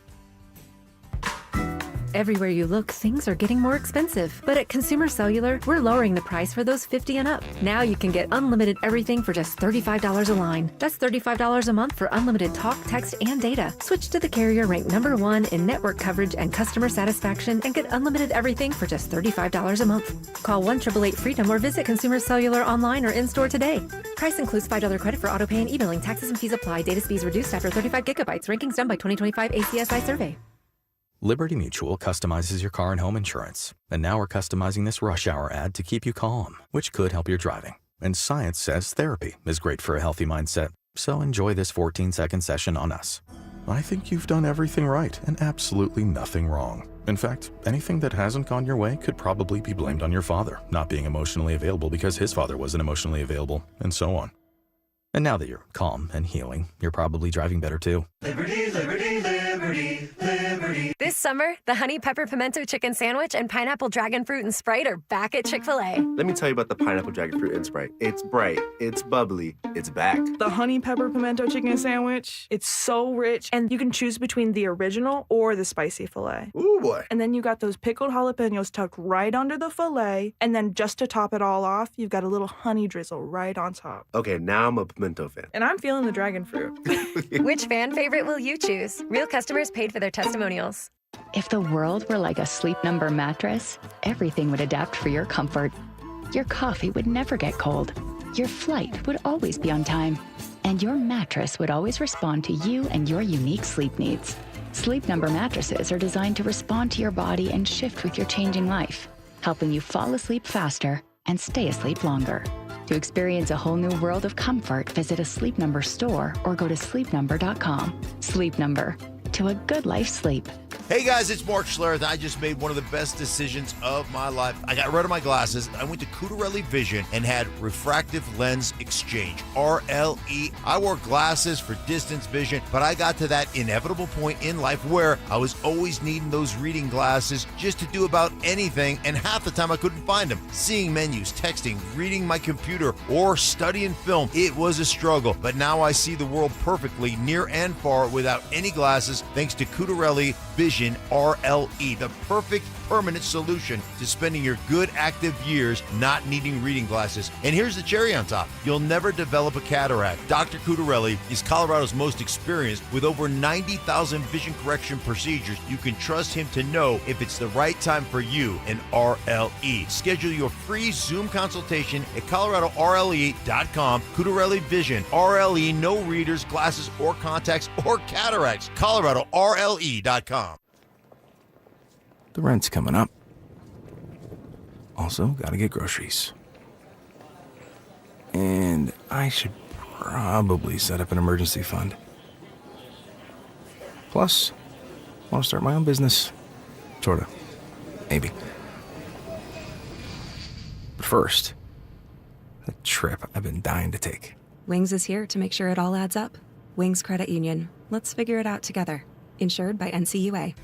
Everywhere you look, things are getting more expensive. But at Consumer Cellular, we're lowering the price for those 50 and up. Now you can get unlimited everything for just $35 a line. That's $35 a month for unlimited talk, text, and data. Switch to the carrier ranked #1 in network coverage and customer satisfaction and get unlimited everything for just $35 a month. Call 1-888-FREEDOM or visit Consumer Cellular online or in-store today. Price includes $5 credit for autopay and e-billing. Taxes and fees apply. Data speeds reduced after 35 gigabytes. Rankings done by 2025 ACSI survey. Liberty Mutual customizes your car and home insurance. And now we're customizing this rush hour ad to keep you calm, which could help your driving. And science says therapy is great for a healthy mindset. So enjoy this 14-second session on us. I think you've done everything right and absolutely nothing wrong. In fact, anything that hasn't gone your way could probably be blamed on your father not being emotionally available because his father wasn't emotionally available, and so on. And now that you're calm and healing, you're probably driving better too. Liberty, liberty, liberty, liberty. This summer, the Honey Pepper Pimento Chicken Sandwich and Pineapple Dragon Fruit and Sprite are back at Chick-fil-A. Let me tell you about the Pineapple Dragon Fruit and Sprite. It's bright, it's bubbly, it's back. The Honey Pepper Pimento Chicken Sandwich, it's so rich, and you can choose between the original or the spicy filet. Ooh, boy. And then you got those pickled jalapenos tucked right under the filet, and then just to top it all off, you've got a little honey drizzle right on top. Okay, now I'm a pimento fan. And I'm feeling the dragon fruit. Which fan favorite will you choose? Real customers paid for their testimonials. If the world were like a Sleep Number mattress, everything would adapt for your comfort. Your coffee would never get cold. Your flight would always be on time. And your mattress would always respond to you and your unique sleep needs. Sleep Number mattresses are designed to respond to your body and shift with your changing life, helping you fall asleep faster and stay asleep longer. To experience a whole new world of comfort, visit a Sleep Number store or go to sleepnumber.com. Sleep Number. To a good life sleep. Hey guys, it's Mark Schlereth. I just made one of the best decisions of my life. I got rid of my glasses. I went to Cutarelli Vision and had refractive lens exchange, RLE. I wore glasses for distance vision, but I got to that inevitable point in life where I was always needing those reading glasses just to do about anything, and half the time I couldn't find them. Seeing menus, texting, reading my computer, or studying film, it was a struggle. But now I see the world perfectly near and far without any glasses thanks to Cutarelli Vision RLE, the perfect permanent solution to spending your good active years not needing reading glasses. And here's the cherry on top. You'll never develop a cataract. Dr. Cutarelli is Colorado's most experienced with over 90,000 vision correction procedures. You can trust him to know if it's the right time for you and RLE. Schedule your free Zoom consultation at coloradorle.com. Cutarelli Vision, RLE, no readers, glasses, or contacts, or cataracts. coloradorle.com. The rent's coming up. Also, gotta get groceries. And I should probably set up an emergency fund. Plus, I want to start my own business. Sorta. Maybe. But first, the trip I've been dying to take. Wings is here to make sure it all adds up. Wings Credit Union. Let's figure it out together. Insured by NCUA.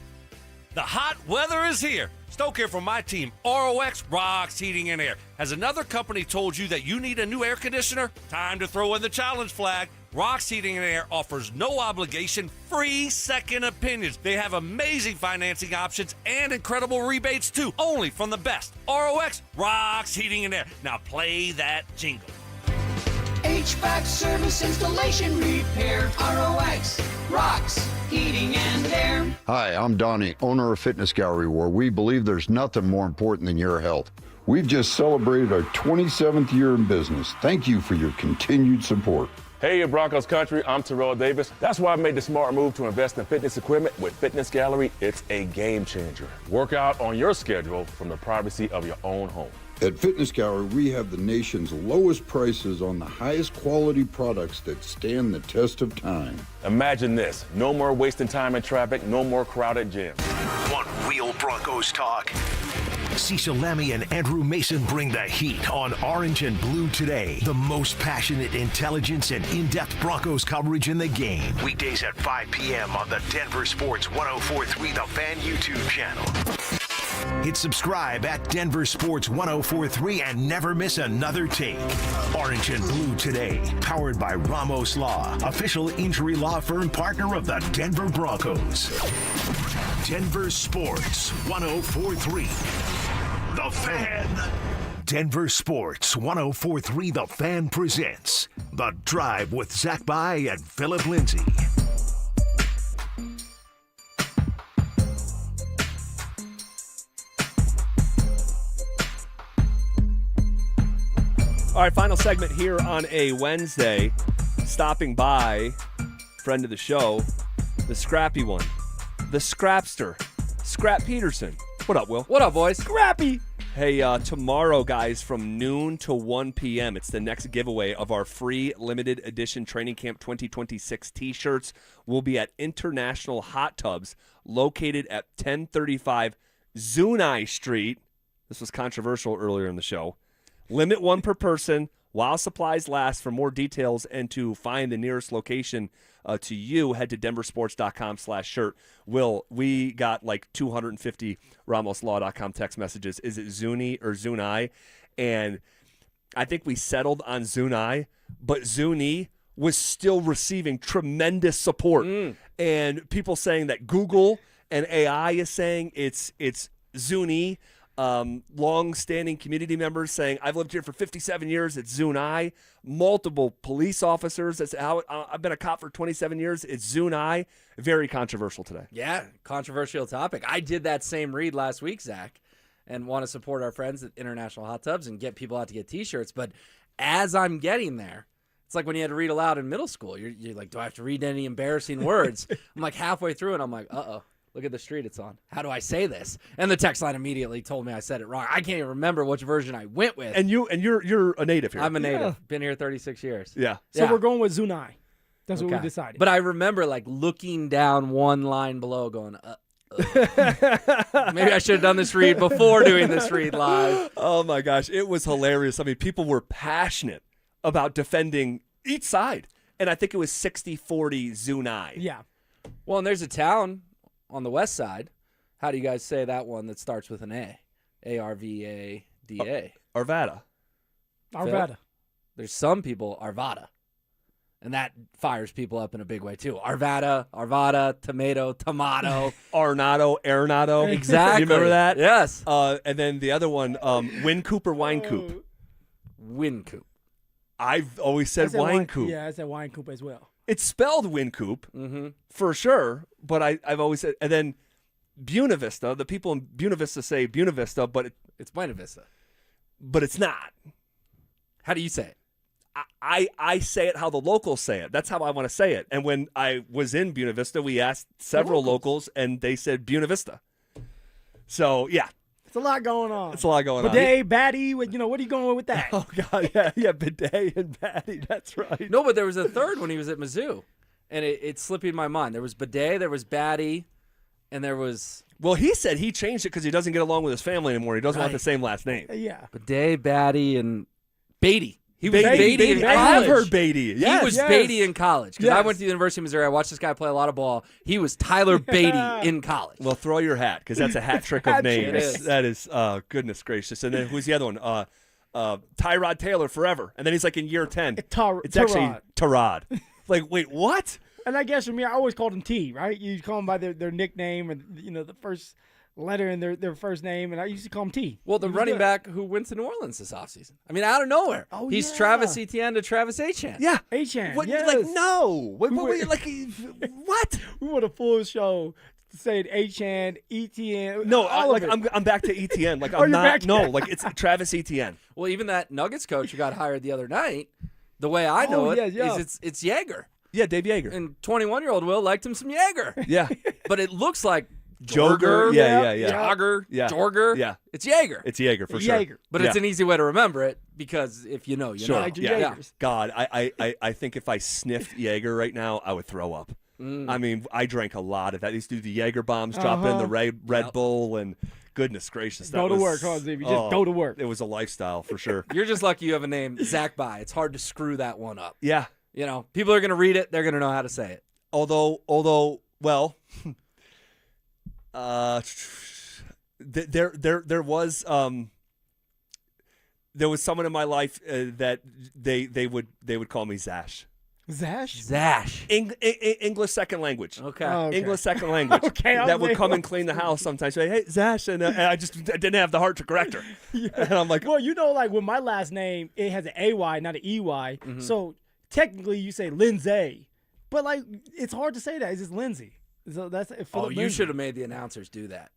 The hot weather is here. Stoke here from my team, ROX Rocks Heating and Air. Has another company told you that you need a new air conditioner? Time to throw in the challenge flag. Rocks Heating and Air offers no obligation, free second opinions. They have amazing financing options and incredible rebates too, only from the best. ROX Rocks Heating and Air. Now play that jingle. HVAC service, installation, repair. ROX Rocks Heating and Air. Hi, I'm Donnie, owner of Fitness Gallery, where we believe there's nothing more important than your health. We've just celebrated our 27th year in business. Thank you for your continued support. Hey, Broncos country, I'm Terrell Davis. That's why I made the smart move to invest in fitness equipment with Fitness Gallery. It's a game changer. Work out on your schedule from the privacy of your own home. At Fitness Gallery, we have the nation's lowest prices on the highest quality products that stand the test of time. Imagine this. No more wasting time in traffic, no more crowded gyms. Want real Broncos talk? Cecil Lammy and Andrew Mason bring the heat on Orange and Blue Today. The most passionate intelligence and in-depth Broncos coverage in the game. Weekdays at 5 p.m. on the Denver Sports 104.3 The Fan YouTube channel. Hit subscribe at Denver Sports 104.3 and never miss another take. Orange and Blue Today, powered by Ramos Law, official injury law firm partner of the Denver Broncos. Denver Sports 104.3 The Fan. Denver Sports 104.3 The Fan presents The Drive with Zach By and Phillip Lindsay. All right, final segment here on a Wednesday. Stopping by, friend of the show, the scrappy one, the scrapster, Scrap Peterson. What up, Will? What up, boys? Scrappy. Hey, tomorrow, guys, from noon to 1 p.m., it's the next giveaway of our free limited edition Training Camp 2026 T-shirts. We'll be at International Hot Tubs, located at 1035 Zuni Street. This was controversial earlier in the show. Limit one per person while supplies last. For more details and to find the nearest location to you, head to DenverSports.com/shirt. Will, we got like 250 RamosLaw.com text messages. Is it Zuni or Zuni? And I think we settled on Zuni, but Zuni was still receiving tremendous support. And people saying that Google and AI is saying it's Zuni. Long-standing community members saying, I've lived here for 57 years, it's Zuni. Multiple police officers, that's how I've been a cop for 27 years, it's Zuni. Very controversial today. Yeah, controversial topic. I did that same read last week, Zach, and want to support our friends at International Hot Tubs and get people out to get T-shirts. But as I'm getting there, it's like when you had to read aloud in middle school. You're like, do I have to read any embarrassing words? I'm like halfway through, and I'm like, uh-oh. Look at the street it's on. How do I say this? And the text line immediately told me I said it wrong. I can't even remember which version I went with. And you're a native here. I'm a native. Yeah. Been here 36 years. Yeah. So we're going with Zuni. That's what we decided. But I remember like looking down one line below going, maybe I should have done this read before doing this read live. Oh my gosh, it was hilarious. I mean, people were passionate about defending each side. And I think it was 60-40 Zuni. Yeah. Well, and there's a town on the west side. How do you guys say that one that starts with an A? Arvada. Arvada. Arvada. There's some people, Arvada. And that fires people up in a big way, too. Arvada, tomato. Arnado. Exactly. You remember that? Yes. And then the other one, Win Coop or Wine Coop? Win Coop. I've always said Wine Coop. Yeah, I said Wine Coop as well. It's spelled Win Coop, for sure, but I've always said, and then Buena Vista, the people in Buena Vista say Buena Vista, but it's Buena Vista. But it's not. How do you say it? I say it how the locals say it. That's how I want to say it. And when I was in Buena Vista, we asked several locals, and they said Buena Vista. So, yeah. It's a lot going on. It's a lot going on. Bidet, Batty, what are you going with that? Oh, God, yeah, Bidet and Batty, that's right. No, but there was a third when he was at Mizzou, and it's slipping my mind. There was Bidet, there was Batty, and there was... Well, he said he changed it because he doesn't get along with his family anymore. He doesn't want the same last name. Yeah. Bidet, Batty, and Beatty. He was Beatty Beatty in college. I have heard Beatty. Yes. He was Beatty in college. Because I went to the University of Missouri. I watched this guy play a lot of ball. He was Tyler Beatty in college. Well, throw your hat, because that's a hat trick of names. It is. That is, goodness gracious. And then who's the other one? Tyrod Taylor forever. And then he's like in year 10. It's actually Tyrod. Like, wait, what? And I guess for me, I always called them T, right? You call them by their nickname and, the first letter in their first name, and I used to call him T. Well, the running back who went to New Orleans this offseason. I mean, out of nowhere. Oh, he's yeah. Travis Etienne to Travis Achan. Yeah. Achan, What, yes. Like, no. What, what? We want a full show saying Achan, Etienne. No, all of it. I'm back to Etienne. Like, Oh, I'm you're back not. to No, that. like, it's Travis Etienne. Well, even that Nuggets coach who got hired the other night, the way I know is it's Yeager. Yeah, Dave Yeager. And 21-year-old Will liked him some Yeager. Yeah. But it looks like Joger. Yeah. Jogger. Yeah. Jorger. Yeah. It's Yeager. It's Yeager for sure. Yeager. But it's an easy way to remember it because if you know, you Sure. know. Like your Yeah. Yeagers. God, I think if I sniffed Yeager right now, I would throw up. I mean, I drank a lot of that. I used to do the Jaeger bombs, drop in the Red Bull, and goodness gracious. Go to work, huh, Xavier? Just go to work. It was a lifestyle for sure. You're just lucky you have a name, Zach By. It's hard to screw that one up. Yeah. You know, people are going to read it. They're going to know how to say it. Although, well, there was someone in my life that they would call me Zash. Zash? English second language. Okay. Oh, okay. English second language. Okay, that would come and clean the house sometimes. Say, hey, Zash. And I didn't have the heart to correct her. Yeah. And I'm like, well, you know, like with my last name, it has an AY, not an EY. So technically you say Lindsay. But, like, it's hard to say that. It's just Lindsay. So that's Phillip you Lindsay. should have made the announcers do that.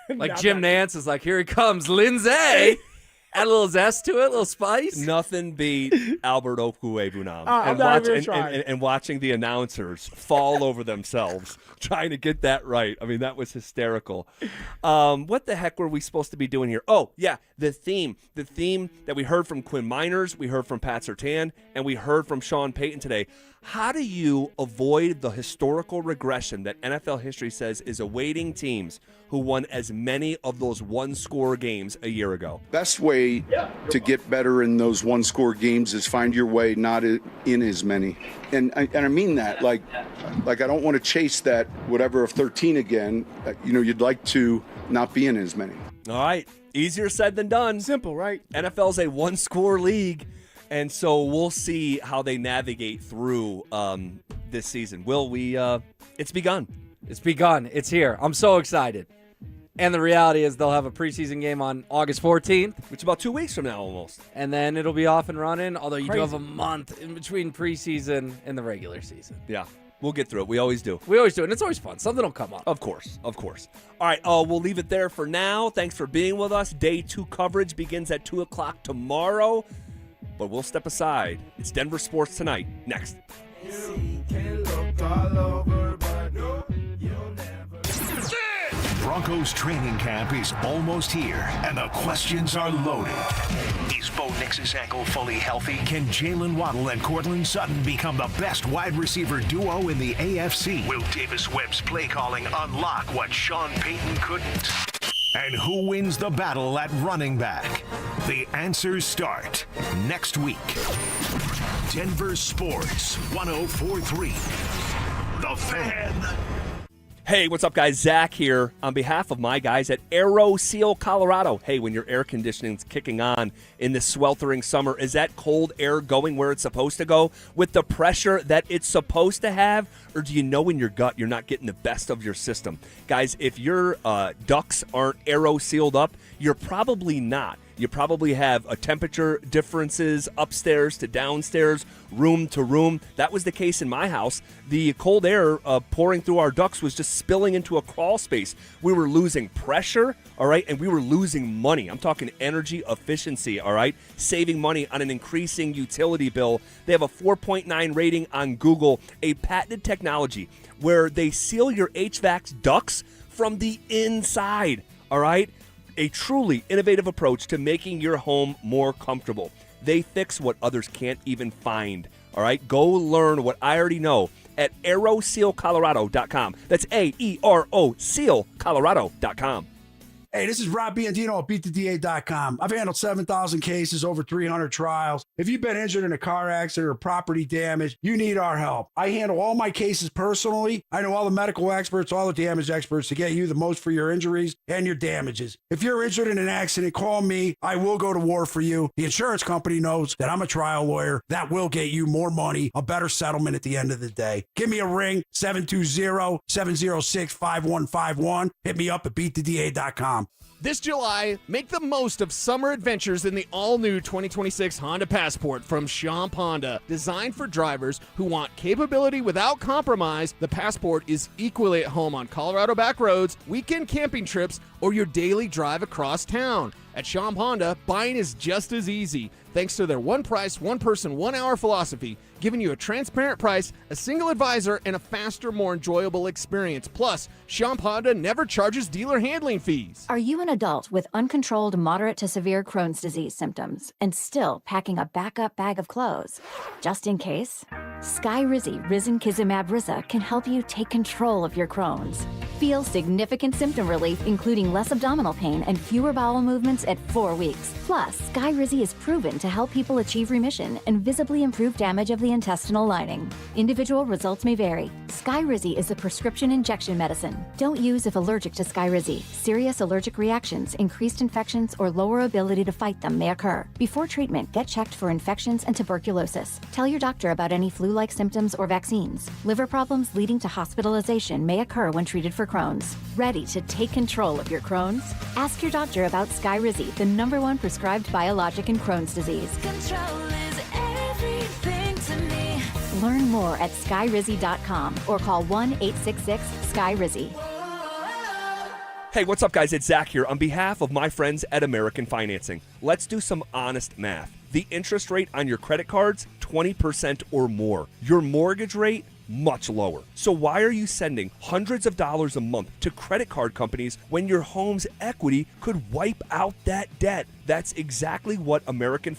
Like Jim Nance is like, here he comes, Lindsay. Add a little zest to it, a little spice. Nothing beat Albert Okwuegbunam and watching the announcers fall over themselves trying to get that right. I mean, that was hysterical. What the heck were we supposed to be doing here? Oh, yeah, the theme that we heard from Quinn Miners, we heard from Pat Surtain, and we heard from Sean Payton today. How do you avoid the historical regression that NFL history says is awaiting teams who won as many of those one-score games a year ago? Best way to get better in those one-score games is find your way not in as many. And I mean that. Like I don't want to chase that whatever of 13 again. You'd like to not be in as many. All right. Easier said than done. Simple, right? NFL's a one-score league. And so we'll see how they navigate through this season. It's begun. It's begun. It's here. I'm so excited. And the reality is they'll have a preseason game on August 14th. Which is about 2 weeks from now almost. And then it'll be off and running, although you do Crazy. have a month in between preseason and the regular season. Yeah, we'll get through it. We always do. We always do, and it's always fun. Something will come up. Of course. All right, we'll leave it there for now. Thanks for being with us. Day 2 coverage begins at 2 o'clock tomorrow. But we'll step aside. It's Denver Sports Tonight. Next. Broncos training camp is almost here, and the questions are loaded. Is Bo Nix's ankle fully healthy? Can Jalen Waddle and Courtland Sutton become the best wide receiver duo in the AFC? Will Davis Webb's play calling unlock what Sean Payton couldn't? And who wins the battle at running back? The answers start next week. Denver Sports 104.3. The Fan. Hey, what's up, guys? Zach here on behalf of my guys at Aero Seal, Colorado. Hey, when your air conditioning's kicking on in this sweltering summer, is that cold air going where it's supposed to go with the pressure that it's supposed to have? Or do you know in your gut you're not getting the best of your system? Guys, if your ducts aren't aero sealed up, you're probably not. You probably have a temperature differences upstairs to downstairs, room to room. That was the case in my house. The cold air pouring through our ducts was just spilling into a crawl space. We were losing pressure, all right, and we were losing money. I'm talking energy efficiency, all right, saving money on an increasing utility bill. They have a 4.9 rating on Google, a patented technology where they seal your HVAC ducts from the inside, all right? A truly innovative approach to making your home more comfortable. They fix what others can't even find. All right, go learn what I already know at aerosealcolorado.com. That's AERO SealColorado.com. Hey, this is Rob Biandino at BeatTheDA.com. I've handled 7,000 cases, over 300 trials. If you've been injured in a car accident or property damage, you need our help. I handle all my cases personally. I know all the medical experts, all the damage experts to get you the most for your injuries and your damages. If you're injured in an accident, call me. I will go to war for you. The insurance company knows that I'm a trial lawyer. That will get you more money, a better settlement at the end of the day. Give me a ring, 720-706-5151. Hit me up at BeatTheDA.com. This July, make the most of summer adventures in the all-new 2026 Honda Passport from Champ Honda. Designed for drivers who want capability without compromise, the Passport is equally at home on Colorado back roads, weekend camping trips, or your daily drive across town. At Champ Honda, buying is just as easy, thanks to their one price, one person, 1 hour philosophy, giving you a transparent price, a single advisor, and a faster, more enjoyable experience. Plus, Champ Honda never charges dealer handling fees. Are you an adult with uncontrolled moderate to severe Crohn's disease symptoms and still packing a backup bag of clothes? Just in case? Skyrizi Risankizumab Riza can help you take control of your Crohn's. Feel significant symptom relief, including less abdominal pain and fewer bowel movements at 4 weeks. Plus, Skyrizi is proven to help people achieve remission and visibly improve damage of the intestinal lining. Individual results may vary. Skyrizi is a prescription injection medicine. Don't use if allergic to Skyrizi. Serious allergic reactions, increased infections, or lower ability to fight them may occur. Before treatment, get checked for infections and tuberculosis. Tell your doctor about any flu-like symptoms or vaccines. Liver problems leading to hospitalization may occur when treated for Crohn's. Ready to take control of your Crohn's? Ask your doctor about Skyrizi, the #1 prescribed biologic in Crohn's disease. Control is everything to me. Learn more at skyrizi.com or call 1-866-SKYRIZI. Hey, what's up, guys? It's Zach here on behalf of my friends at American Financing. Let's do some honest math. The interest rate on your credit cards, 20% or more. Your mortgage rate, much lower. So why are you sending hundreds of dollars a month to credit card companies when your home's equity could wipe out that debt? That's exactly what American